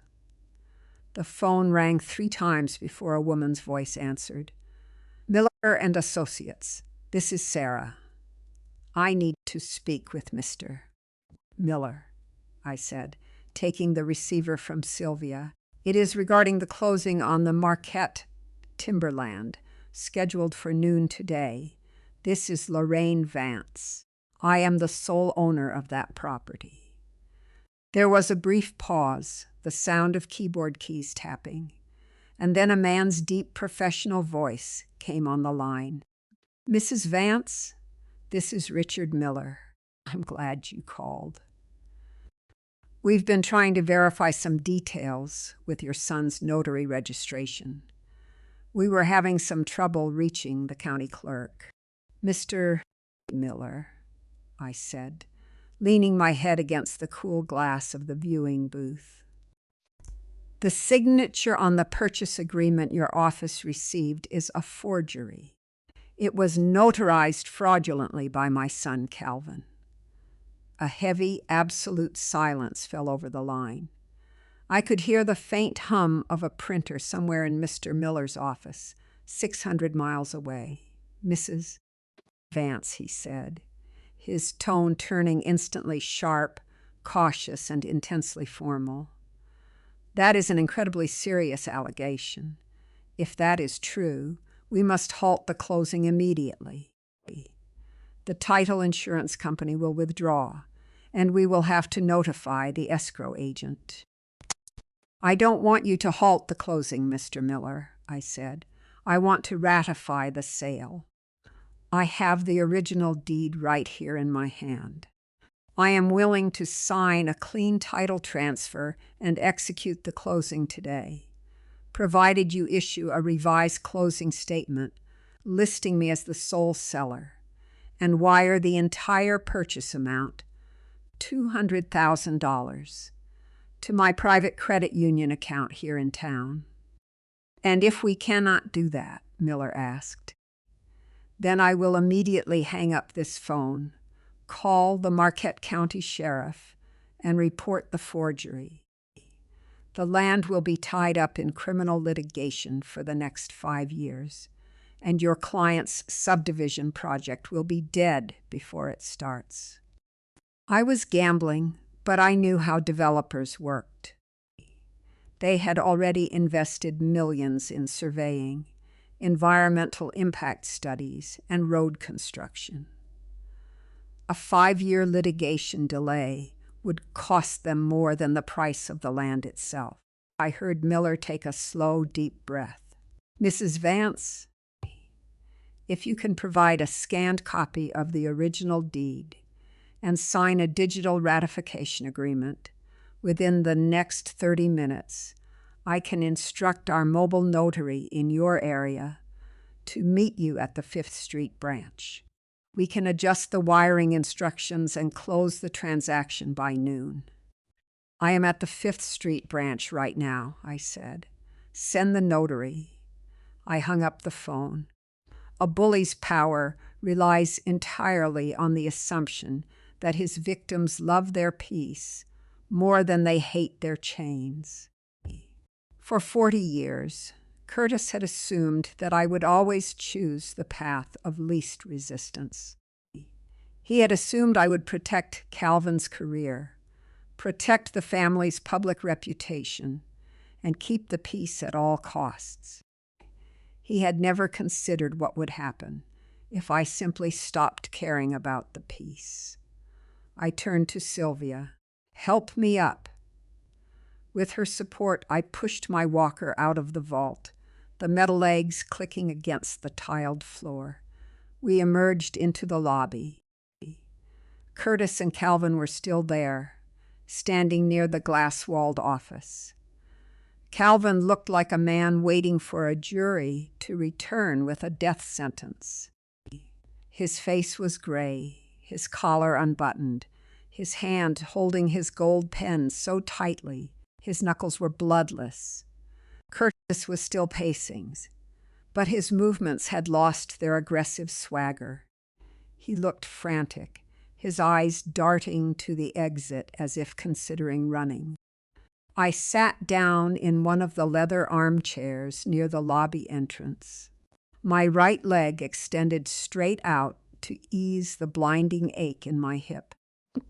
The phone rang 3 times before a woman's voice answered. Miller and Associates. This is Sarah. I need to speak with Mr. Miller, I said, taking the receiver from Sylvia. It is regarding the closing on the Marquette timberland, scheduled for noon today. This is Lorraine Vance. I am the sole owner of that property. There was a brief pause, the sound of keyboard keys tapping, and then a man's deep professional voice came on the line. Mrs. Vance, this is Richard Miller. I'm glad you called. We've been trying to verify some details with your son's notary registration. We were having some trouble reaching the county clerk. Mr. Miller, I said, leaning my head against the cool glass of the viewing booth. The signature on the purchase agreement your office received is a forgery. It was notarized fraudulently by my son, Calvin. A heavy, absolute silence fell over the line. I could hear the faint hum of a printer somewhere in Mr. Miller's office, 600 miles away. Mrs. Vance, he said, his tone turning instantly sharp, cautious, and intensely formal. That is an incredibly serious allegation. If that is true, we must halt the closing immediately. The title insurance company will withdraw, and we will have to notify the escrow agent. I don't want you to halt the closing, Mr. Miller, I said. I want to ratify the sale. I have the original deed right here in my hand. I am willing to sign a clean title transfer and execute the closing today, provided you issue a revised closing statement listing me as the sole seller and wire the entire purchase amount, $200,000, to my private credit union account here in town. And if we cannot do that, Miller asked, then I will immediately hang up this phone, call the Marquette County Sheriff, and report the forgery. The land will be tied up in criminal litigation for the next 5 years, and your client's subdivision project will be dead before it starts. I was gambling, but I knew how developers worked. They had already invested millions in surveying, environmental impact studies, and road construction. A 5-year litigation delay would cost them more than the price of the land itself. I heard Miller take a slow, deep breath. Mrs. Vance, if you can provide a scanned copy of the original deed and sign a digital ratification agreement within the next 30 minutes, I can instruct our mobile notary in your area to meet you at the 5th Street branch. We can adjust the wiring instructions and close the transaction by noon. I am at the 5th Street branch right now, I said. Send the notary. I hung up the phone. A bully's power relies entirely on the assumption that his victims love their peace more than they hate their chains. For 40 years, Curtis had assumed that I would always choose the path of least resistance. He had assumed I would protect Calvin's career, protect the family's public reputation, and keep the peace at all costs. He had never considered what would happen if I simply stopped caring about the peace. I turned to Sylvia. Help me up. With her support, I pushed my walker out of the vault, the metal legs clicking against the tiled floor. We emerged into the lobby. Curtis and Calvin were still there, standing near the glass-walled office. Calvin looked like a man waiting for a jury to return with a death sentence. His face was gray, his collar unbuttoned, his hand holding his gold pen so tightly his knuckles were bloodless. Curtis was still pacing, but his movements had lost their aggressive swagger. He looked frantic, his eyes darting to the exit as if considering running. I sat down in one of the leather armchairs near the lobby entrance. My right leg extended straight out to ease the blinding ache in my hip.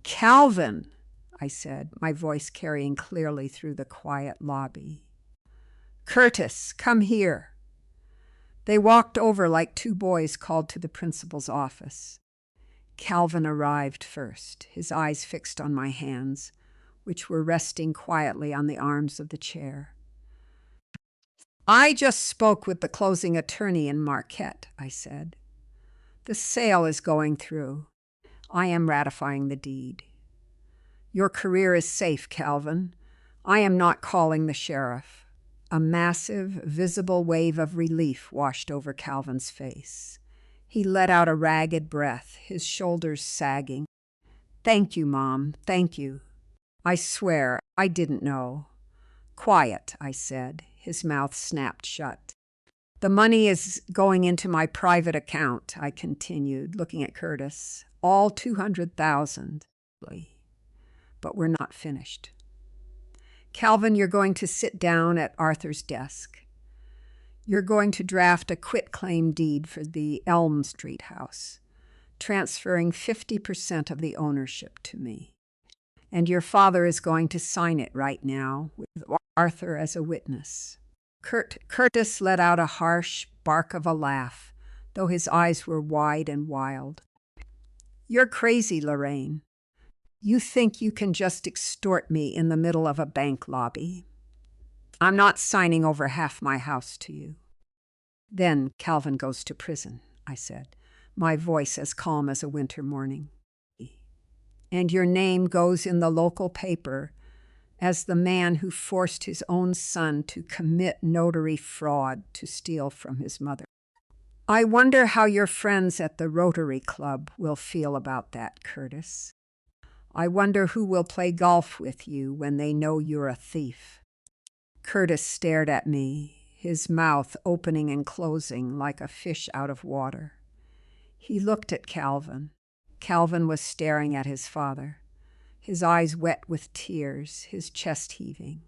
"Calvin," I said, my voice carrying clearly through the quiet lobby. "Curtis, come here." They walked over like two boys called to the principal's office. Calvin arrived first, his eyes fixed on my hands, which were resting quietly on the arms of the chair. "I just spoke with the closing attorney in Marquette," I said. "The sale is going through. I am ratifying the deed. Your career is safe, Calvin. I am not calling the sheriff." A massive, visible wave of relief washed over Calvin's face. He let out a ragged breath, his shoulders sagging. "Thank you, Mom, thank you. I swear, I didn't know." "Quiet," I said. His mouth snapped shut. "The money is going into my private account," I continued, looking at Curtis. "All 200,000. But we're not finished. Calvin, you're going to sit down at Arthur's desk. You're going to draft a quitclaim deed for the Elm Street house, transferring 50% of the ownership to me. And your father is going to sign it right now, with Arthur as a witness." Curtis let out a harsh bark of a laugh, though his eyes were wide and wild. "You're crazy, Lorraine. You think you can just extort me in the middle of a bank lobby. I'm not signing over half my house to you." "Then Calvin goes to prison," I said, my voice as calm as a winter morning. "And your name goes in the local paper as the man who forced his own son to commit notary fraud to steal from his mother. I wonder how your friends at the Rotary Club will feel about that, Curtis. I wonder who will play golf with you when they know you're a thief." Curtis stared at me, his mouth opening and closing like a fish out of water. He looked at Calvin. Calvin was staring at his father, his eyes wet with tears, his chest heaving.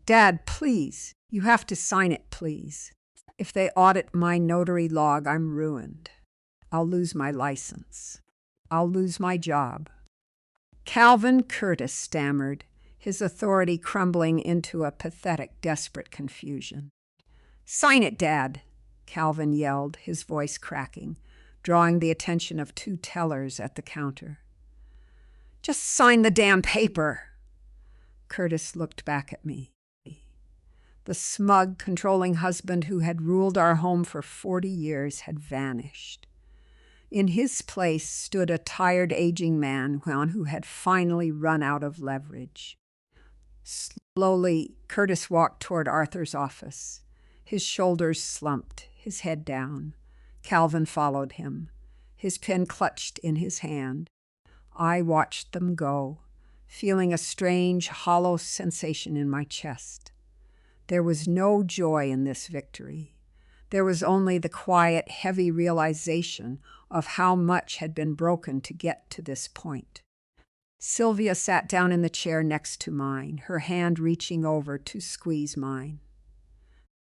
"Dad, please, you have to sign it, please. If they audit my notary log, I'm ruined. I'll lose my license. I'll lose my job." "Calvin," Curtis stammered, his authority crumbling into a pathetic, desperate confusion. "Sign it, Dad," Calvin yelled, his voice cracking, drawing the attention of two tellers at the counter. "Just sign the damn paper." Curtis looked back at me. The smug, controlling husband who had ruled our home for 40 years had vanished. In his place stood a tired, aging man who had finally run out of leverage. Slowly, Curtis walked toward Arthur's office. His shoulders slumped, his head down. Calvin followed him, his pen clutched in his hand. I watched them go, feeling a strange, hollow sensation in my chest. There was no joy in this victory. There was only the quiet, heavy realization of how much had been broken to get to this point. Sylvia sat down in the chair next to mine, her hand reaching over to squeeze mine.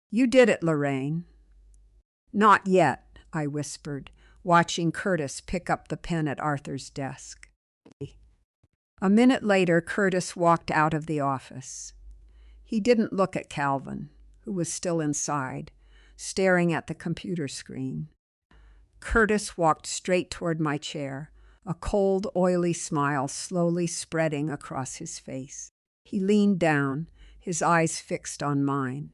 "You did it, Lorraine." "Not yet," I whispered, watching Curtis pick up the pen at Arthur's desk. A minute later, Curtis walked out of the office. He didn't look at Calvin, who was still inside, staring at the computer screen. Curtis walked straight toward my chair, a cold, oily smile slowly spreading across his face. He leaned down, his eyes fixed on mine.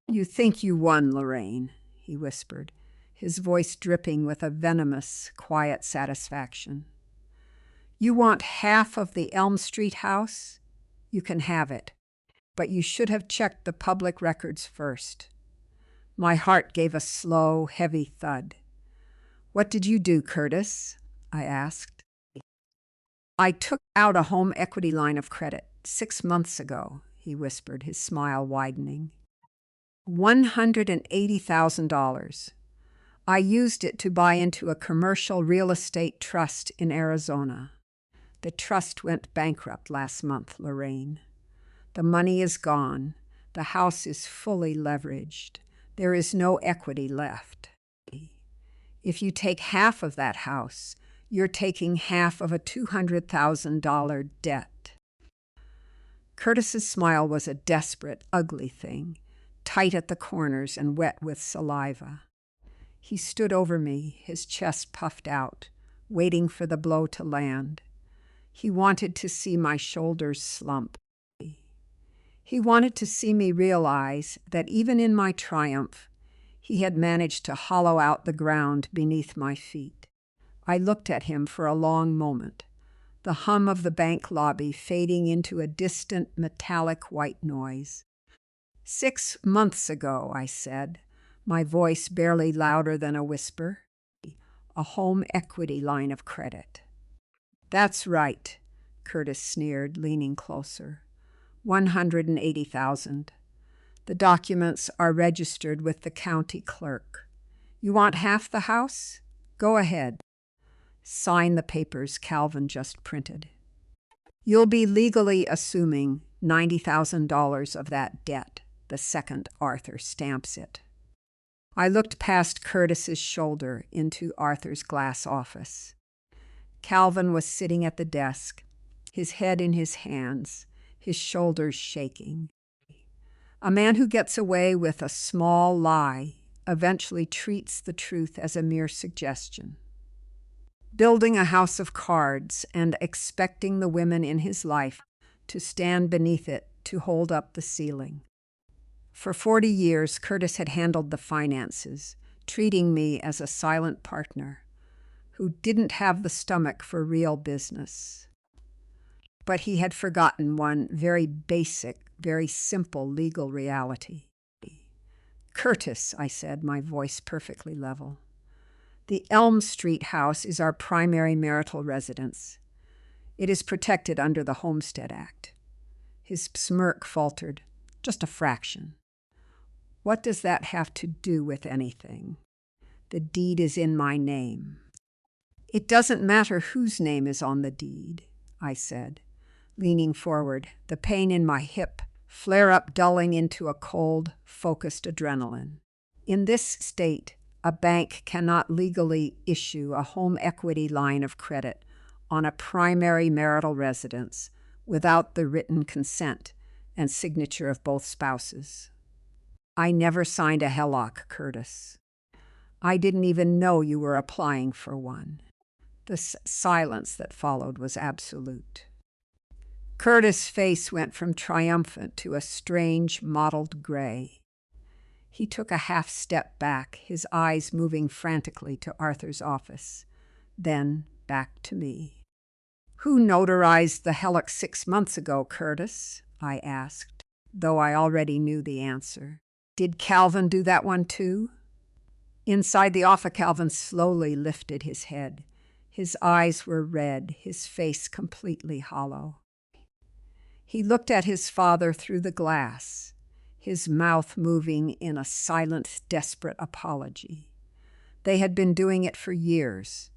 "You think you won, Lorraine," he whispered, his voice dripping with a venomous, quiet satisfaction. "You want half of the Elm Street house? You can have it, but you should have checked the public records first." My heart gave a slow, heavy thud. "What did you do, Curtis?" I asked. "I took out a home equity line of credit 6 months ago," he whispered, his smile widening. $180,000. I used it to buy into a commercial real estate trust in Arizona. The trust went bankrupt last month, Lorraine. The money is gone. The house is fully leveraged. There is no equity left. If you take half of that house, you're taking half of a $200,000 debt. Curtis's smile was a desperate, ugly thing, tight at the corners and wet with saliva. He stood over me, his chest puffed out, waiting for the blow to land. He wanted to see my shoulders slump. He wanted to see me realize that even in my triumph, he had managed to hollow out the ground beneath my feet. I looked at him for a long moment, the hum of the bank lobby fading into a distant metallic white noise. 6 months ago, I said, my voice barely louder than a whisper, a home equity line of credit. That's right, Curtis sneered, leaning closer. 180,000. The documents are registered with the county clerk. You want half the house? Go ahead. Sign the papers Calvin just printed. You'll be legally assuming $90,000 of that debt the second Arthur stamps it. I looked past Curtis's shoulder into Arthur's glass office. Calvin was sitting at the desk, his head in his hands, his shoulders shaking. A man who gets away with a small lie eventually treats the truth as a mere suggestion. Building a house of cards and expecting the women in his life to stand beneath it to hold up the ceiling. For 40 years, Curtis had handled the finances, treating me as a silent partner who didn't have the stomach for real business. But he had forgotten one very basic, very simple legal reality. Curtis, I said, my voice perfectly level. The Elm Street house is our primary marital residence. It is protected under the Homestead Act. His smirk faltered, just a fraction. What does that have to do with anything? The deed is in my name. It doesn't matter whose name is on the deed, I said, leaning forward, the pain in my hip flare-up dulling into a cold, focused adrenaline. In this state, a bank cannot legally issue a home equity line of credit on a primary marital residence without the written consent and signature of both spouses. I never signed a HELOC, Curtis. I didn't even know you were applying for one. The silence that followed was absolute. Curtis' face went from triumphant to a strange, mottled gray. He took a half step back, his eyes moving frantically to Arthur's office, then back to me. Who notarized the HELOC 6 months ago, Curtis? I asked, though I already knew the answer. Did Calvin do that one too? Inside the office, Calvin slowly lifted his head. His eyes were red, his face completely hollow. He looked at his father through the glass, his mouth moving in a silent, desperate apology. They had been doing it for years.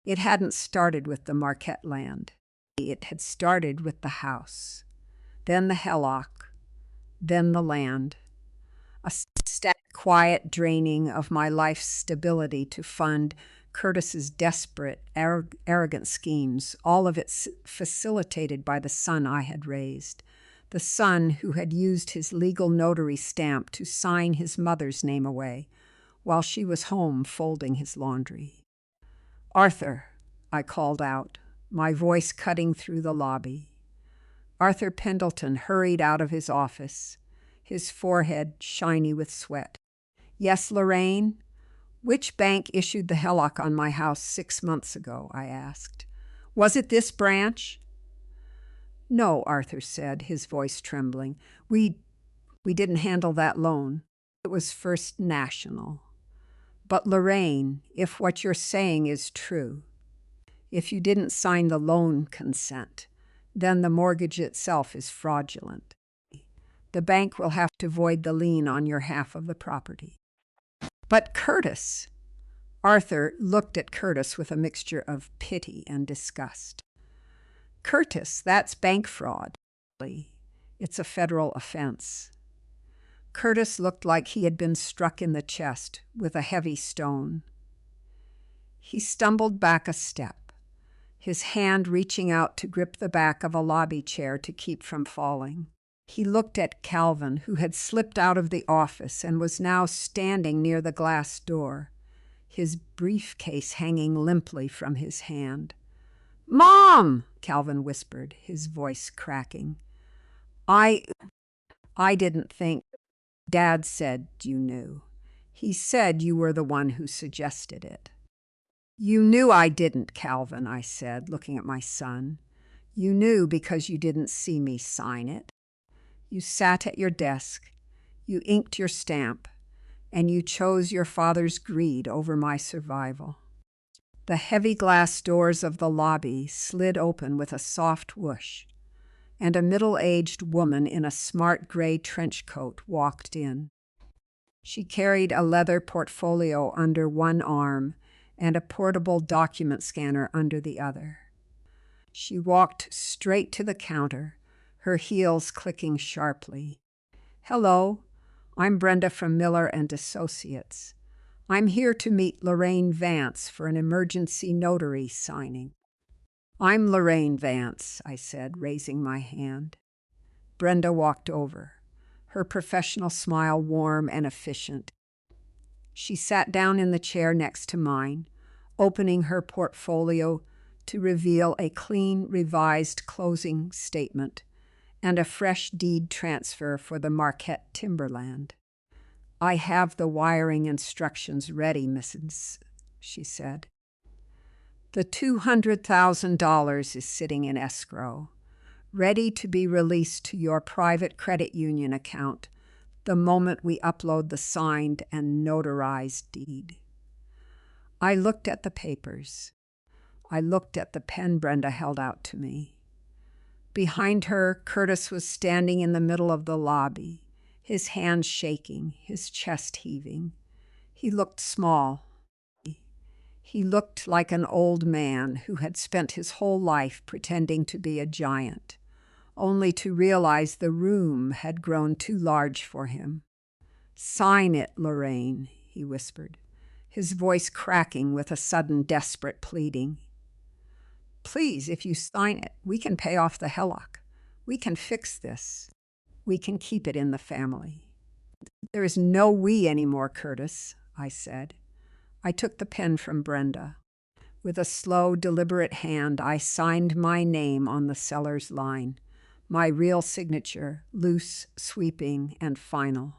It hadn't started with the Marquette land. It had started with the house, then the HELOC, then the land. A static, quiet draining of my life's stability to fund Curtis's desperate, arrogant schemes, all of it facilitated by the son I had raised, the son who had used his legal notary stamp to sign his mother's name away while she was home folding his laundry. Arthur, I called out, my voice cutting through the lobby. Arthur Pendleton hurried out of his office, his forehead shiny with sweat. Yes, Lorraine? Which bank issued the HELOC on my house 6 months ago? I asked. Was it this branch? No, Arthur said, his voice trembling. We didn't handle that loan. It was First National. But Lorraine, if what you're saying is true, if you didn't sign the loan consent, then the mortgage itself is fraudulent. The bank will have to void the lien on your half of the property. But Curtis! Arthur looked at Curtis with a mixture of pity and disgust. Curtis, that's bank fraud. It's a federal offense." Curtis looked like he had been struck in the chest with a heavy stone. He stumbled back a step, his hand reaching out to grip the back of a lobby chair to keep from falling. He looked at Calvin, who had slipped out of the office and was now standing near the glass door, his briefcase hanging limply from his hand. "Mom!" Calvin whispered, his voice cracking. I didn't think. Dad said you knew. He said you were the one who suggested it." "You knew I didn't, Calvin," I said, looking at my son. "You knew because you didn't see me sign it. You sat at your desk, you inked your stamp, and you chose your father's greed over my survival." The heavy glass doors of the lobby slid open with a soft whoosh, and a middle-aged woman in a smart gray trench coat walked in. She carried a leather portfolio under one arm and a portable document scanner under the other. She walked straight to the counter, her heels clicking sharply. "Hello, I'm Brenda from Miller and Associates. I'm here to meet Lorraine Vance for an emergency notary signing." "I'm Lorraine Vance," I said, raising my hand. Brenda walked over, her professional smile warm and efficient. She sat down in the chair next to mine, opening her portfolio to reveal a clean, revised closing statement and a fresh deed transfer for the Marquette timberland. "I have the wiring instructions ready, Mrs." she said. "The $200,000 is sitting in escrow, ready to be released to your private credit union account the moment we upload the signed and notarized deed." I looked at the papers. I looked at the pen Brenda held out to me. Behind her, Curtis was standing in the middle of the lobby, his hands shaking, his chest heaving. He looked small. He looked like an old man who had spent his whole life pretending to be a giant, only to realize the room had grown too large for him. "Sign it, Lorraine," he whispered, his voice cracking with a sudden desperate pleading. "Please, if you sign it, we can pay off the HELOC. We can fix this. We can keep it in the family." "There is no we anymore, Curtis," I said. I took the pen from Brenda. With a slow, deliberate hand, I signed my name on the seller's line, my real signature, loose, sweeping, and final.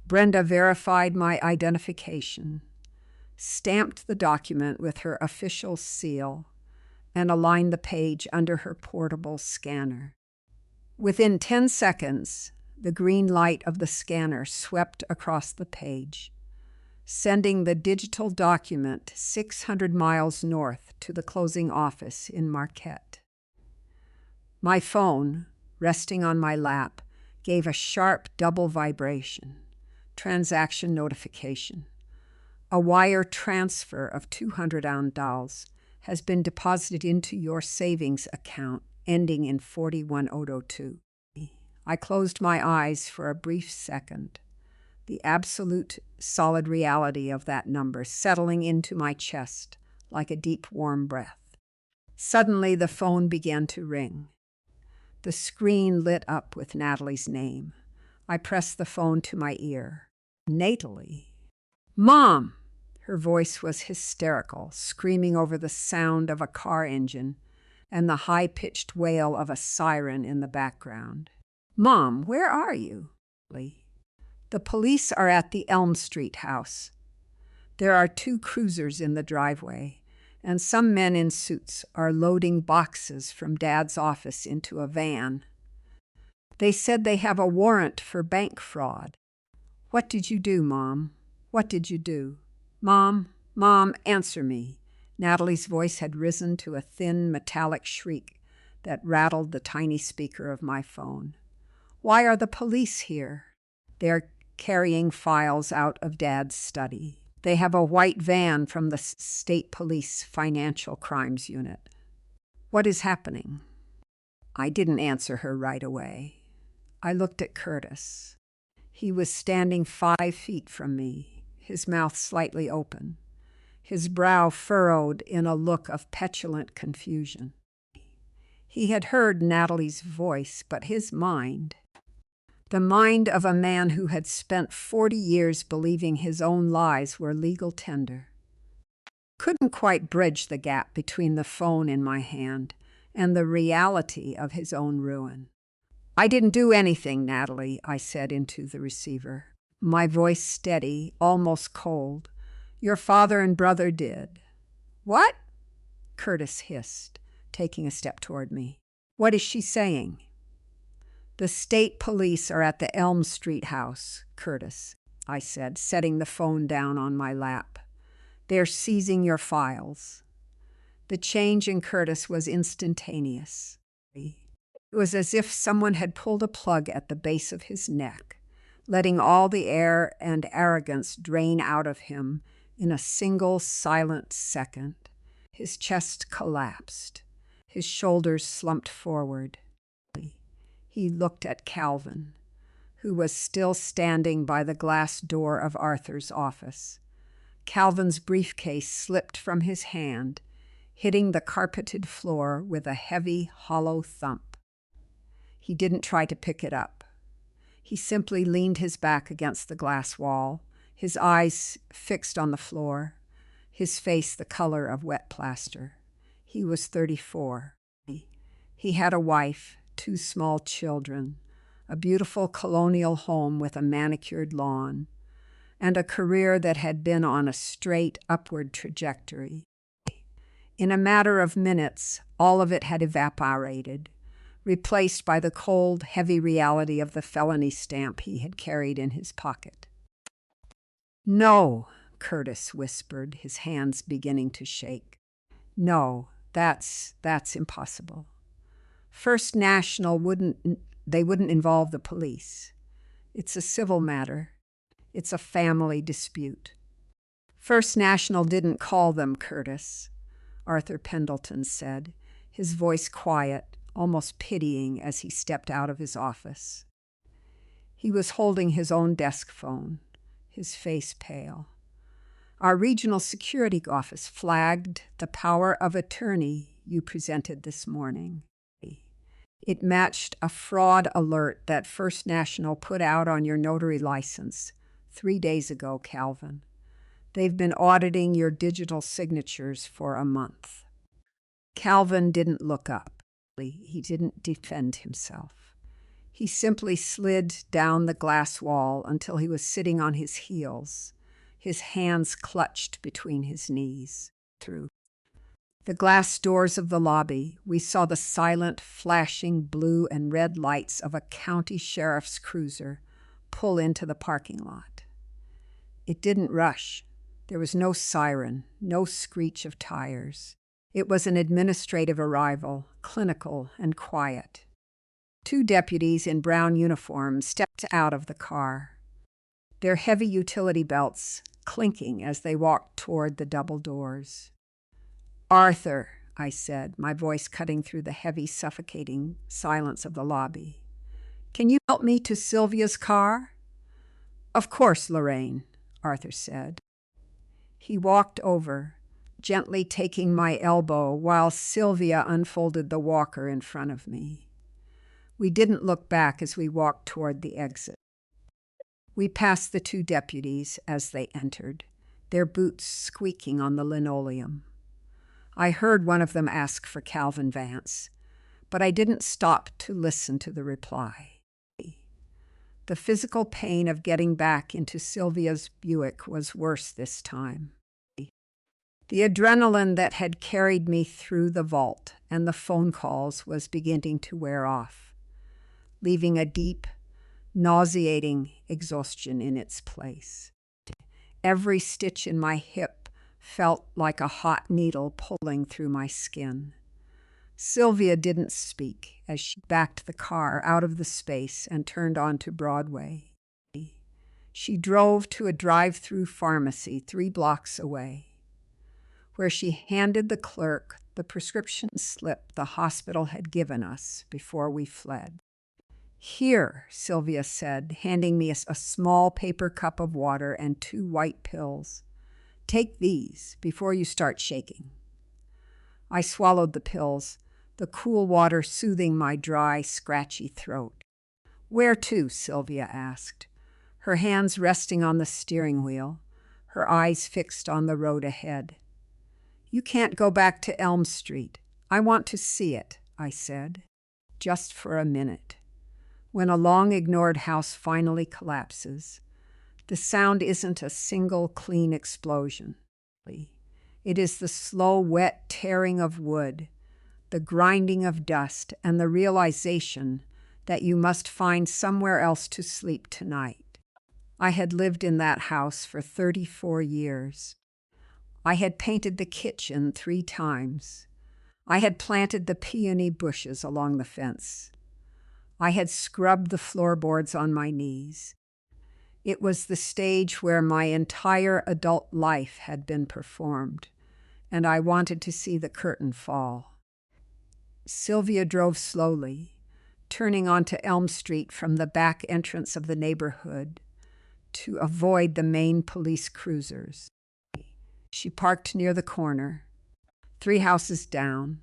Brenda verified my identification, stamped the document with her official seal, and aligned the page under her portable scanner. Within 10 seconds, the green light of the scanner swept across the page, sending the digital document 600 miles north to the closing office in Marquette. My phone, resting on my lap, gave a sharp double vibration. Transaction notification. A wire transfer of $200 has been deposited into your savings account ending in 41002. I closed my eyes for a brief second, the absolute solid reality of that number settling into my chest like a deep, warm breath. Suddenly, the phone began to ring. The screen lit up with Natalie's name. I pressed the phone to my ear. Natalie. "Mom!" Her voice was hysterical, screaming over the sound of a car engine and the high-pitched wail of a siren in the background. "Mom, where are you?" "The police are at the Elm Street house. There are 2 cruisers in the driveway, and some men in suits are loading boxes from Dad's office into a van. They said they have a warrant for bank fraud." "What did you do, Mom? What did you do? Mom, answer me." Natalie's voice had risen to a thin, metallic shriek that rattled the tiny speaker of my phone. "Why are the police here?" "They're carrying files out of Dad's study. They have a white van from the State Police Financial Crimes Unit." "What is happening?" I didn't answer her right away. I looked at Curtis. He was standing 5 feet from me, his mouth slightly open, his brow furrowed in a look of petulant confusion. He had heard Natalie's voice, but his mind, the mind of a man who had spent 40 years believing his own lies were legal tender, couldn't quite bridge the gap between the phone in my hand and the reality of his own ruin. "I didn't do anything, Natalie," I said into the receiver, my voice steady, almost cold. "Your father and brother did." "What?" Curtis hissed, taking a step toward me. "What is she saying?" "The state police are at the Elm Street house, Curtis," I said, setting the phone down on my lap. "They're seizing your files." The change in Curtis was instantaneous. It was as if someone had pulled a plug at the base of his neck, letting all the air and arrogance drain out of him in a single silent second. His chest collapsed. His shoulders slumped forward. He looked at Calvin, who was still standing by the glass door of Arthur's office. Calvin's briefcase slipped from his hand, hitting the carpeted floor with a heavy, hollow thump. He didn't try to pick it up. He simply leaned his back against the glass wall, his eyes fixed on the floor, his face the color of wet plaster. He was 34. He had a wife, 2 small children, a beautiful colonial home with a manicured lawn, and a career that had been on a straight upward trajectory. In a matter of minutes, all of it had evaporated, replaced by the cold, heavy reality of the felony stamp he had carried in his pocket. "No," Curtis whispered, his hands beginning to shake. "No, that's impossible. First National wouldn't involve the police. It's a civil matter. It's a family dispute." "First National didn't call them, Curtis," Arthur Pendleton said, his voice quiet, almost pitying as he stepped out of his office. He was holding his own desk phone, his face pale. "Our regional security office flagged the power of attorney you presented this morning. It matched a fraud alert that First National put out on your notary license 3 days ago, Calvin. They've been auditing your digital signatures for a month." Calvin didn't look up. He didn't defend himself. He simply slid down the glass wall until he was sitting on his heels, his hands clutched between his knees. Through the glass doors of the lobby, we saw the silent, flashing blue and red lights of a county sheriff's cruiser pull into the parking lot. It didn't rush. There was no siren, no screech of tires. It was an administrative arrival, clinical and quiet. 2 deputies in brown uniforms stepped out of the car, their heavy utility belts clinking as they walked toward the double doors. "Arthur," I said, my voice cutting through the heavy, suffocating silence of the lobby. "Can you help me to Sylvia's car?" "Of course, Lorraine," Arthur said. He walked over, gently taking my elbow while Sylvia unfolded the walker in front of me. We didn't look back as we walked toward the exit. We passed the 2 deputies as they entered, their boots squeaking on the linoleum. I heard one of them ask for Calvin Vance, but I didn't stop to listen to the reply. The physical pain of getting back into Sylvia's Buick was worse this time. The adrenaline that had carried me through the vault and the phone calls was beginning to wear off, leaving a deep, nauseating exhaustion in its place. Every stitch in my hip felt like a hot needle pulling through my skin. Sylvia didn't speak as she backed the car out of the space and turned onto Broadway. She drove to a drive-through pharmacy 3 blocks away, where she handed the clerk the prescription slip the hospital had given us before we fled. "Here," Sylvia said, handing me a small paper cup of water and 2 white pills. "Take these before you start shaking." I swallowed the pills, the cool water soothing my dry, scratchy throat. "Where to?" Sylvia asked, her hands resting on the steering wheel, her eyes fixed on the road ahead. "You can't go back to Elm Street. I want to see it," I said, "just for a minute." When a long-ignored house finally collapses, the sound isn't a single clean explosion. It is the slow, wet tearing of wood, the grinding of dust, and the realization that you must find somewhere else to sleep tonight. I had lived in that house for 34 years. I had painted the kitchen 3 times. I had planted the peony bushes along the fence. I had scrubbed the floorboards on my knees. It was the stage where my entire adult life had been performed, and I wanted to see the curtain fall. Sylvia drove slowly, turning onto Elm Street from the back entrance of the neighborhood to avoid the main police cruisers. She parked near the corner, 3 houses down,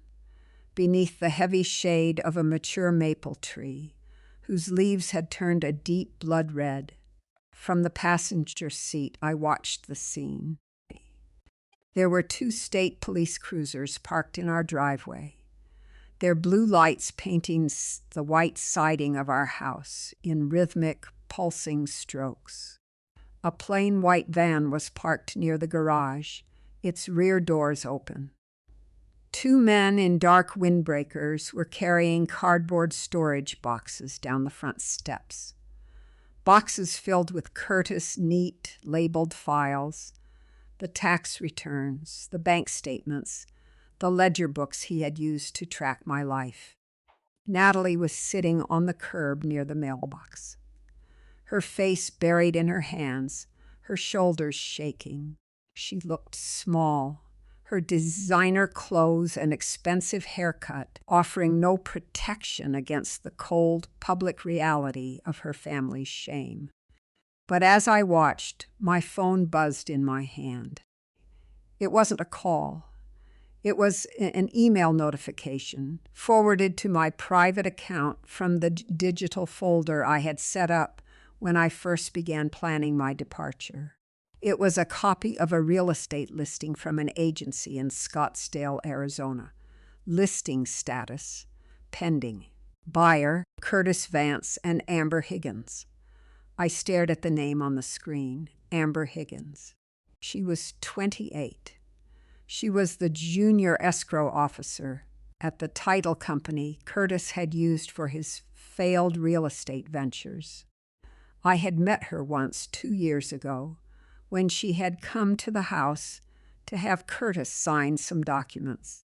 beneath the heavy shade of a mature maple tree, whose leaves had turned a deep blood red. From the passenger seat, I watched the scene. There were 2 state police cruisers parked in our driveway, their blue lights painting the white siding of our house in rhythmic, pulsing strokes. A plain white van was parked near the garage, its rear doors open. 2 men in dark windbreakers were carrying cardboard storage boxes down the front steps. Boxes filled with Curtis' neat, labeled files, the tax returns, the bank statements, the ledger books he had used to track my life. Natalie was sitting on the curb near the mailbox, her face buried in her hands, her shoulders shaking. She looked small, her designer clothes and expensive haircut offering no protection against the cold public reality of her family's shame. But as I watched, my phone buzzed in my hand. It wasn't a call. It was an email notification forwarded to my private account from the digital folder I had set up when I first began planning my departure. It was a copy of a real estate listing from an agency in Scottsdale, Arizona. Listing status: pending. Buyer: Curtis Vance and Amber Higgins. I stared at the name on the screen, Amber Higgins. She was 28. She was the junior escrow officer at the title company Curtis had used for his failed real estate ventures. I had met her once 2 years ago, when she had come to the house to have Curtis sign some documents.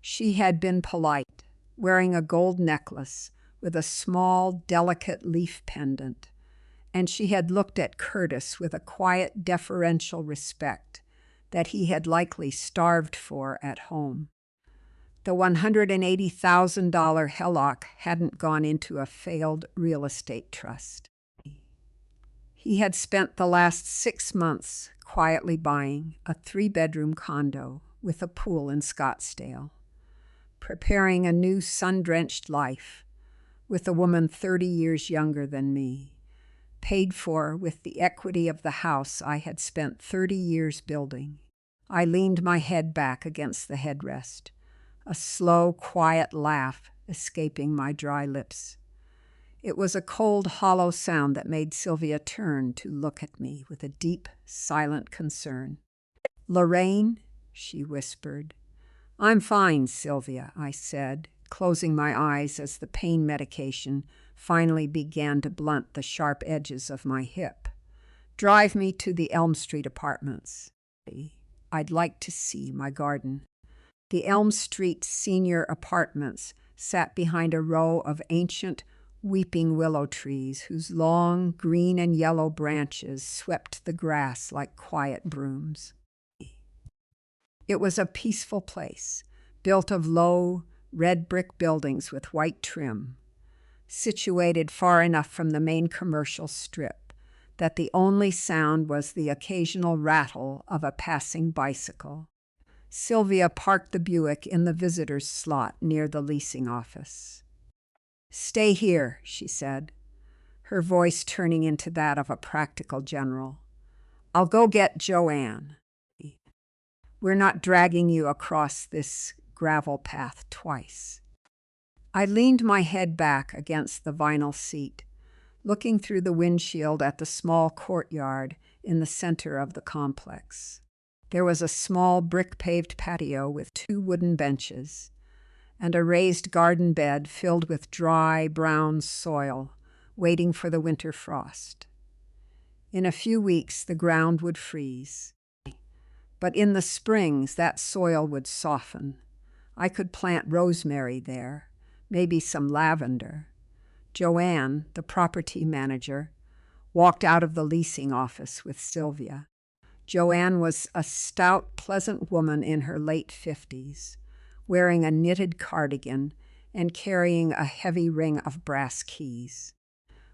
She had been polite, wearing a gold necklace with a small, delicate leaf pendant, and she had looked at Curtis with a quiet, deferential respect that he had likely starved for at home. The $180,000 HELOC hadn't gone into a failed real estate trust. He had spent the last 6 months quietly buying a 3-bedroom condo with a pool in Scottsdale, preparing a new sun-drenched life with a woman 30 years younger than me, paid for with the equity of the house I had spent 30 years building. I leaned my head back against the headrest, a slow, quiet laugh escaping my dry lips. It was a cold, hollow sound that made Sylvia turn to look at me with a deep, silent concern. "Lorraine?" she whispered. "I'm fine, Sylvia," I said, closing my eyes as the pain medication finally began to blunt the sharp edges of my hip. "Drive me to the Elm Street apartments. I'd like to see my garden." The Elm Street senior apartments sat behind a row of ancient, weeping willow trees whose long green and yellow branches swept the grass like quiet brooms. It was a peaceful place, built of low, red brick buildings with white trim. situated far enough from the main commercial strip that the only sound was the occasional rattle of a passing bicycle. Sylvia parked the Buick in the visitor's slot near the leasing office. "Stay here," she said, her voice turning into that of a practical general. "I'll go get Joanne. We're not dragging you across this gravel path twice." I leaned my head back against the vinyl seat, looking through the windshield at the small courtyard in the center of the complex. There was a small brick-paved patio with 2 wooden benches and a raised garden bed filled with dry, brown soil, waiting for the winter frost. In a few weeks, the ground would freeze. But in the springs, that soil would soften. I could plant rosemary there, maybe some lavender. Joanne, the property manager, walked out of the leasing office with Sylvia. Joanne was a stout, pleasant woman in her late 50s, wearing a knitted cardigan and carrying a heavy ring of brass keys.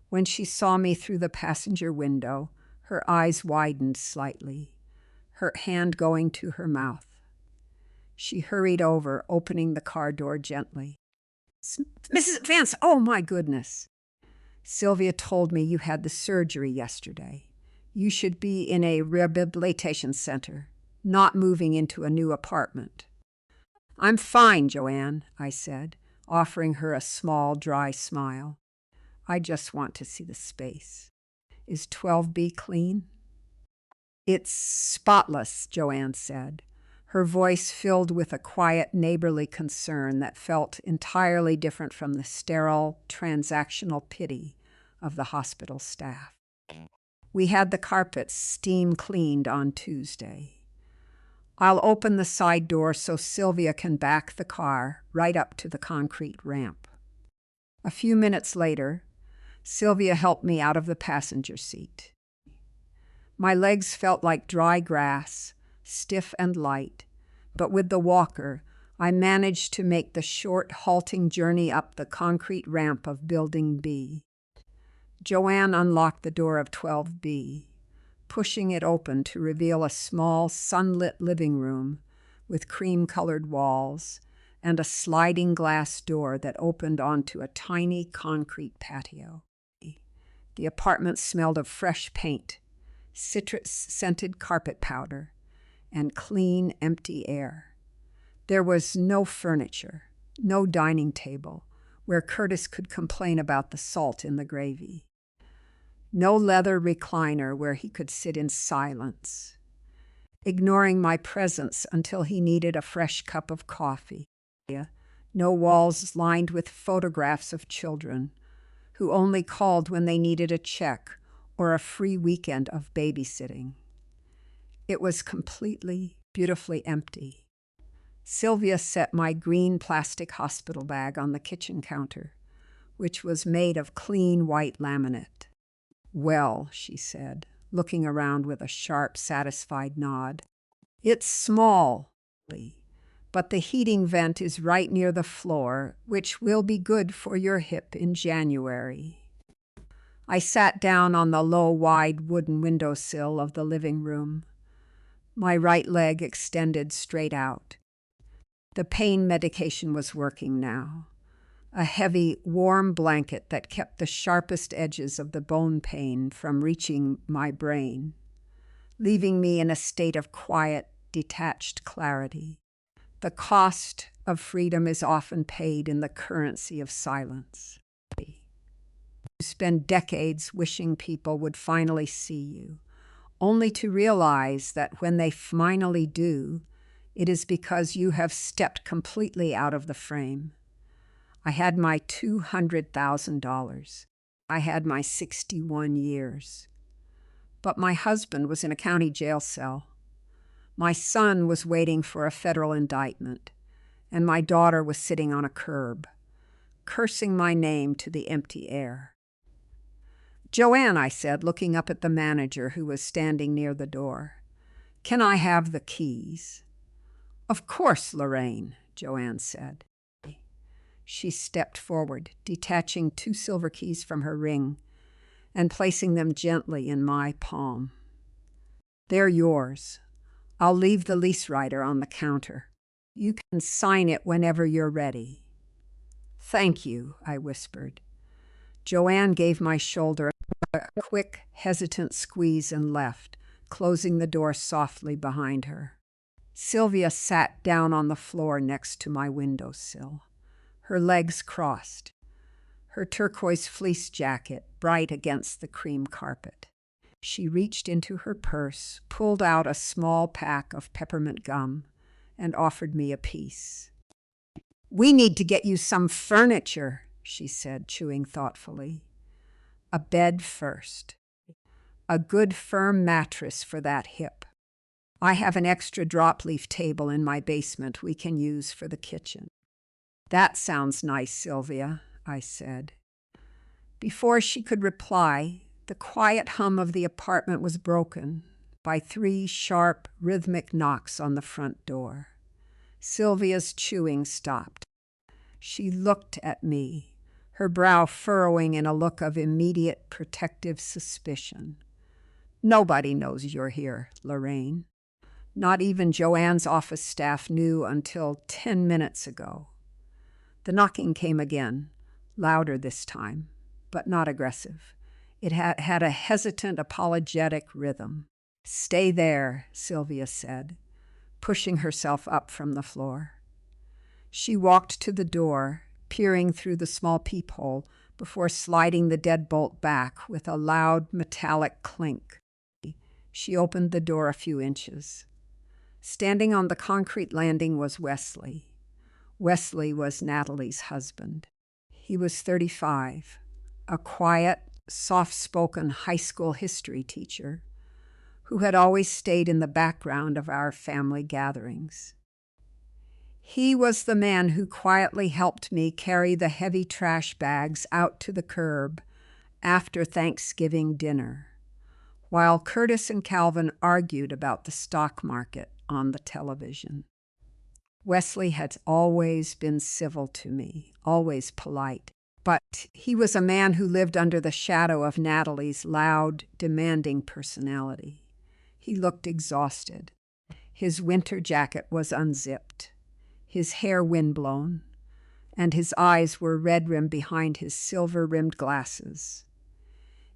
When she saw me through the passenger window, her eyes widened slightly, her hand going to her mouth. She hurried over, opening the car door gently. "Mrs. Vance, oh my goodness. Sylvia told me you had the surgery yesterday. You should be in a rehabilitation center, not moving into a new apartment." "I'm fine, Joanne," I said, offering her a small, dry smile. "I just want to see the space. Is 12B clean?" "It's spotless," Joanne said, her voice filled with a quiet, neighborly concern that felt entirely different from the sterile, transactional pity of the hospital staff. "We had the carpets steam cleaned on Tuesday. I'll open the side door so Sylvia can back the car right up to the concrete ramp." A few minutes later, Sylvia helped me out of the passenger seat. My legs felt like dry grass, stiff and light, but with the walker, I managed to make the short, halting journey up the concrete ramp of Building B. Joanne unlocked the door of 12B, pushing it open to reveal a small, sunlit living room with cream-colored walls and a sliding glass door that opened onto a tiny concrete patio. The apartment smelled of fresh paint, citrus-scented carpet powder, and clean, empty air. There was no furniture, no dining table, where Curtis could complain about the salt in the gravy. No leather recliner where he could sit in silence, ignoring my presence until he needed a fresh cup of coffee. No walls lined with photographs of children who only called when they needed a check or a free weekend of babysitting. It was completely, beautifully empty. Sylvia set my green plastic hospital bag on the kitchen counter, which was made of clean white laminate. "Well," she said, looking around with a sharp, satisfied nod, "it's small, but the heating vent is right near the floor, which will be good for your hip in January." I sat down on the low, wide wooden windowsill of the living room, my right leg extended straight out. The pain medication was working now, a heavy, warm blanket that kept the sharpest edges of the bone pain from reaching my brain, leaving me in a state of quiet, detached clarity. The cost of freedom is often paid in the currency of silence. You spend decades wishing people would finally see you, only to realize that when they finally do, it is because you have stepped completely out of the frame. I had my $200,000. I had my 61 years. But my husband was in a county jail cell. My son was waiting for a federal indictment, and my daughter was sitting on a curb, cursing my name to the empty air. "Joanne," I said, looking up at the manager who was standing near the door, "can I have the keys?" "Of course, Lorraine," Joanne said. She stepped forward, detaching 2 silver keys from her ring and placing them gently in my palm. "They're yours. I'll leave the lease rider on the counter. You can sign it whenever you're ready." "Thank you," I whispered. Joanne gave my shoulder a quick, hesitant squeeze and left, closing the door softly behind her. Sylvia sat down on the floor next to my windowsill, her legs crossed, her turquoise fleece jacket bright against the cream carpet. She reached into her purse, pulled out a small pack of peppermint gum, and offered me a piece. "We need to get you some furniture," she said, chewing thoughtfully. "A bed first. A good firm mattress for that hip. I have an extra drop leaf table in my basement we can use for the kitchen." "That sounds nice, Sylvia," I said. Before she could reply, the quiet hum of the apartment was broken by 3 sharp, rhythmic knocks on the front door. Sylvia's chewing stopped. She looked at me, her brow furrowing in a look of immediate protective suspicion. "Nobody knows you're here, Lorraine. Not even Joanne's office staff knew until 10 minutes ago." The knocking came again, louder this time, but not aggressive. It had a hesitant, apologetic rhythm. "Stay there," Sylvia said, pushing herself up from the floor. She walked to the door, peering through the small peephole before sliding the deadbolt back with a loud metallic clink. She opened the door a few inches. Standing on the concrete landing was Wesley. Wesley was Natalie's husband. He was 35, a quiet, soft-spoken high school history teacher who had always stayed in the background of our family gatherings. He was the man who quietly helped me carry the heavy trash bags out to the curb after Thanksgiving dinner, while Curtis and Calvin argued about the stock market on the television. Wesley had always been civil to me, always polite, but he was a man who lived under the shadow of Natalie's loud, demanding personality. He looked exhausted. His winter jacket was unzipped, his hair windblown, and his eyes were red-rimmed behind his silver-rimmed glasses.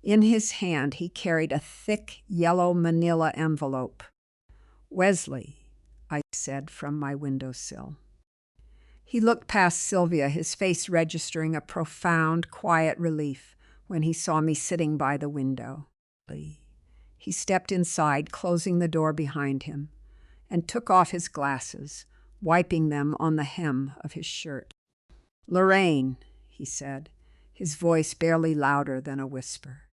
In his hand he carried a thick yellow manila envelope. "Wesley," I said from my windowsill. He looked past Sylvia, his face registering a profound, quiet relief when he saw me sitting by the window. He stepped inside, closing the door behind him, and took off his glasses, wiping them on the hem of his shirt. "Lorraine," he said, his voice barely louder than a whisper.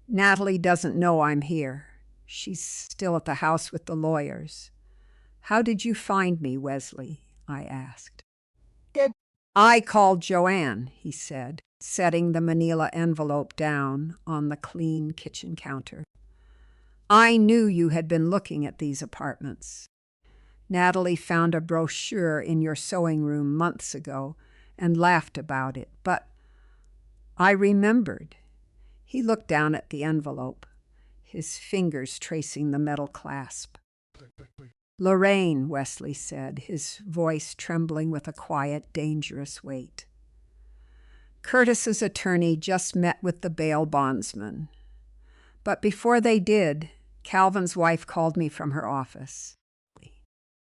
"Natalie doesn't know I'm here. She's still at the house with the lawyers." "How did you find me, Wesley?" I asked. "I called Joanne," he said, setting the manila envelope down on the clean kitchen counter. "I knew you had been looking at these apartments. Natalie found a brochure in your sewing room months ago and laughed about it, but I remembered." He looked down at the envelope, his fingers tracing the metal clasp. "Lorraine," Wesley said, his voice trembling with a quiet, dangerous weight. "Curtis's attorney just met with the bail bondsman. But before they did, Calvin's wife called me from her office.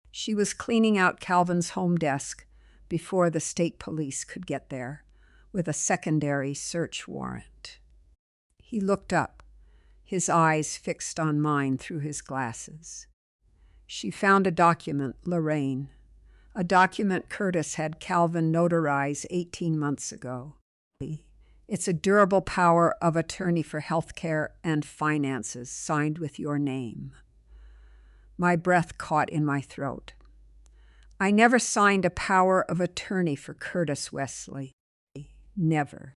She was cleaning out Calvin's home desk before the state police could get there with a secondary search warrant." He looked up, his eyes fixed on mine through his glasses. "She found a document, Lorraine, a document Curtis had Calvin notarize 18 months ago. It's a durable power of attorney for healthcare and finances signed with your name." My breath caught in my throat. "I never signed a power of attorney for Curtis, Wesley. Never."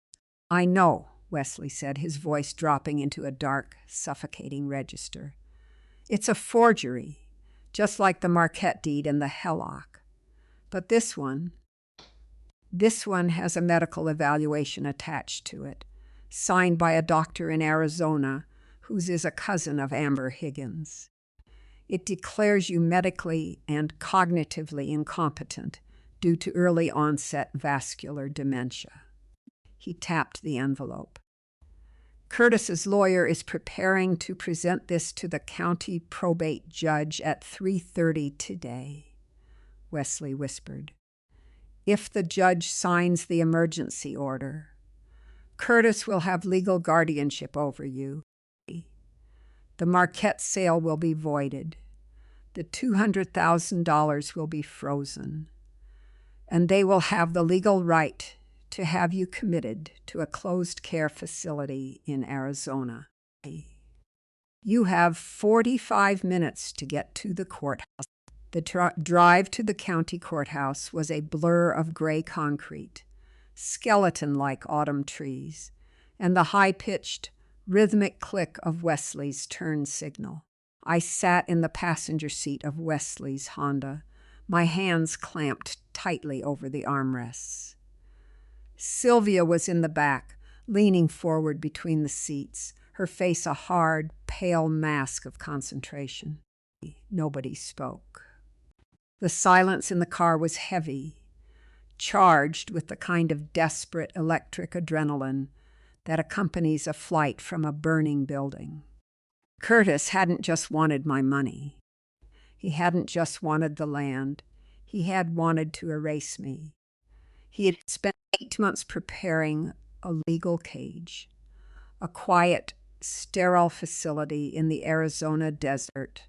"I know," Wesley said, his voice dropping into a dark, suffocating register. "It's a forgery, just like the Marquette deed and the Hellock. But this one This one has a medical evaluation attached to it, signed by a doctor in Arizona whose is a cousin of Amber Higgins. It declares you medically and cognitively incompetent due to early onset vascular dementia. He tapped the envelope. Curtis's lawyer is preparing to present this to the county probate judge at 3:30 today, Wesley whispered. If the judge signs the emergency order, Curtis will have legal guardianship over you. The Marquette sale will be voided. The $200,000 will be frozen. And they will have the legal right to have you committed to a closed care facility in Arizona. You have 45 minutes to get to the courthouse. The drive to the county courthouse was a blur of gray concrete, skeleton-like autumn trees, and the high-pitched, rhythmic click of Wesley's turn signal. I sat in the passenger seat of Wesley's Honda, my hands clamped tightly over the armrests. Sylvia was in the back, leaning forward between the seats, her face a hard, pale mask of concentration. Nobody spoke. The silence in the car was heavy, charged with the kind of desperate electric adrenaline that accompanies a flight from a burning building. Curtis hadn't just wanted my money. He hadn't just wanted the land. He had wanted to erase me. He had spent 8 months preparing a legal cage, a quiet, sterile facility in the Arizona desert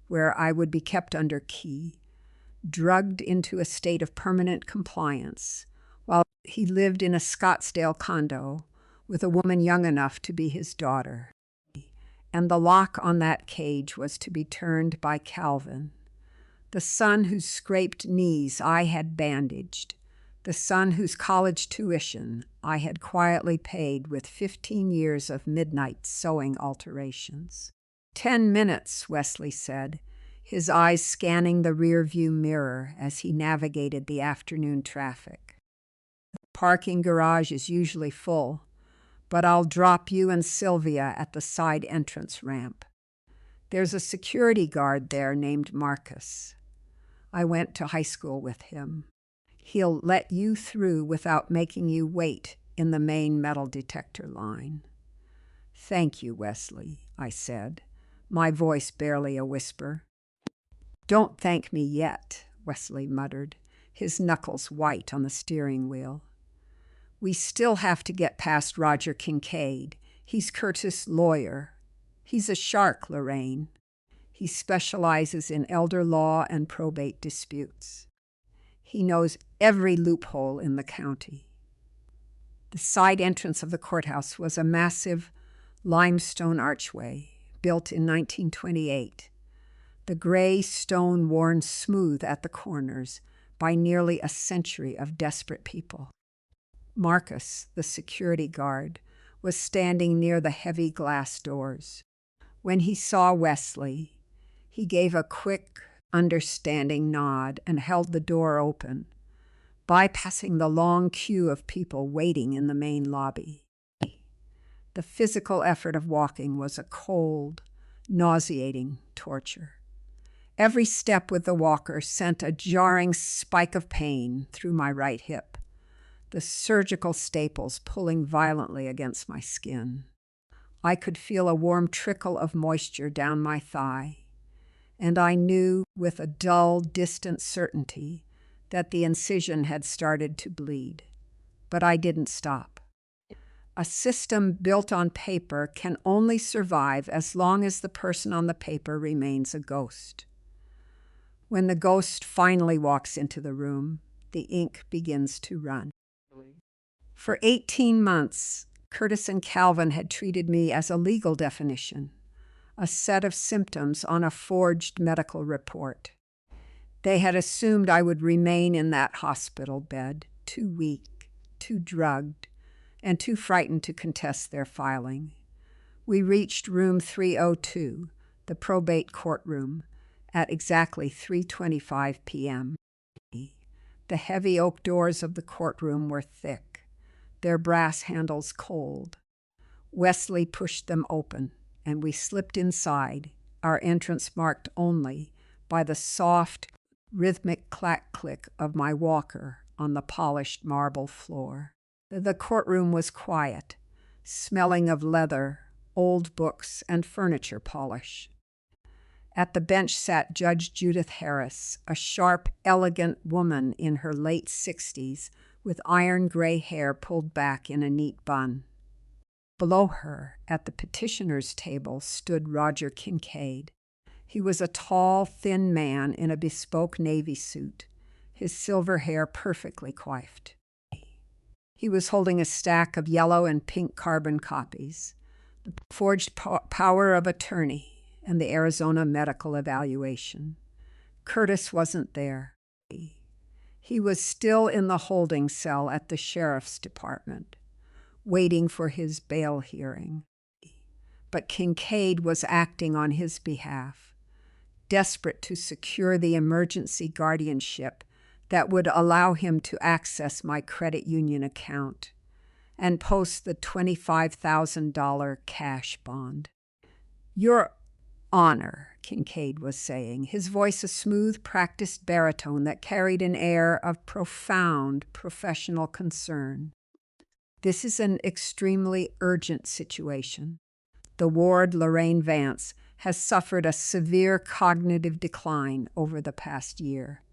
where I would be kept under key, drugged into a state of permanent compliance, while he lived in a Scottsdale condo with a woman young enough to be his daughter. And the lock on that cage was to be turned by Calvin, the son whose scraped knees I had bandaged, the son whose college tuition I had quietly paid with 15 years of midnight sewing alterations. 10 minutes, Wesley said, his eyes scanning the rearview mirror as he navigated the afternoon traffic. The parking garage is usually full, but I'll drop you and Sylvia at the side entrance ramp. There's a security guard there named Marcus. I went to high school with him. He'll let you through without making you wait in the main metal detector line. Thank you, Wesley, I said, my voice barely a whisper. Don't thank me yet, Wesley muttered, his knuckles white on the steering wheel. We still have to get past Roger Kincaid. He's Curtis' lawyer. He's a shark, Lorraine. He specializes in elder law and probate disputes. He knows every loophole in the county. The side entrance of the courthouse was a massive limestone archway built in 1928, the gray stone worn smooth at the corners by nearly a century of desperate people. Marcus, the security guard, was standing near the heavy glass doors. When he saw Wesley, he gave a quick, understanding nod and held the door open, bypassing the long queue of people waiting in the main lobby. The physical effort of walking was a cold, nauseating torture. Every step with the walker sent a jarring spike of pain through my right hip, the surgical staples pulling violently against my skin. I could feel a warm trickle of moisture down my thigh, and I knew with a dull, distant certainty that the incision had started to bleed. But I didn't stop. A system built on paper can only survive as long as the person on the paper remains a ghost. When the ghost finally walks into the room, the ink begins to run. For 18 months, Curtis and Calvin had treated me as a legal definition, a set of symptoms on a forged medical report. They had assumed I would remain in that hospital bed, too weak, too drugged, and too frightened to contest their filing. We reached room 302, the probate courtroom, at exactly 3:25 p.m. The heavy oak doors of the courtroom were thick, their brass handles cold. Wesley pushed them open, and we slipped inside, our entrance marked only by the soft, rhythmic clack-click of my walker on the polished marble floor. The courtroom was quiet, smelling of leather, old books, and furniture polish. At the bench sat Judge Judith Harris, a sharp, elegant woman in her late 60s with iron gray hair pulled back in a neat bun. Below her, at the petitioner's table, stood Roger Kincaid. He was a tall, thin man in a bespoke Navy suit, his silver hair perfectly coiffed. He was holding a stack of yellow and pink carbon copies, the forged power of attorney, and the Arizona medical evaluation. Curtis wasn't there. He was still in the holding cell at the sheriff's department, waiting for his bail hearing. But Kincaid was acting on his behalf, desperate to secure the emergency guardianship that would allow him to access my credit union account and post the $25,000 cash bond. Your Honor, Kincaid was saying, his voice a smooth, practiced baritone that carried an air of profound professional concern. This is an extremely urgent situation. The ward, Lorraine Vance, has suffered a severe cognitive decline over the past year.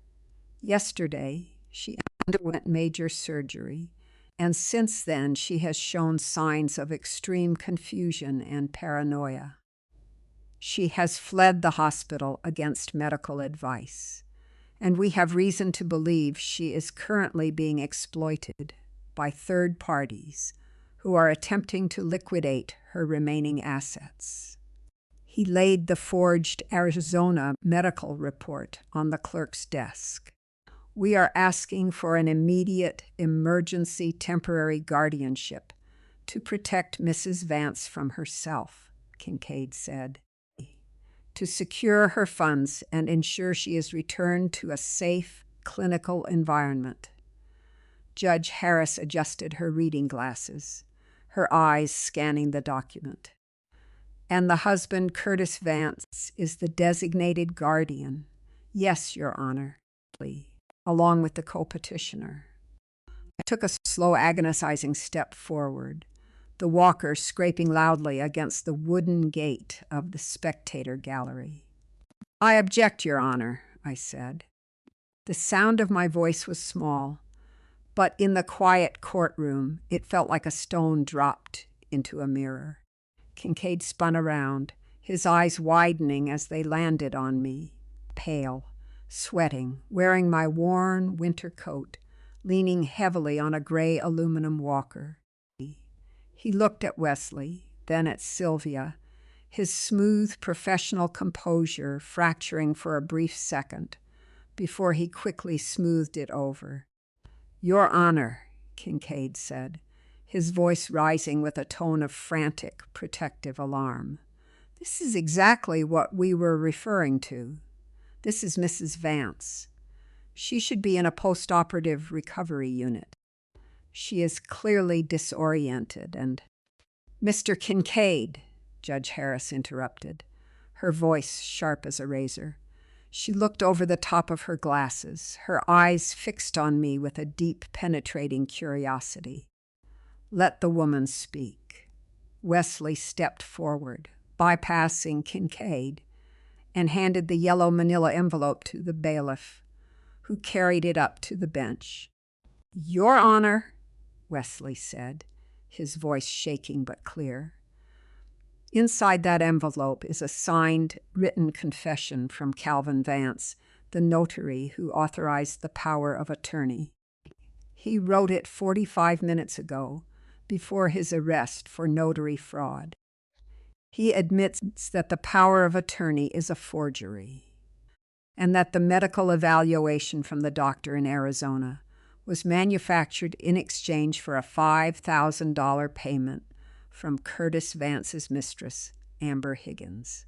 Yesterday, she underwent major surgery, and since then she has shown signs of extreme confusion and paranoia. She has fled the hospital against medical advice, and we have reason to believe she is currently being exploited by third parties who are attempting to liquidate her remaining assets. He laid the forged Arizona medical report on the clerk's desk. We are asking for an immediate emergency temporary guardianship to protect Mrs. Vance from herself, Kincaid said, to secure her funds and ensure she is returned to a safe clinical environment. Judge Harris adjusted her reading glasses, her eyes scanning the document. And the husband, Curtis Vance, is the designated guardian. Yes, Your Honor, along with the co-petitioner. I took a slow, agonizing step forward, the walker scraping loudly against the wooden gate of the spectator gallery. I object, Your Honor, I said. The sound of my voice was small, but in the quiet courtroom, it felt like a stone dropped into a mirror. Kincaid spun around, his eyes widening as they landed on me, pale, sweating, wearing my worn winter coat, leaning heavily on a gray aluminum walker. He looked at Wesley, then at Sylvia, his smooth professional composure fracturing for a brief second before he quickly smoothed it over. Your Honor, Kincaid said, his voice rising with a tone of frantic, protective alarm. This is exactly what we were referring to. This is Mrs. Vance. She should be in a post-operative recovery unit. She is clearly disoriented and— Mr. Kincaid, Judge Harris interrupted, her voice sharp as a razor. She looked over the top of her glasses, her eyes fixed on me with a deep, penetrating curiosity. Let the woman speak. Wesley stepped forward, bypassing Kincaid, and handed the yellow manila envelope to the bailiff, who carried it up to the bench. Your Honor, Wesley said, his voice shaking but clear. Inside that envelope is a signed, written confession from Calvin Vance, the notary who authorized the power of attorney. He wrote it 45 minutes ago, before his arrest for notary fraud. He admits that the power of attorney is a forgery, and that the medical evaluation from the doctor in Arizona was manufactured in exchange for a $5,000 payment from Curtis Vance's mistress, Amber Higgins.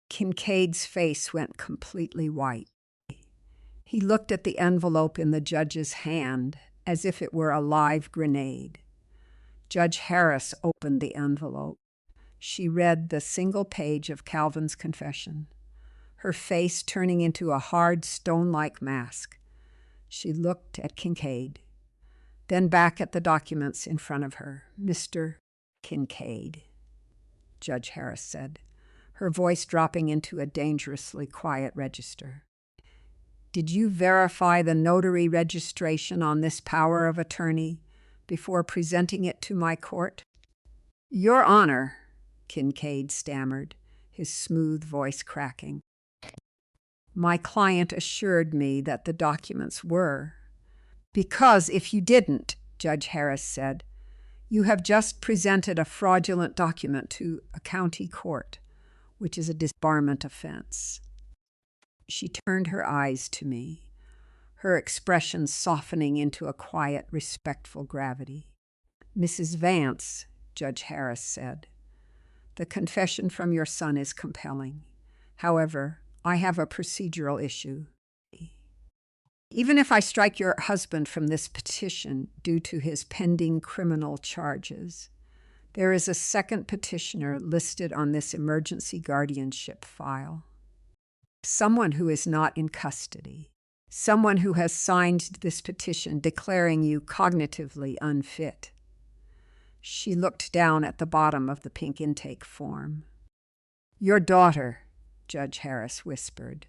Kincaid's face went completely white. He looked at the envelope in the judge's hand as if it were a live grenade. Judge Harris opened the envelope. She read the single page of Calvin's confession, her face turning into a hard, stone-like mask. She looked at Kincaid, then back at the documents in front of her. "Mr. Kincaid," Judge Harris said, her voice dropping into a dangerously quiet register. "Did you verify the notary registration on this power of attorney before presenting it to my court?" "Your Honor," Kincaid stammered, his smooth voice cracking. "My client assured me that the documents were." "Because if you didn't," Judge Harris said, "you have just presented a fraudulent document to a county court, which is a disbarment offense." She turned her eyes to me, her expression softening into a quiet, respectful gravity. "Mrs. Vance," Judge Harris said, "the confession from your son is compelling. However, I have a procedural issue. Even if I strike your husband from this petition due to his pending criminal charges, there is a second petitioner listed on this emergency guardianship file. Someone who is not in custody. Someone who has signed this petition declaring you cognitively unfit." She looked down at the bottom of the pink intake form. "Your daughter," Judge Harris whispered.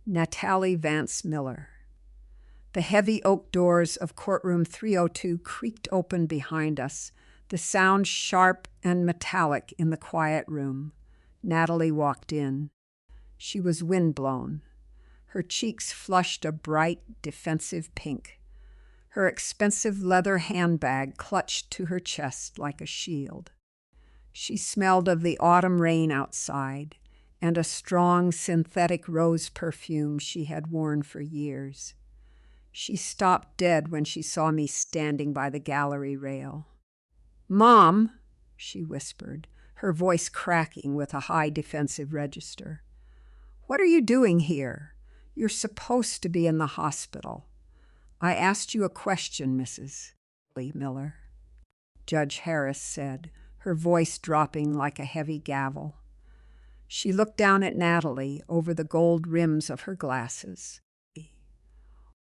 "Natalie Vance Miller." The heavy oak doors of courtroom 302 creaked open behind us, the sound sharp and metallic in the quiet room. Natalie walked in. She was windblown. Her cheeks flushed a bright, defensive pink. Her expensive leather handbag clutched to her chest like a shield. She smelled of the autumn rain outside and a strong synthetic rose perfume she had worn for years. She stopped dead when she saw me standing by the gallery rail. "Mom," she whispered, her voice cracking with a high defensive register. "What are you doing here? You're supposed to be in the hospital. I asked you a question, Mrs. Miller," Judge Harris said, her voice dropping like a heavy gavel. She looked down at Natalie over the gold rims of her glasses.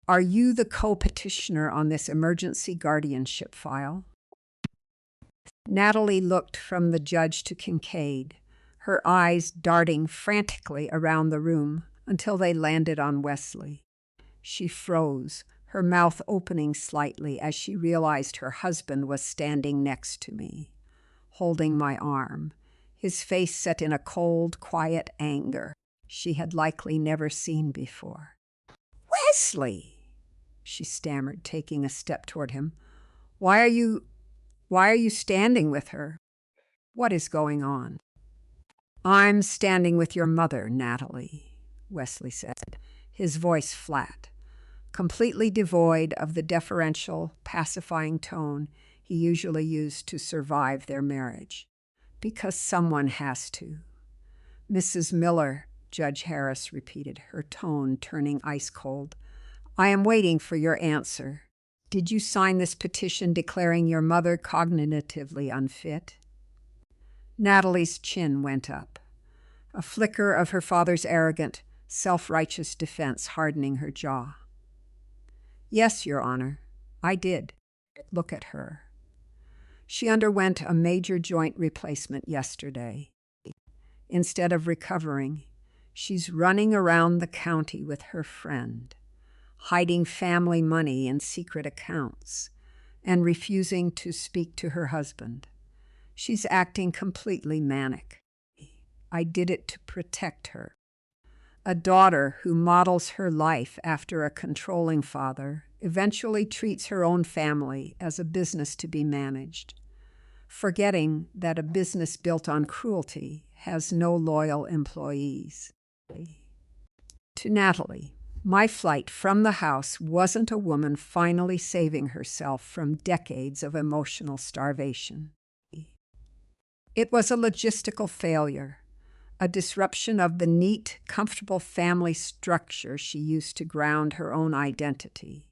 "Are you the co-petitioner on this emergency guardianship file?" Natalie looked from the judge to Kincaid, her eyes darting frantically around the room until they landed on Wesley. She froze, her mouth opening slightly as she realized her husband was standing next to me, holding my arm, his face set in a cold, quiet anger she had likely never seen before. "Wesley!" she stammered, taking a step toward him. Why are you standing with her? What is going on?" "I'm standing with your mother, Natalie," Wesley said, his voice flat, completely devoid of the deferential, pacifying tone he usually used to survive their marriage. "Because someone has to." "Mrs. Miller," Judge Harris repeated, her tone turning ice cold, "I am waiting for your answer. Did you sign this petition declaring your mother cognitively unfit?" Natalie's chin went up, a flicker of her father's arrogant, self-righteous defense hardening her jaw. "Yes, Your Honor, I did. Look at her. She underwent a major joint replacement yesterday. Instead of recovering, she's running around the county with her friend, hiding family money in secret accounts, and refusing to speak to her husband. She's acting completely manic. I did it to protect her. A daughter who models her life after a controlling father eventually treats her own family as a business to be managed, forgetting that a business built on cruelty has no loyal employees." To Natalie, my flight from the house wasn't a woman finally saving herself from decades of emotional starvation. It was a logistical failure, a disruption of the neat, comfortable family structure she used to ground her own identity.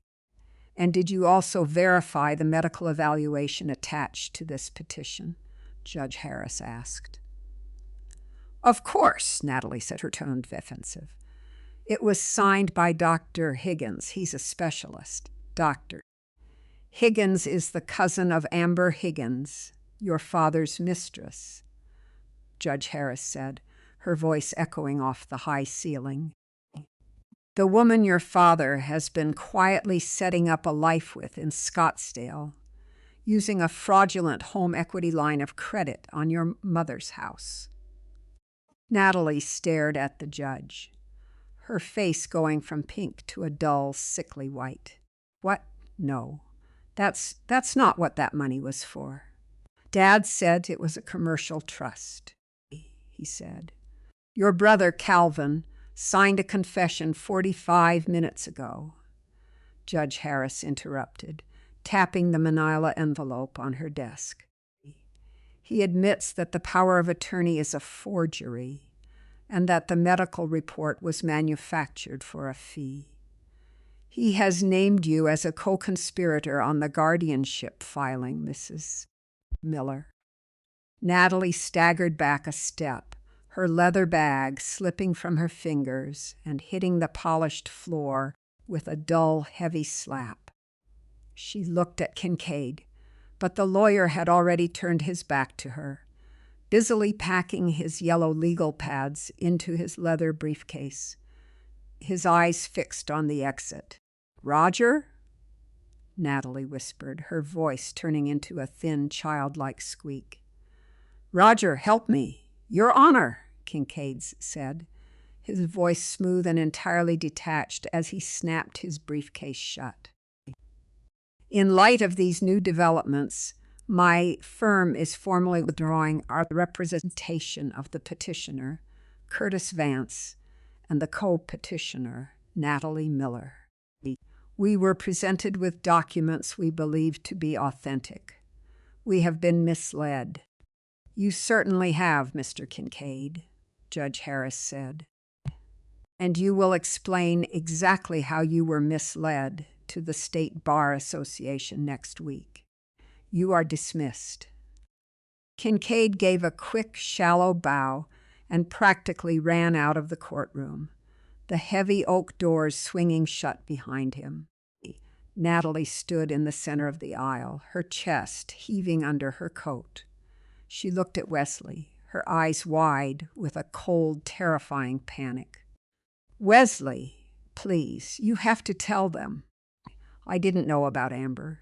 And did you also verify the medical evaluation attached to this petition? Judge Harris asked. Of course, Natalie said, her tone defensive. It was signed by Dr. Higgins. He's a specialist. Dr. Higgins is the cousin of Amber Higgins, your father's mistress, Judge Harris said, her voice echoing off the high ceiling. The woman your father has been quietly setting up a life with in Scottsdale, using a fraudulent home equity line of credit on your mother's house. Natalie stared at the judge, her face going from pink to a dull, sickly white. What? No. That's not what that money was for. Dad said it was a commercial trust, he said. Your brother, Calvin, signed a confession 45 minutes ago. Judge Harris interrupted, tapping the manila envelope on her desk. He admits that the power of attorney is a forgery and that the medical report was manufactured for a fee. He has named you as a co-conspirator on the guardianship filing, Mrs. Miller. Natalie staggered back a step, her leather bag slipping from her fingers and hitting the polished floor with a dull, heavy slap. She looked at Kincaid, but the lawyer had already turned his back to her, busily packing his yellow legal pads into his leather briefcase, his eyes fixed on the exit. Roger? Natalie whispered, her voice turning into a thin, childlike squeak. Roger, help me. Your Honor, Kincaid said, his voice smooth and entirely detached as he snapped his briefcase shut. In light of these new developments, my firm is formally withdrawing our representation of the petitioner, Curtis Vance, and the co-petitioner, Natalie Miller. We were presented with documents we believed to be authentic. We have been misled. You certainly have, Mr. Kincaid, Judge Harris said. And you will explain exactly how you were misled to the State Bar Association next week. You are dismissed. Kincaid gave a quick, shallow bow and practically ran out of the courtroom, the heavy oak doors swinging shut behind him. Natalie stood in the center of the aisle, her chest heaving under her coat. She looked at Wesley, her eyes wide with a cold, terrifying panic. Wesley, please, you have to tell them. I didn't know about Amber.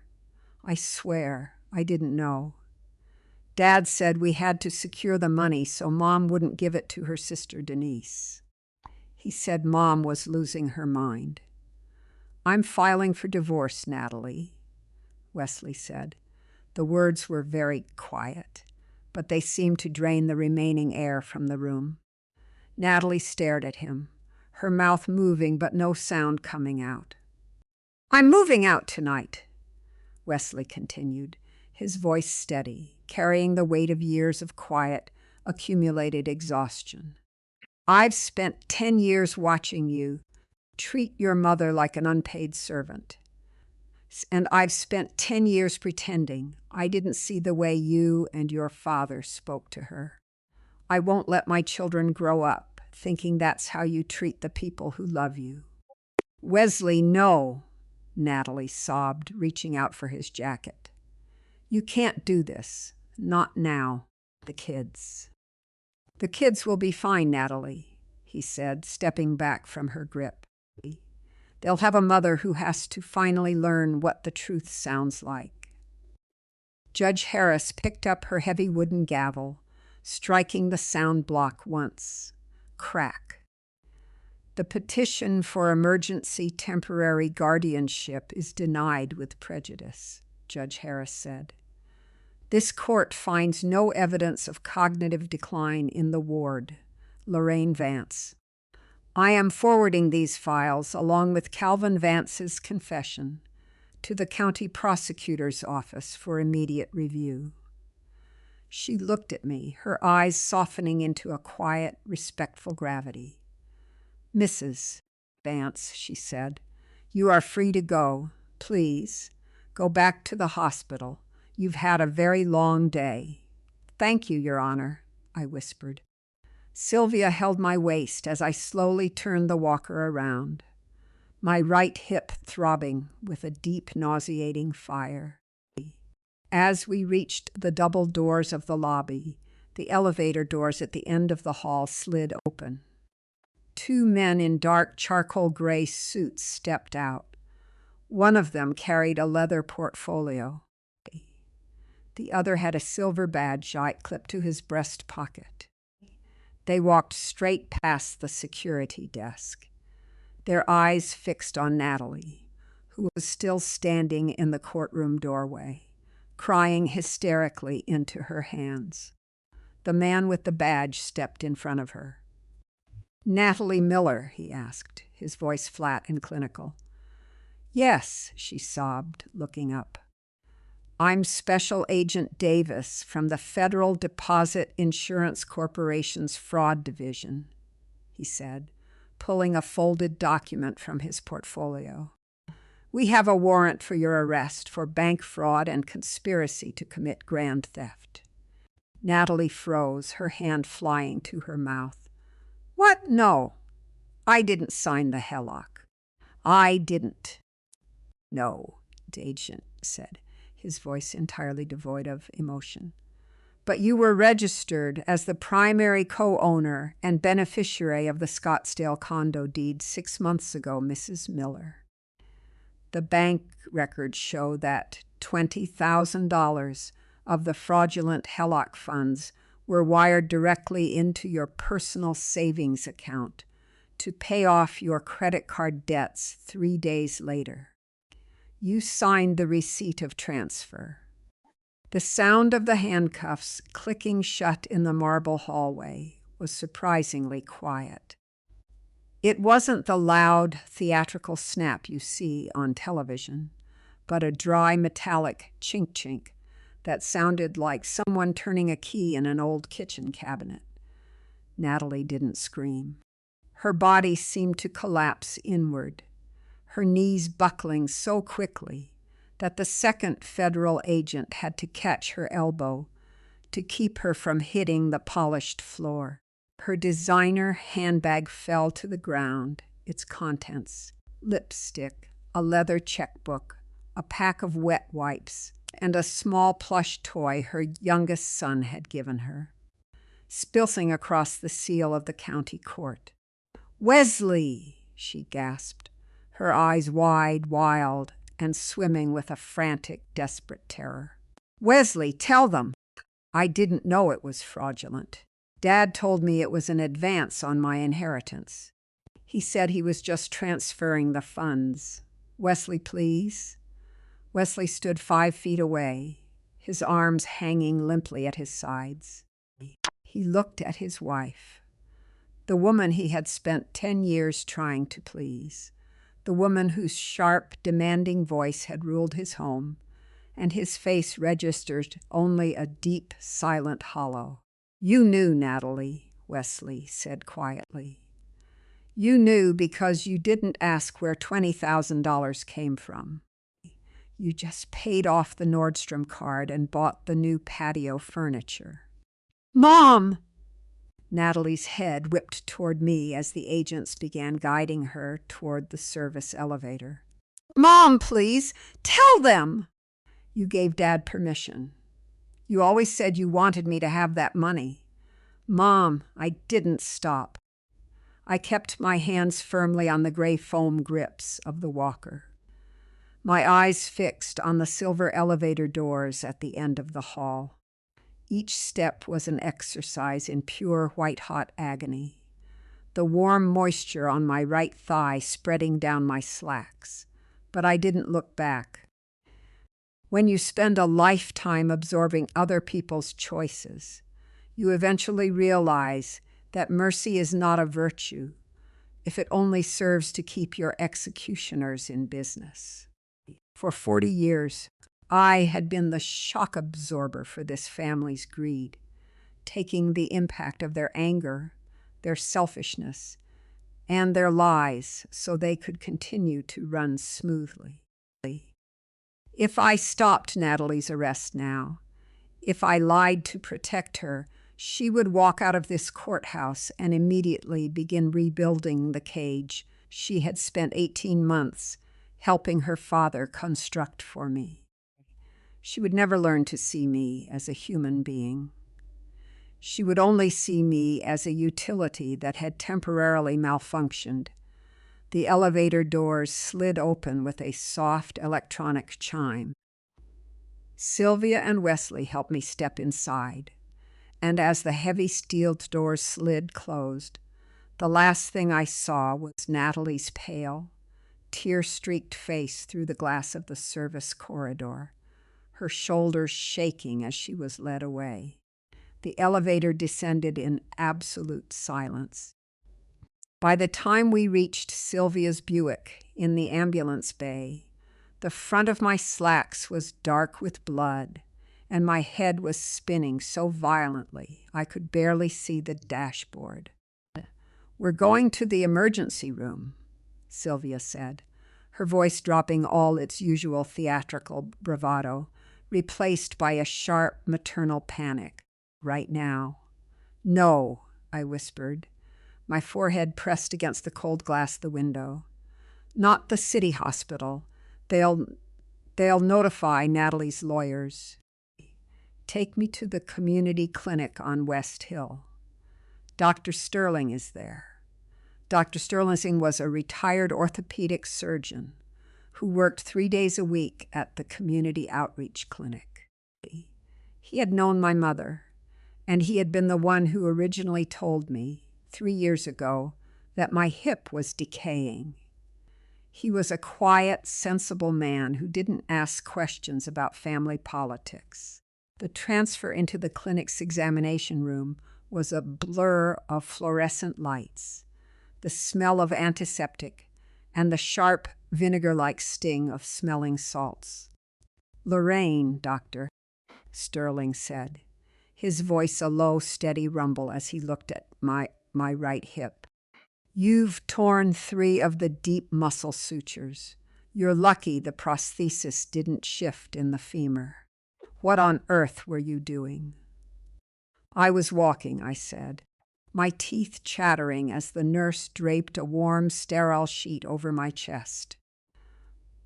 I swear, I didn't know. Dad said we had to secure the money so Mom wouldn't give it to her sister Denise. He said Mom was losing her mind. I'm filing for divorce, Natalie, Wesley said. The words were very quiet, but they seemed to drain the remaining air from the room. Natalie stared at him, her mouth moving but no sound coming out. I'm moving out tonight, Wesley continued, his voice steady, carrying the weight of years of quiet, accumulated exhaustion. I've spent 10 years watching you treat your mother like an unpaid servant. And I've spent 10 years pretending I didn't see the way you and your father spoke to her. I won't let my children grow up thinking that's how you treat the people who love you. Wesley, no, Natalie sobbed, reaching out for his jacket. You can't do this. Not now. The kids. The kids will be fine, Natalie, he said, stepping back from her grip. They'll have a mother who has to finally learn what the truth sounds like. Judge Harris picked up her heavy wooden gavel, striking the sound block once. Crack. The petition for emergency temporary guardianship is denied with prejudice, Judge Harris said. This court finds no evidence of cognitive decline in the ward, Lorraine Vance. I am forwarding these files, along with Calvin Vance's confession, to the county prosecutor's office for immediate review. She looked at me, her eyes softening into a quiet, respectful gravity. "Mrs. Vance," she said, "you are free to go. Please, go back to the hospital. You've had a very long day." "Thank you, Your Honor," I whispered. Sylvia held my waist as I slowly turned the walker around, my right hip throbbing with a deep, nauseating fire. As we reached the double doors of the lobby, the elevator doors at the end of the hall slid open. Two men in dark charcoal gray suits stepped out. One of them carried a leather portfolio. The other had a silver badge clipped to his breast pocket. They walked straight past the security desk, their eyes fixed on Natalie, who was still standing in the courtroom doorway, crying hysterically into her hands. The man with the badge stepped in front of her. "Natalie Miller?" he asked, his voice flat and clinical. "Yes," she sobbed, looking up. "I'm Special Agent Davis from the Federal Deposit Insurance Corporation's Fraud Division," he said, pulling a folded document from his portfolio. "We have a warrant for your arrest for bank fraud and conspiracy to commit grand theft." Natalie froze, her hand flying to her mouth. "What? No. I didn't sign the HELOC. I didn't." "No," the agent said, his voice entirely devoid of emotion. "But you were registered as the primary co-owner and beneficiary of the Scottsdale condo deed 6 months ago, Mrs. Miller. The bank records show that $20,000 of the fraudulent HELOC funds were wired directly into your personal savings account to pay off your credit card debts 3 days later. You signed the receipt of transfer." The sound of the handcuffs clicking shut in the marble hallway was surprisingly quiet. It wasn't the loud, theatrical snap you see on television, but a dry, metallic chink-chink that sounded like someone turning a key in an old kitchen cabinet. Natalie didn't scream. Her body seemed to collapse inward, her knees buckling so quickly that the second federal agent had to catch her elbow to keep her from hitting the polished floor. Her designer handbag fell to the ground, its contents: lipstick, a leather checkbook, a pack of wet wipes, and a small plush toy her youngest son had given her, spilling across the seal of the county court. "Wesley!" she gasped, her eyes wide, wild, and swimming with a frantic, desperate terror. "Wesley, tell them! I didn't know it was fraudulent. Dad told me it was an advance on my inheritance. He said he was just transferring the funds. Wesley, please." Wesley stood 5 feet away, his arms hanging limply at his sides. He looked at his wife, the woman he had spent 10 years trying to please, the woman whose sharp, demanding voice had ruled his home, and his face registered only a deep, silent hollow. "You knew, Natalie," Wesley said quietly. "You knew because you didn't ask where $20,000 came from. You just paid off the Nordstrom card and bought the new patio furniture." "Mom!" Natalie's head whipped toward me as the agents began guiding her toward the service elevator. "Mom, please, tell them!" "You gave Dad permission. You always said you wanted me to have that money." "Mom, I didn't stop." I kept my hands firmly on the gray foam grips of the walker, my eyes fixed on the silver elevator doors at the end of the hall. Each step was an exercise in pure white-hot agony, the warm moisture on my right thigh spreading down my slacks, but I didn't look back. When you spend a lifetime absorbing other people's choices, you eventually realize that mercy is not a virtue if it only serves to keep your executioners in business. For 40 years, I had been the shock absorber for this family's greed, taking the impact of their anger, their selfishness, and their lies so they could continue to run smoothly. If I stopped Natalie's arrest now, if I lied to protect her, she would walk out of this courthouse and immediately begin rebuilding the cage she had spent 18 months helping her father construct for me. She would never learn to see me as a human being. She would only see me as a utility that had temporarily malfunctioned. The elevator doors slid open with a soft electronic chime. Sylvia and Wesley helped me step inside, and as the heavy steel doors slid closed, the last thing I saw was Natalie's pale, tear-streaked face through the glass of the service corridor, her shoulders shaking as she was led away. The elevator descended in absolute silence. By the time we reached Sylvia's Buick in the ambulance bay, the front of my slacks was dark with blood, and my head was spinning so violently I could barely see the dashboard. "We're going to the emergency room," Sylvia said, her voice dropping all its usual theatrical bravado, replaced by a sharp maternal panic. "Right now." "No," I whispered, my forehead pressed against the cold glass of the window. "Not the city hospital. They'll notify Natalie's lawyers. Take me to the community clinic on West Hill. Dr. Sterling is there." Dr. Sterling was a retired orthopedic surgeon who worked 3 days a week at the community outreach clinic. He had known my mother, and he had been the one who originally told me, 3 years ago, that my hip was decaying. He was a quiet, sensible man who didn't ask questions about family politics. The transfer into the clinic's examination room was a blur of fluorescent lights, the smell of antiseptic, and the sharp, vinegar-like sting of smelling salts. "Lorraine, doctor," Sterling said, his voice a low, steady rumble as he looked at my right hip. "You've torn 3 of the deep muscle sutures. You're lucky the prosthesis didn't shift in the femur. What on earth were you doing?" "I was walking," I said, my teeth chattering as the nurse draped a warm, sterile sheet over my chest.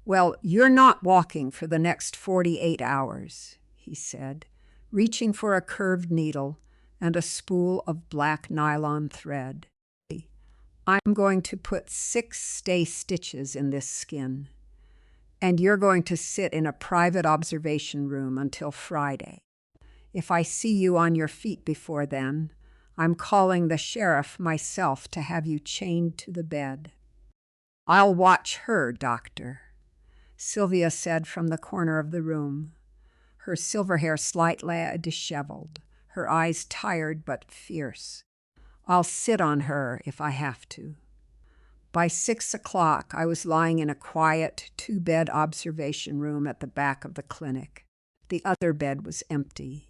"Well, you're not walking for the next 48 hours, he said, reaching for a curved needle and a spool of black nylon thread. "I'm going to put 6 stay stitches in this skin, and you're going to sit in a private observation room until Friday. If I see you on your feet before then, I'm calling the sheriff myself to have you chained to the bed." "I'll watch her, doctor," Sylvia said from the corner of the room, her silver hair slightly disheveled, her eyes tired but fierce. "I'll sit on her if I have to." By 6 o'clock, I was lying in a quiet 2-bed observation room at the back of the clinic. The other bed was empty,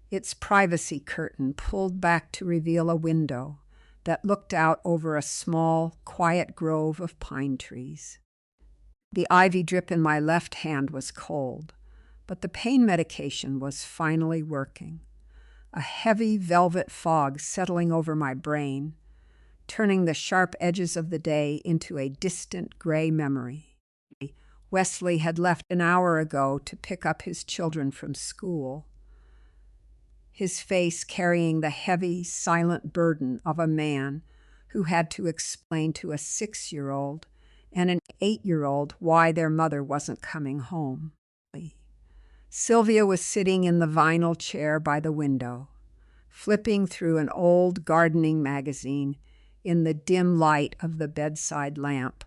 its privacy curtain pulled back to reveal a window that looked out over a small, quiet grove of pine trees. The IV drip in my left hand was cold, but the pain medication was finally working. A heavy velvet fog settling over my brain, turning the sharp edges of the day into a distant gray memory. Wesley had left an hour ago to pick up his children from school, his face carrying the heavy, silent burden of a man who had to explain to a 6-year-old and an 8-year-old why their mother wasn't coming home. Sylvia was sitting in the vinyl chair by the window, flipping through an old gardening magazine in the dim light of the bedside lamp.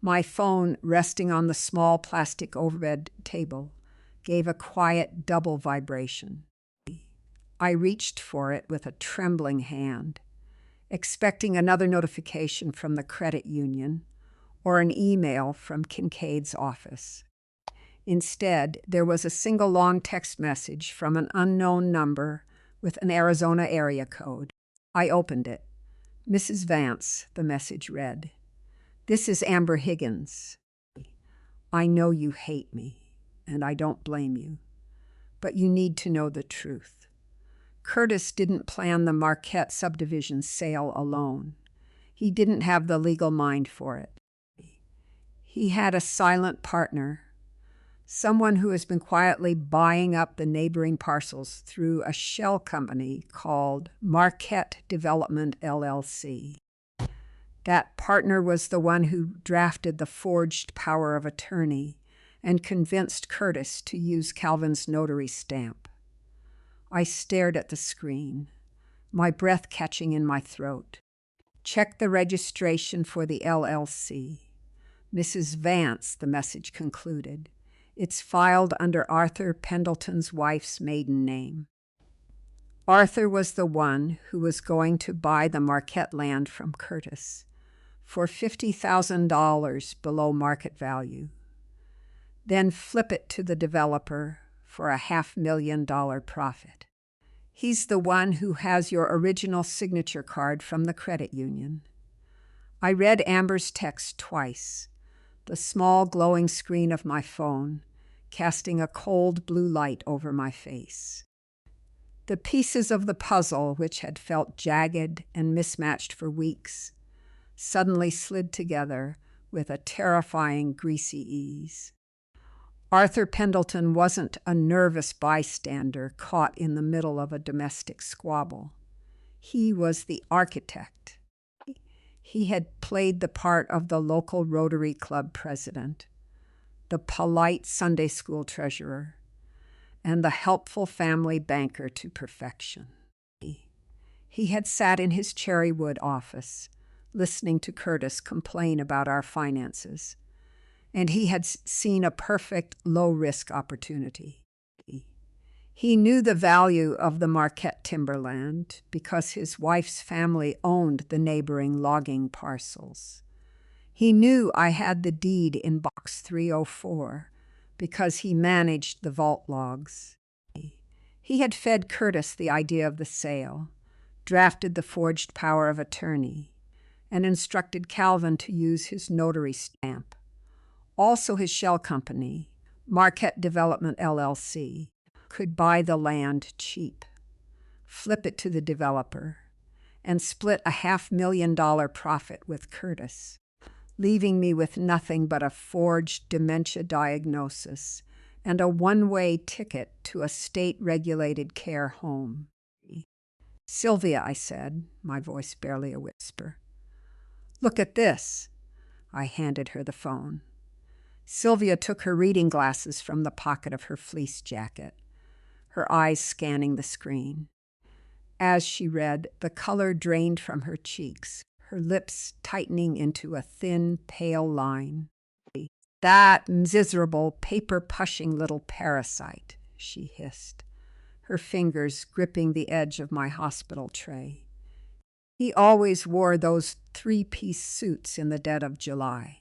My phone, resting on the small plastic overbed table, gave a quiet double vibration. I reached for it with a trembling hand, expecting another notification from the credit union or an email from Kincaid's office. Instead, there was a single long text message from an unknown number with an Arizona area code. I opened it. "Mrs. Vance," the message read. "This is Amber Higgins. I know you hate me, and I don't blame you, but you need to know the truth. Curtis didn't plan the Marquette subdivision sale alone. He didn't have the legal mind for it. He had a silent partner, someone who has been quietly buying up the neighboring parcels through a shell company called Marquette Development, LLC. That partner was the one who drafted the forged power of attorney and convinced Curtis to use Calvin's notary stamp. I stared at the screen, my breath catching in my throat. "Check the registration for the LLC. Mrs. Vance," the message concluded. "It's filed under Arthur Pendleton's wife's maiden name." Arthur was the one who was going to buy the Marquette land from Curtis for $50,000 below market value, then flip it to the developer for a $500,000 profit. He's the one who has your original signature card from the credit union. I read Amber's text twice, the small glowing screen of my phone casting a cold blue light over my face. The pieces of the puzzle, which had felt jagged and mismatched for weeks, suddenly slid together with a terrifying, greasy ease. Arthur Pendleton wasn't a nervous bystander caught in the middle of a domestic squabble. He was the architect. He had played the part of the local Rotary Club president, the polite Sunday school treasurer, and the helpful family banker to perfection. He had sat in his cherrywood office, listening to Curtis complain about our finances, and he had seen a perfect low-risk opportunity. He knew the value of the Marquette timberland because his wife's family owned the neighboring logging parcels. He knew I had the deed in Box 304 because he managed the vault logs. He had fed Curtis the idea of the sale, drafted the forged power of attorney, and instructed Calvin to use his notary stamp. Also his shell company, Marquette Development, LLC, could buy the land cheap, flip it to the developer, and split a $500,000 profit with Curtis, leaving me with nothing but a forged dementia diagnosis and a one-way ticket to a state-regulated care home. "Sylvia," I said, my voice barely a whisper. "Look at this." I handed her the phone. Sylvia took her reading glasses from the pocket of her fleece jacket, her eyes scanning the screen. As she read, the color drained from her cheeks, her lips tightening into a thin, pale line. "That miserable, paper-pushing little parasite," she hissed, her fingers gripping the edge of my hospital tray. "He always wore those three-piece suits in the dead of July.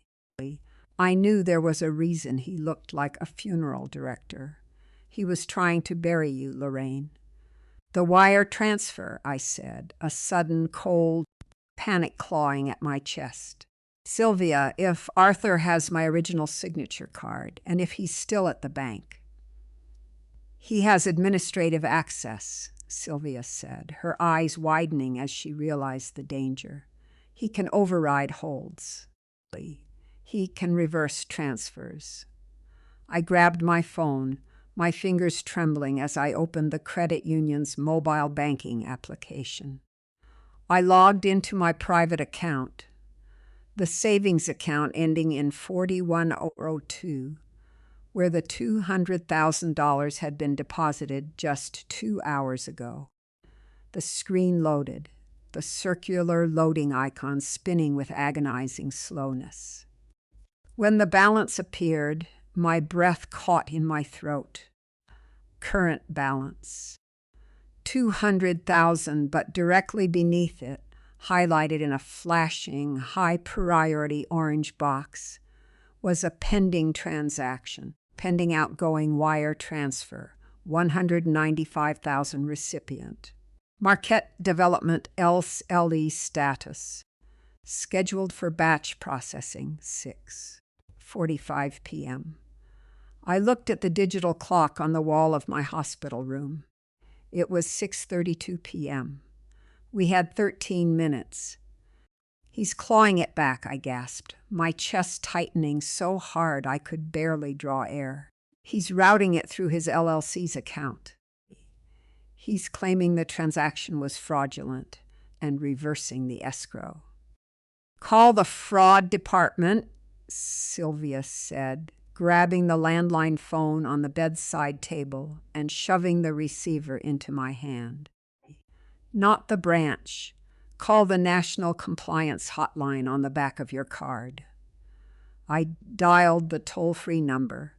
I knew there was a reason he looked like a funeral director. He was trying to bury you, Lorraine." "The wire transfer," I said, a sudden, cold panic clawing at my chest. "Sylvia, if Arthur has my original signature card, and if he's still at the bank." "He has administrative access," Sylvia said, her eyes widening as she realized the danger. "He can override holds. He can reverse transfers." I grabbed my phone, my fingers trembling as I opened the credit union's mobile banking application. I logged into my private account, the savings account ending in 41002, where the $200,000 had been deposited just 2 hours ago. The screen loaded, the circular loading icon spinning with agonizing slowness. When the balance appeared, my breath caught in my throat. Current balance. 200,000, but directly beneath it, highlighted in a flashing, high-priority orange box, was a pending transaction. Pending outgoing wire transfer, 195,000 recipient. Marquette Development LE status. Scheduled for batch processing, 6:45 p.m. I looked at the digital clock on the wall of my hospital room. It was 6:32 p.m. We had 13 minutes. He's clawing it back, I gasped, my chest tightening so hard I could barely draw air. He's routing it through his LLC's account. He's claiming the transaction was fraudulent and reversing the escrow. Call the fraud department, Sylvia said, grabbing the landline phone on the bedside table and shoving the receiver into my hand. Not the branch. Call the National Compliance Hotline on the back of your card. I dialed the toll-free number,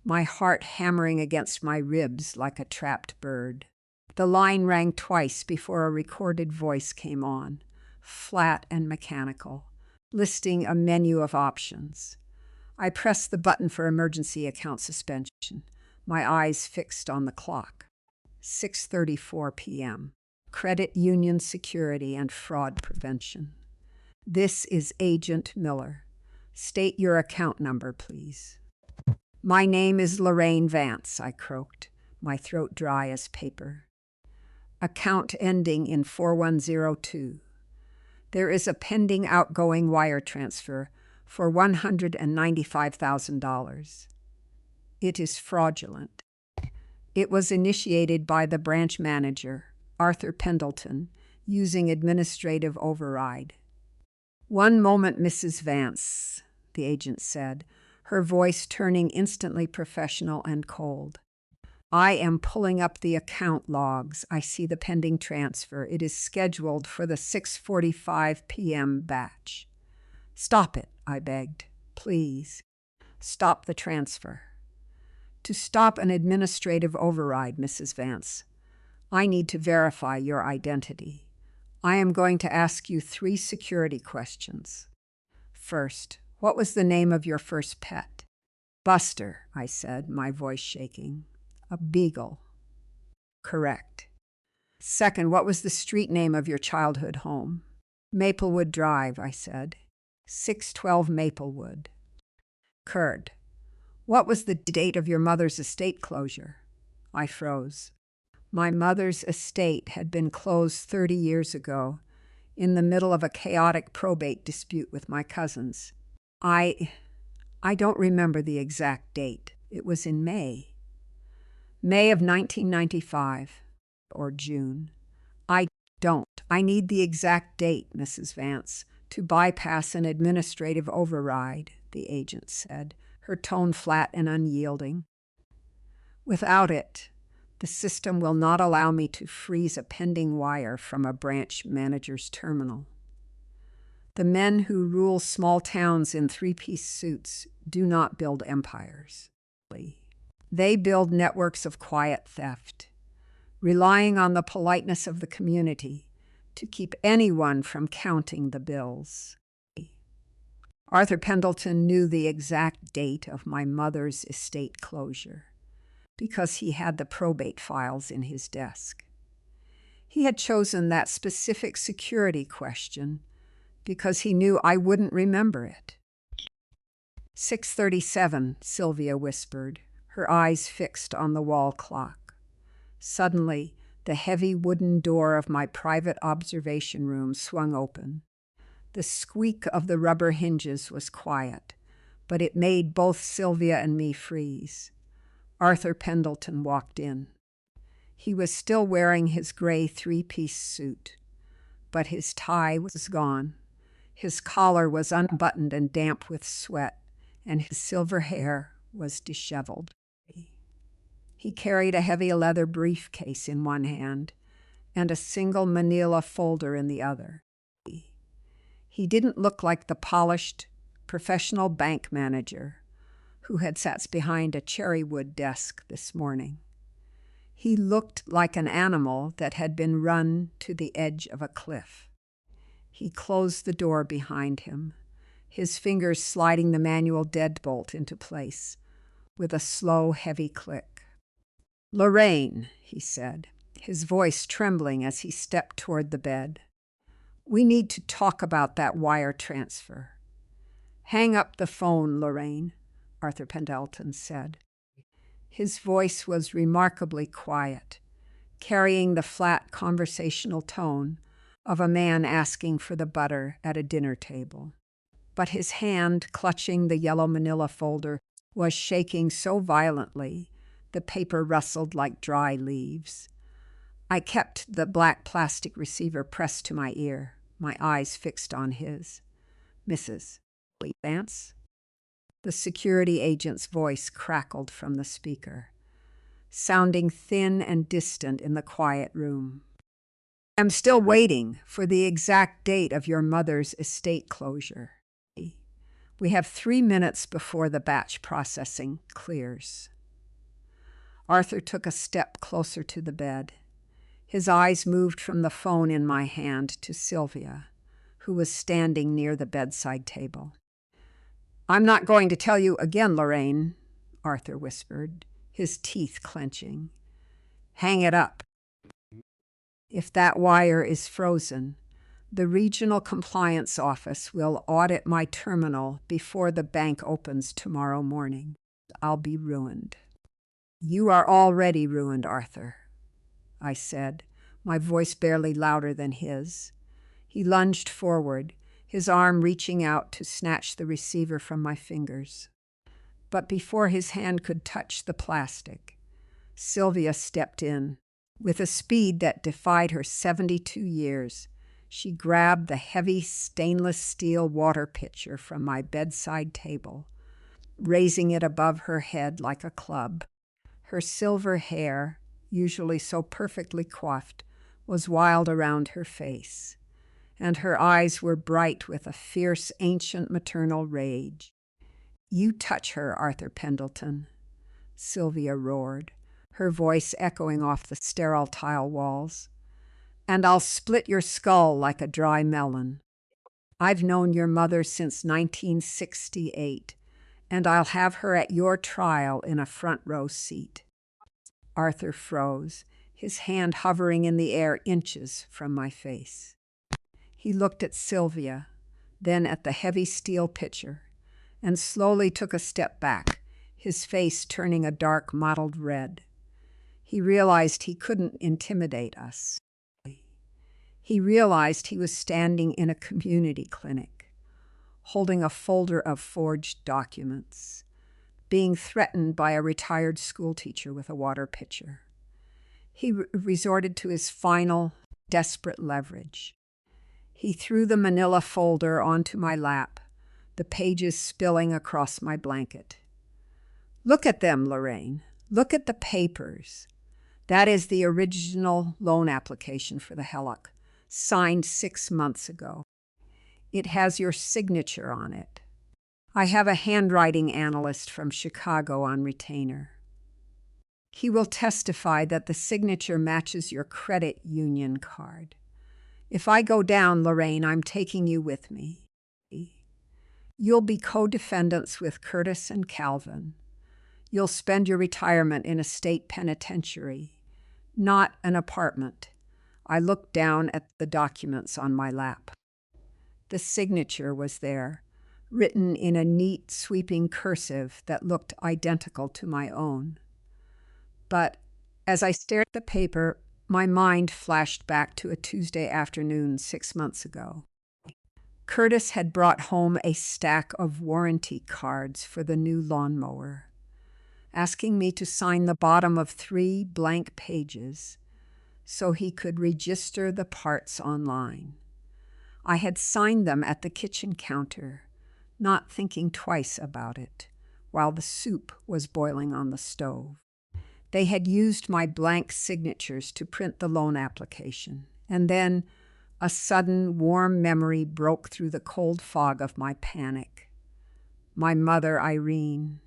my heart hammering against my ribs like a trapped bird. The line rang twice before a recorded voice came on, flat and mechanical, listing a menu of options. I pressed the button for emergency account suspension, my eyes fixed on the clock. 6:34 p.m. Credit Union Security and Fraud Prevention. This is Agent Miller. State your account number, please. My name is Lorraine Vance, I croaked, my throat dry as paper. Account ending in 4102. There is a pending outgoing wire transfer for $195,000. It is fraudulent. It was initiated by the branch manager, Arthur Pendleton, using administrative override. One moment, Mrs. Vance, the agent said, her voice turning instantly professional and cold. I am pulling up the account logs. I see the pending transfer. It is scheduled for the 6:45 p.m. batch. Stop it, I begged. Please. Stop the transfer. To stop an administrative override, Mrs. Vance, I need to verify your identity. I am going to ask you 3 security questions. First, what was the name of your first pet? Buster, I said, my voice shaking. A beagle. Correct. Second, what was the street name of your childhood home? Maplewood Drive, I said. 612 Maplewood. Curd. What was the date of your mother's estate closure? I froze. My mother's estate had been closed 30 years ago, in the middle of a chaotic probate dispute with my cousins. I don't remember the exact date. It was in May. May of 1995, or June. I don't. I need the exact date, Mrs. Vance, to bypass an administrative override, the agent said, her tone flat and unyielding. Without it, the system will not allow me to freeze a pending wire from a branch manager's terminal. The men who rule small towns in 3-piece suits do not build empires. They build networks of quiet theft, relying on the politeness of the community to keep anyone from counting the bills. Arthur Pendleton knew the exact date of my mother's estate closure because he had the probate files in his desk. He had chosen that specific security question because he knew I wouldn't remember it. 6:37, Sylvia whispered, her eyes fixed on the wall clock. Suddenly, the heavy wooden door of my private observation room swung open. The squeak of the rubber hinges was quiet, but it made both Sylvia and me freeze. Arthur Pendleton walked in. He was still wearing his gray 3-piece suit, but his tie was gone. His collar was unbuttoned and damp with sweat, and his silver hair was disheveled. He carried a heavy leather briefcase in one hand and a single manila folder in the other. He didn't look like the polished, professional bank manager who had sat behind a cherrywood desk this morning. He looked like an animal that had been run to the edge of a cliff. He closed the door behind him, his fingers sliding the manual deadbolt into place, with a slow, heavy click. "Lorraine," he said, his voice trembling as he stepped toward the bed. "We need to talk about that wire transfer." "Hang up the phone, Lorraine," Arthur Pendleton said. His voice was remarkably quiet, carrying the flat conversational tone of a man asking for the butter at a dinner table. But his hand, clutching the yellow manila folder, was shaking so violently the paper rustled like dry leaves. I kept the black plastic receiver pressed to my ear, my eyes fixed on his. "Mrs. Vance?" The security agent's voice crackled from the speaker, sounding thin and distant in the quiet room. "I'm still waiting for the exact date of your mother's estate closure. We have 3 minutes before the batch processing clears." Arthur took a step closer to the bed. His eyes moved from the phone in my hand to Sylvia, who was standing near the bedside table. "I'm not going to tell you again, Lorraine," Arthur whispered, his teeth clenching. "Hang it up. If that wire is frozen, the regional compliance office will audit my terminal before the bank opens tomorrow morning. I'll be ruined." "You are already ruined, Arthur," I said, my voice barely louder than his. He lunged forward, his arm reaching out to snatch the receiver from my fingers. But before his hand could touch the plastic, Sylvia stepped in. With a speed that defied her 72 years, she grabbed the heavy stainless steel water pitcher from my bedside table, raising it above her head like a club. Her silver hair, usually so perfectly coiffed, was wild around her face, and her eyes were bright with a fierce, ancient maternal rage. "You touch her, Arthur Pendleton," Sylvia roared, her voice echoing off the sterile tile walls, "and I'll split your skull like a dry melon. I've known your mother since 1968, and I'll have her at your trial in a front row seat." Arthur froze, his hand hovering in the air inches from my face. He looked at Sylvia, then at the heavy steel pitcher, and slowly took a step back, his face turning a dark mottled red. He realized he couldn't intimidate us. He realized he was standing in a community clinic, holding a folder of forged documents, being threatened by a retired schoolteacher with a water pitcher. He resorted to his final, desperate leverage. He threw the manila folder onto my lap, the pages spilling across my blanket. "Look at them, Lorraine. Look at the papers. That is the original loan application for the Hellock, signed 6 months ago. It has your signature on it. I have a handwriting analyst from Chicago on retainer. He will testify that the signature matches your credit union card. If I go down, Lorraine, I'm taking you with me. You'll be co-defendants with Curtis and Calvin. You'll spend your retirement in a state penitentiary, not an apartment." I looked down at the documents on my lap. The signature was there, written in a neat, sweeping cursive that looked identical to my own. But as I stared at the paper, my mind flashed back to a Tuesday afternoon 6 months ago. Curtis had brought home a stack of warranty cards for the new lawnmower, asking me to sign the bottom of 3 blank pages so he could register the parts online. I had signed them at the kitchen counter, not thinking twice about it, while the soup was boiling on the stove. They had used my blank signatures to print the loan application, and then a sudden warm memory broke through the cold fog of my panic. My mother, Irene.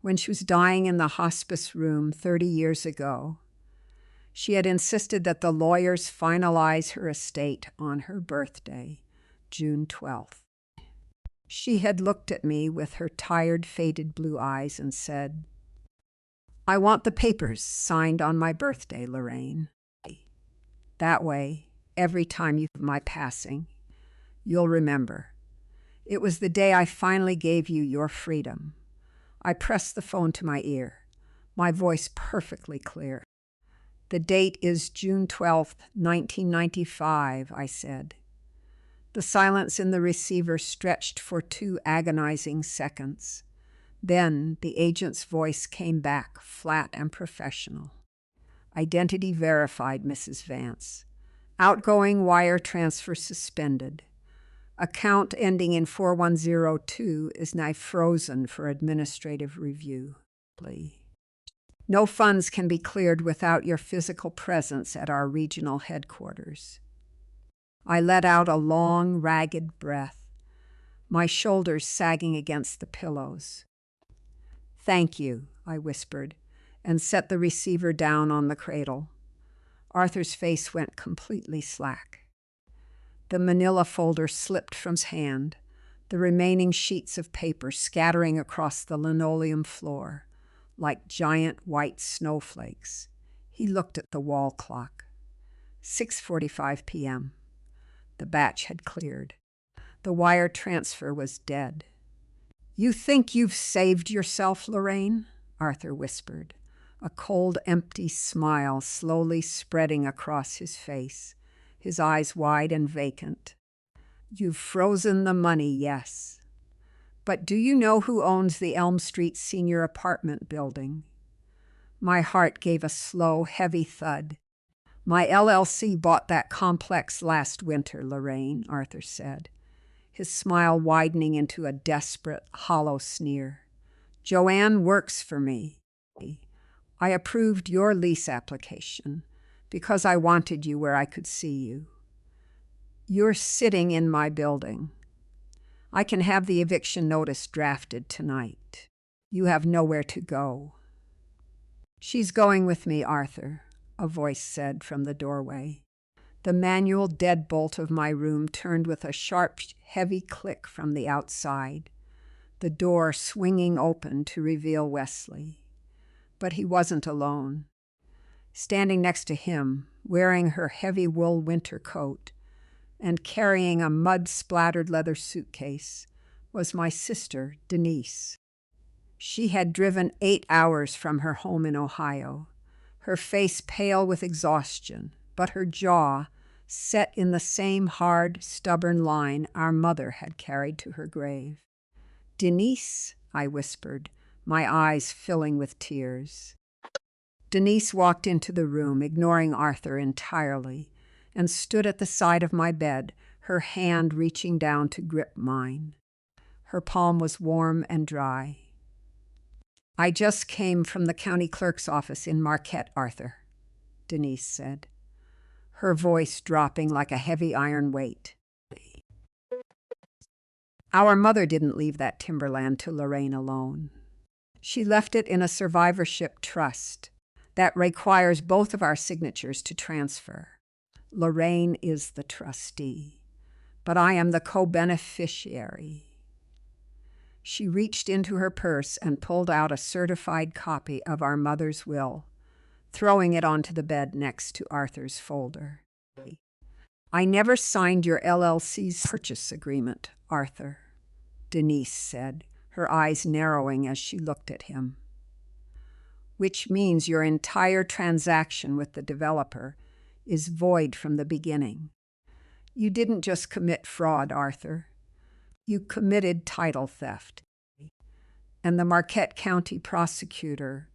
When she was dying in the hospice room 30 years ago, she had insisted that the lawyers finalize her estate on her birthday, June 12th. She had looked at me with her tired, faded blue eyes and said, "I want the papers signed on my birthday, Lorraine. That way, every time you have my passing, you'll remember. It was the day I finally gave you your freedom." I pressed the phone to my ear, my voice perfectly clear. "The date is June 12th, 1995, I said. The silence in the receiver stretched for 2 agonizing seconds. Then the agent's voice came back, flat and professional. "Identity verified, Mrs. Vance. Outgoing wire transfer suspended. Account ending in 4102 is now frozen for administrative review. No funds can be cleared without your physical presence at our regional headquarters." I let out a long, ragged breath, my shoulders sagging against the pillows. "Thank you," I whispered, and set the receiver down on the cradle. Arthur's face went completely slack. The manila folder slipped from his hand, the remaining sheets of paper scattering across the linoleum floor like giant white snowflakes. He looked at the wall clock. 6:45 p.m. The batch had cleared. The wire transfer was dead. "You think you've saved yourself, Lorraine?" Arthur whispered, a cold, empty smile slowly spreading across his face, his eyes wide and vacant. "You've frozen the money, yes. But do you know who owns the Elm Street Senior Apartment building?" My heart gave a slow, heavy thud. "My LLC bought that complex last winter, Lorraine," Arthur said, his smile widening into a desperate, hollow sneer. "Joanne works for me. I approved your lease application because I wanted you where I could see you. You're sitting in my building. I can have the eviction notice drafted tonight. You have nowhere to go." "She's going with me, Arthur," a voice said from the doorway. The manual deadbolt of my room turned with a sharp, heavy click from the outside, the door swinging open to reveal Wesley. But he wasn't alone. Standing next to him, wearing her heavy wool winter coat and carrying a mud-splattered leather suitcase, was my sister, Denise. She had driven 8 hours from her home in Ohio, her face pale with exhaustion, but her jaw set in the same hard, stubborn line our mother had carried to her grave. "Denise," I whispered, my eyes filling with tears. Denise walked into the room, ignoring Arthur entirely, and stood at the side of my bed, her hand reaching down to grip mine. Her palm was warm and dry. "I just came from the county clerk's office in Marquette, Arthur," Denise said, her voice dropping like a heavy iron weight. "Our mother didn't leave that timberland to Lorraine alone. She left it in a survivorship trust that requires both of our signatures to transfer. Lorraine is the trustee, but I am the co-beneficiary." She reached into her purse and pulled out a certified copy of our mother's will, throwing it onto the bed next to Arthur's folder. "I never signed your LLC's purchase agreement, Arthur," Denise said, her eyes narrowing as she looked at him. "Which means your entire transaction with the developer is void from the beginning. You didn't just commit fraud, Arthur. You committed title theft. And the Marquette County prosecutor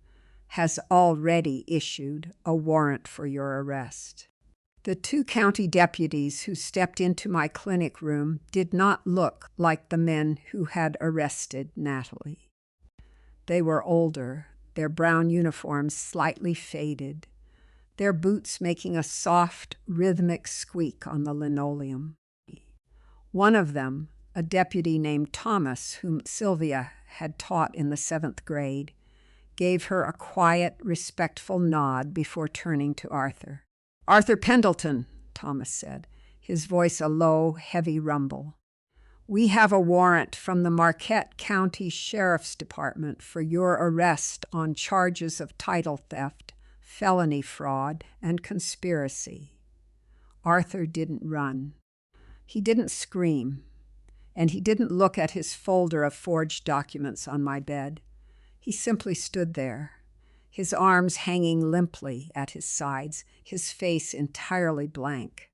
has already issued a warrant for your arrest." The 2 county deputies who stepped into my clinic room did not look like the men who had arrested Natalie. They were older, their brown uniforms slightly faded, their boots making a soft, rhythmic squeak on the linoleum. One of them, a deputy named Thomas, whom Sylvia had taught in the 7th grade, gave her a quiet, respectful nod before turning to Arthur. "Arthur Pendleton," Thomas said, his voice a low, heavy rumble. We have a warrant from the Marquette County Sheriff's Department for your arrest on charges of title theft, felony fraud, and conspiracy." Arthur didn't run. He didn't scream. And he didn't look at his folder of forged documents on my bed. He simply stood there, his arms hanging limply at his sides, his face entirely blank.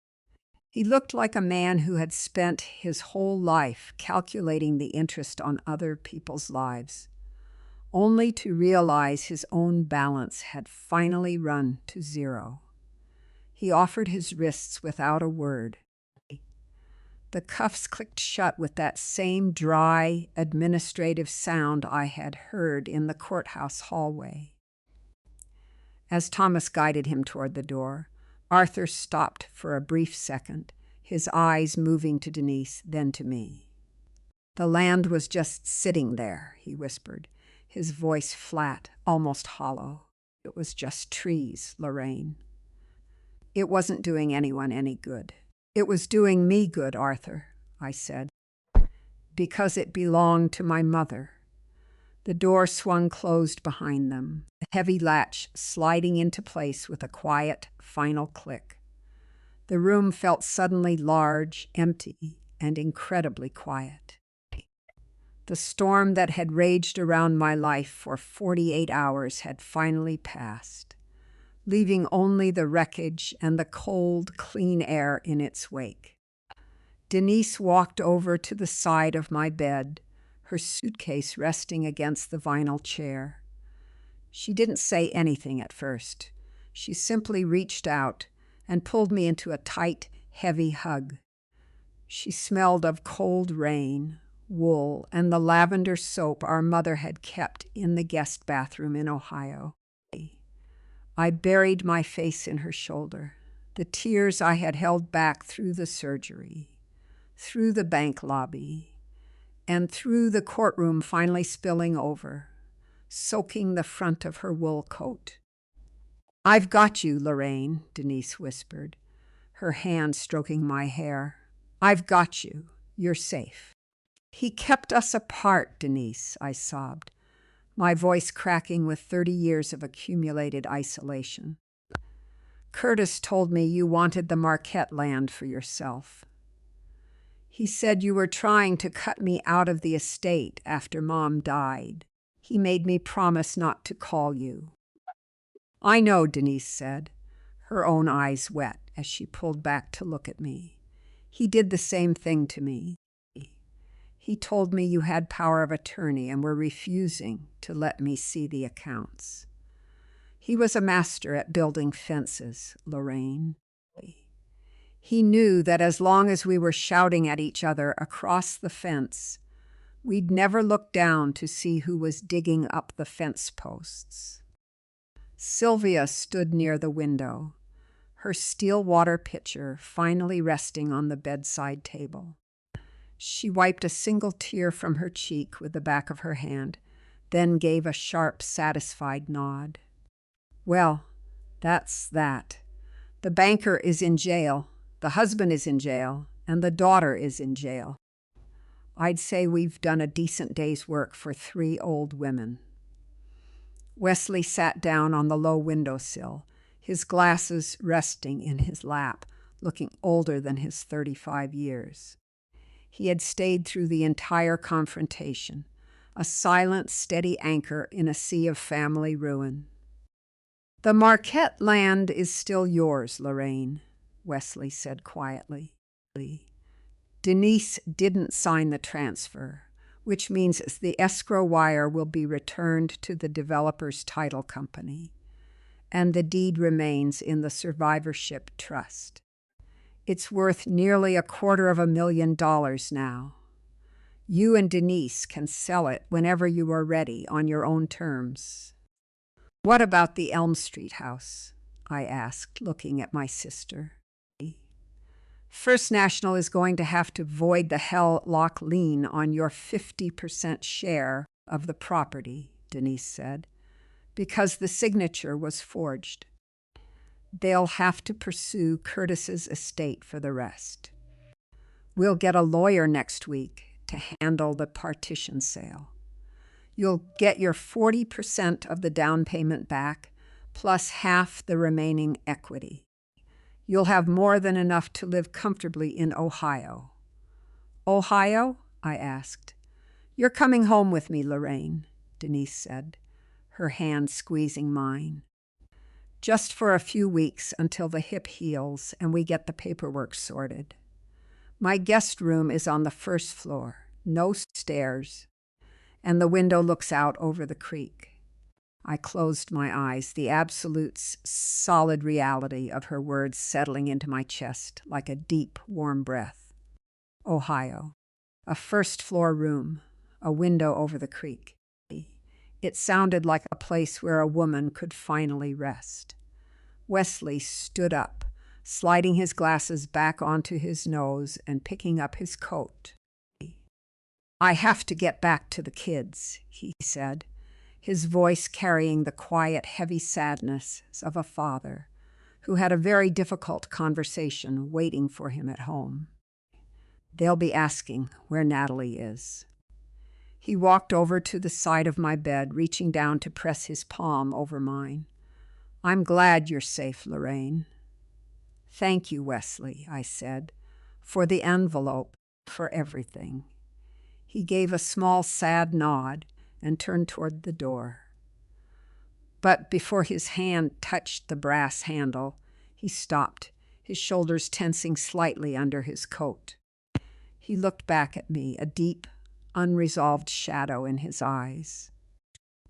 He looked like a man who had spent his whole life calculating the interest on other people's lives, only to realize his own balance had finally run to zero. He offered his wrists without a word. The cuffs clicked shut with that same dry, administrative sound I had heard in the courthouse hallway. As Thomas guided him toward the door, Arthur stopped for a brief second, his eyes moving to Denise, then to me. "The land was just sitting there," he whispered, his voice flat, almost hollow. "It was just trees, Lorraine. It wasn't doing anyone any good." "It was doing me good, Arthur," I said, "because it belonged to my mother." The door swung closed behind them, the heavy latch sliding into place with a quiet, final click. The room felt suddenly large, empty, and incredibly quiet. The storm that had raged around my life for 48 hours had finally passed, leaving only the wreckage and the cold, clean air in its wake. Denise walked over to the side of my bed, her suitcase resting against the vinyl chair. She didn't say anything at first. She simply reached out and pulled me into a tight, heavy hug. She smelled of cold rain, wool, and the lavender soap our mother had kept in the guest bathroom in Ohio. I buried my face in her shoulder, the tears I had held back through the surgery, through the bank lobby, and through the courtroom finally spilling over, soaking the front of her wool coat. "I've got you, Lorraine," Denise whispered, her hand stroking my hair. "I've got you. You're safe." "He kept us apart, Denise," I sobbed, my voice cracking with 30 years of accumulated isolation. "Curtis told me you wanted the Marquette land for yourself. He said you were trying to cut me out of the estate after Mom died. He made me promise not to call you." "I know," Denise said, her own eyes wet as she pulled back to look at me. "He did the same thing to me. He told me you had power of attorney and were refusing to let me see the accounts. He was a master at building fences, Lorraine. He knew that as long as we were shouting at each other across the fence, we'd never look down to see who was digging up the fence posts." Sylvia stood near the window, her steel water pitcher finally resting on the bedside table. She wiped a single tear from her cheek with the back of her hand, then gave a sharp, satisfied nod. "Well, that's that. The banker is in jail. The husband is in jail, and the daughter is in jail. I'd say we've done a decent day's work for 3 old women." Wesley sat down on the low windowsill, his glasses resting in his lap, looking older than his 35 years. He had stayed through the entire confrontation, a silent, steady anchor in a sea of family ruin. "The Marquette land is still yours, Lorraine," Wesley said quietly. "Denise didn't sign the transfer, which means the escrow wire will be returned to the developer's title company, and the deed remains in the survivorship trust. It's worth nearly $250,000 now. You and Denise can sell it whenever you are ready on your own terms." "What about the Elm Street house?" I asked, looking at my sister. "First National is going to have to void the Hell-Lock lien on your 50% share of the property," Denise said, "because the signature was forged. They'll have to pursue Curtis's estate for the rest." We'll get a lawyer next week to handle the partition sale. You'll get your 40% of the down payment back, plus half the remaining equity. You'll have more than enough to live comfortably in Ohio. Ohio? I asked. You're coming home with me, Lorraine, Denise said, her hand squeezing mine. Just for a few weeks until the hip heals and we get the paperwork sorted. My guest room is on the first floor, no stairs, and the window looks out over the creek. I closed my eyes, the absolute solid reality of her words settling into my chest like a deep, warm breath. Ohio. A first-floor room, a window over the creek. It sounded like a place where a woman could finally rest. Wesley stood up, sliding his glasses back onto his nose and picking up his coat. I have to get back to the kids, he said, his voice carrying the quiet, heavy sadness of a father who had a very difficult conversation waiting for him at home. They'll be asking where Natalie is. He walked over to the side of my bed, reaching down to press his palm over mine. I'm glad you're safe, Lorraine. Thank you, Wesley, I said, for the envelope, for everything. He gave a small, sad nod and turned toward the door. But before his hand touched the brass handle, he stopped, his shoulders tensing slightly under his coat. He looked back at me, a deep, unresolved shadow in his eyes.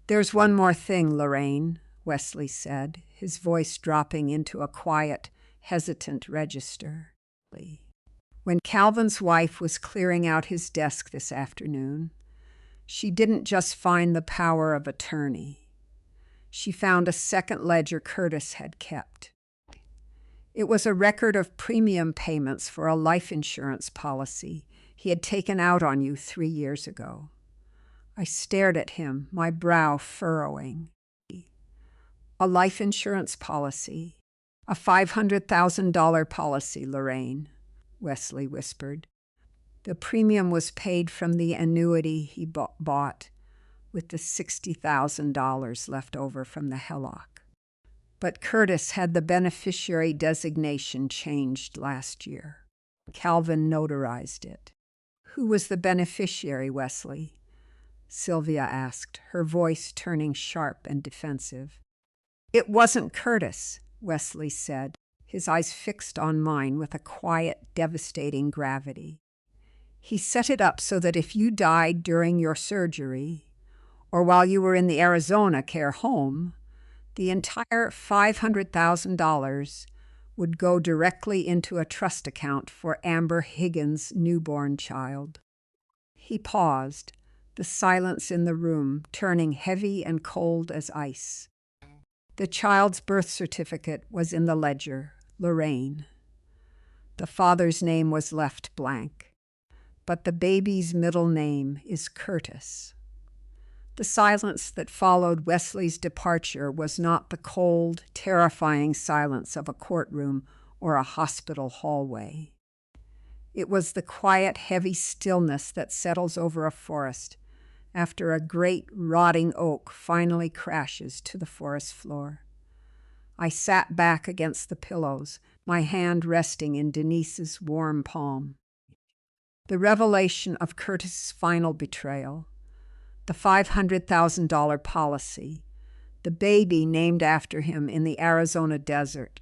There's one more thing, Lorraine, Wesley said, his voice dropping into a quiet, hesitant register. When Calvin's wife was clearing out his desk this afternoon, she didn't just find the power of attorney. She found a second ledger Curtis had kept. It was a record of premium payments for a life insurance policy he had taken out on you 3 years ago. I stared at him, my brow furrowing. A life insurance policy, a $500,000 policy, Lorraine, Wesley whispered. The premium was paid from the annuity he bought, with the $60,000 left over from the HELOC. But Curtis had the beneficiary designation changed last year. Calvin notarized it. Who was the beneficiary, Wesley? Sylvia asked, her voice turning sharp and defensive. It wasn't Curtis, Wesley said, his eyes fixed on mine with a quiet, devastating gravity. He set it up so that if you died during your surgery, or while you were in the Arizona care home, the entire $500,000 would go directly into a trust account for Amber Higgins' newborn child. He paused, the silence in the room turning heavy and cold as ice. The child's birth certificate was in the ledger, Lorraine. The father's name was left blank, but the baby's middle name is Curtis. The silence that followed Wesley's departure was not the cold, terrifying silence of a courtroom or a hospital hallway. It was the quiet, heavy stillness that settles over a forest after a great, rotting oak finally crashes to the forest floor. I sat back against the pillows, my hand resting in Denise's warm palm. The revelation of Curtis's final betrayal, the $500,000 policy, the baby named after him in the Arizona desert,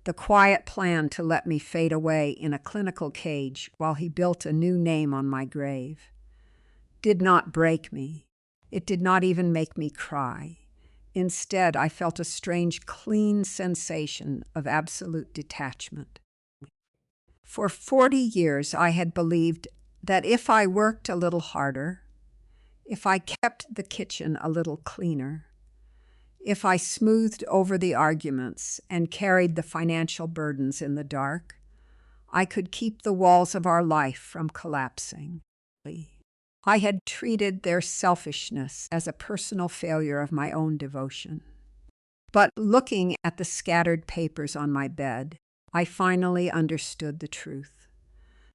the quiet plan to let me fade away in a clinical cage while he built a new name on my grave, did not break me. It did not even make me cry. Instead, I felt a strange, clean sensation of absolute detachment. For 40 years, I had believed that if I worked a little harder, if I kept the kitchen a little cleaner, if I smoothed over the arguments and carried the financial burdens in the dark, I could keep the walls of our life from collapsing. I had treated their selfishness as a personal failure of my own devotion. But looking at the scattered papers on my bed, I finally understood the truth.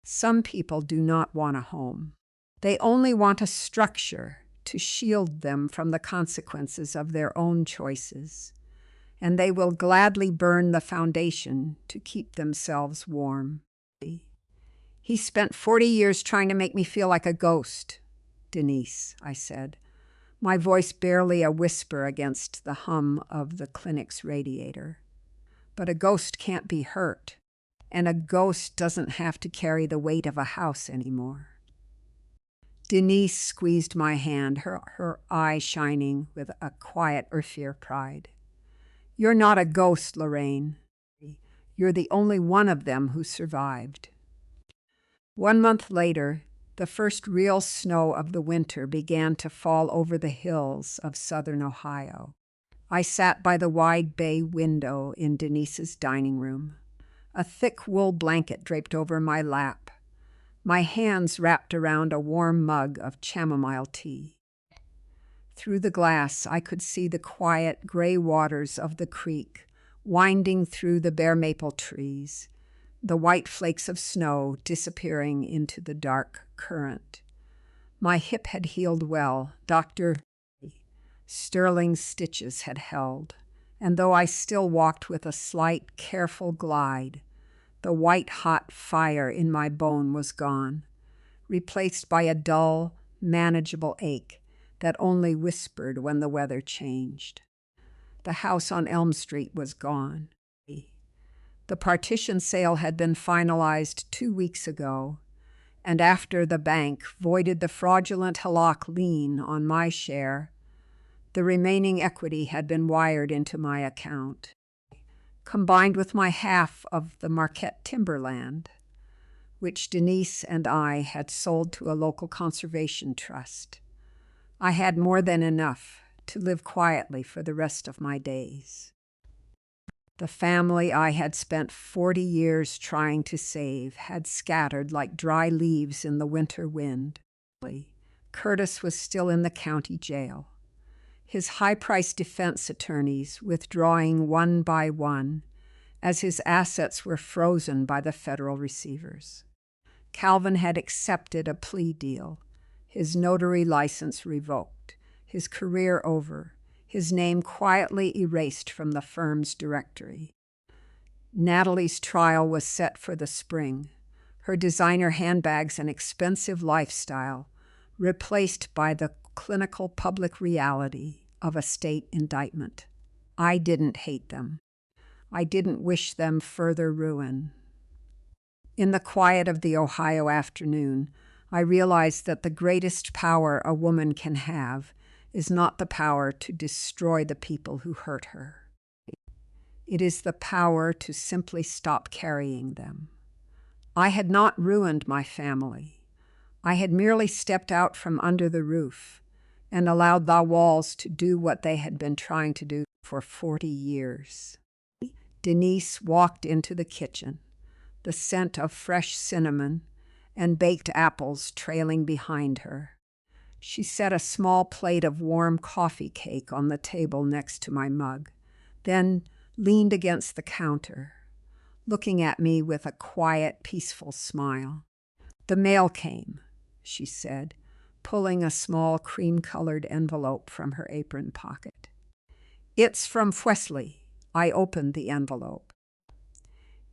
Some people do not want a home. They only want a structure to shield them from the consequences of their own choices, and they will gladly burn the foundation to keep themselves warm. He spent 40 years trying to make me feel like a ghost, Denise, I said, my voice barely a whisper against the hum of the clinic's radiator. But a ghost can't be hurt, and a ghost doesn't have to carry the weight of a house anymore. Denise squeezed my hand, her eye shining with a quiet Urfier pride. You're not a ghost, Lorraine. You're the only one of them who survived. 1 month later, the first real snow of the winter began to fall over the hills of southern Ohio. I sat by the wide bay window in Denise's dining room, a thick wool blanket draped over my lap, my hands wrapped around a warm mug of chamomile tea. Through the glass, I could see the quiet gray waters of the creek winding through the bare maple trees, the white flakes of snow disappearing into the dark current. My hip had healed well. Dr. Sterling's stitches had held, and though I still walked with a slight, careful glide, the white-hot fire in my bone was gone, replaced by a dull, manageable ache that only whispered when the weather changed. The house on Elm Street was gone. The partition sale had been finalized 2 weeks ago, and after the bank voided the fraudulent Halak lien on my share, the remaining equity had been wired into my account. Combined with my half of the Marquette timberland, which Denise and I had sold to a local conservation trust, I had more than enough to live quietly for the rest of my days. The family I had spent 40 years trying to save had scattered like dry leaves in the winter wind. Curtis was still in the county jail, his high-priced defense attorneys withdrawing one by one as his assets were frozen by the federal receivers. Calvin had accepted a plea deal, his notary license revoked, his career over, his name quietly erased from the firm's directory. Natalie's trial was set for the spring, her designer handbags and expensive lifestyle replaced by the clinical public reality of a state indictment. I didn't hate them. I didn't wish them further ruin. In the quiet of the Ohio afternoon, I realized that the greatest power a woman can have is not the power to destroy the people who hurt her. It is the power to simply stop carrying them. I had not ruined my family. I had merely stepped out from under the roof and allowed the walls to do what they had been trying to do for 40 years. Denise walked into the kitchen, the scent of fresh cinnamon and baked apples trailing behind her. She set a small plate of warm coffee cake on the table next to my mug, then leaned against the counter, looking at me with a quiet, peaceful smile. "The mail came," she said, pulling a small cream-colored envelope from her apron pocket. "It's from Wesley." I opened the envelope.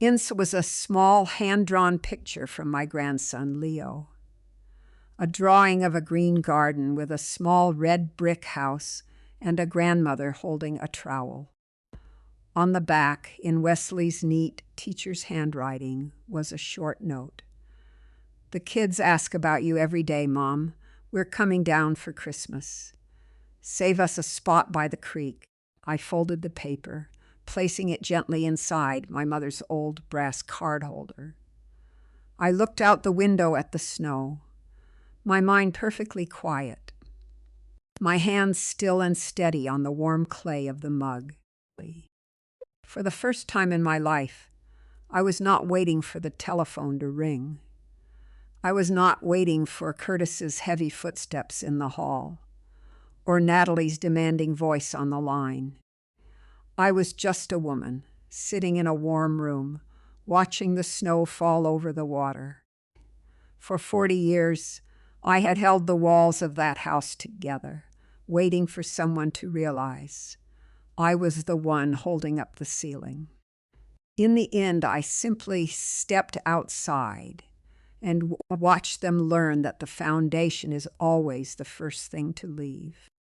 Inside was a small hand-drawn picture from my grandson, Leo. A drawing of a green garden with a small red brick house and a grandmother holding a trowel. On the back, in Wesley's neat teacher's handwriting, was a short note. "The kids ask about you every day, Mom. We're coming down for Christmas. Save us a spot by the creek." I folded the paper, placing it gently inside my mother's old brass card holder. I looked out the window at the snow, my mind perfectly quiet, my hands still and steady on the warm clay of the mug. For the first time in my life, I was not waiting for the telephone to ring. I was not waiting for Curtis's heavy footsteps in the hall, or Natalie's demanding voice on the line. I was just a woman, sitting in a warm room, watching the snow fall over the water. For 40 years, I had held the walls of that house together, waiting for someone to realize I was the one holding up the ceiling. In the end, I simply stepped outside and watched them learn that the foundation is always the first thing to leave.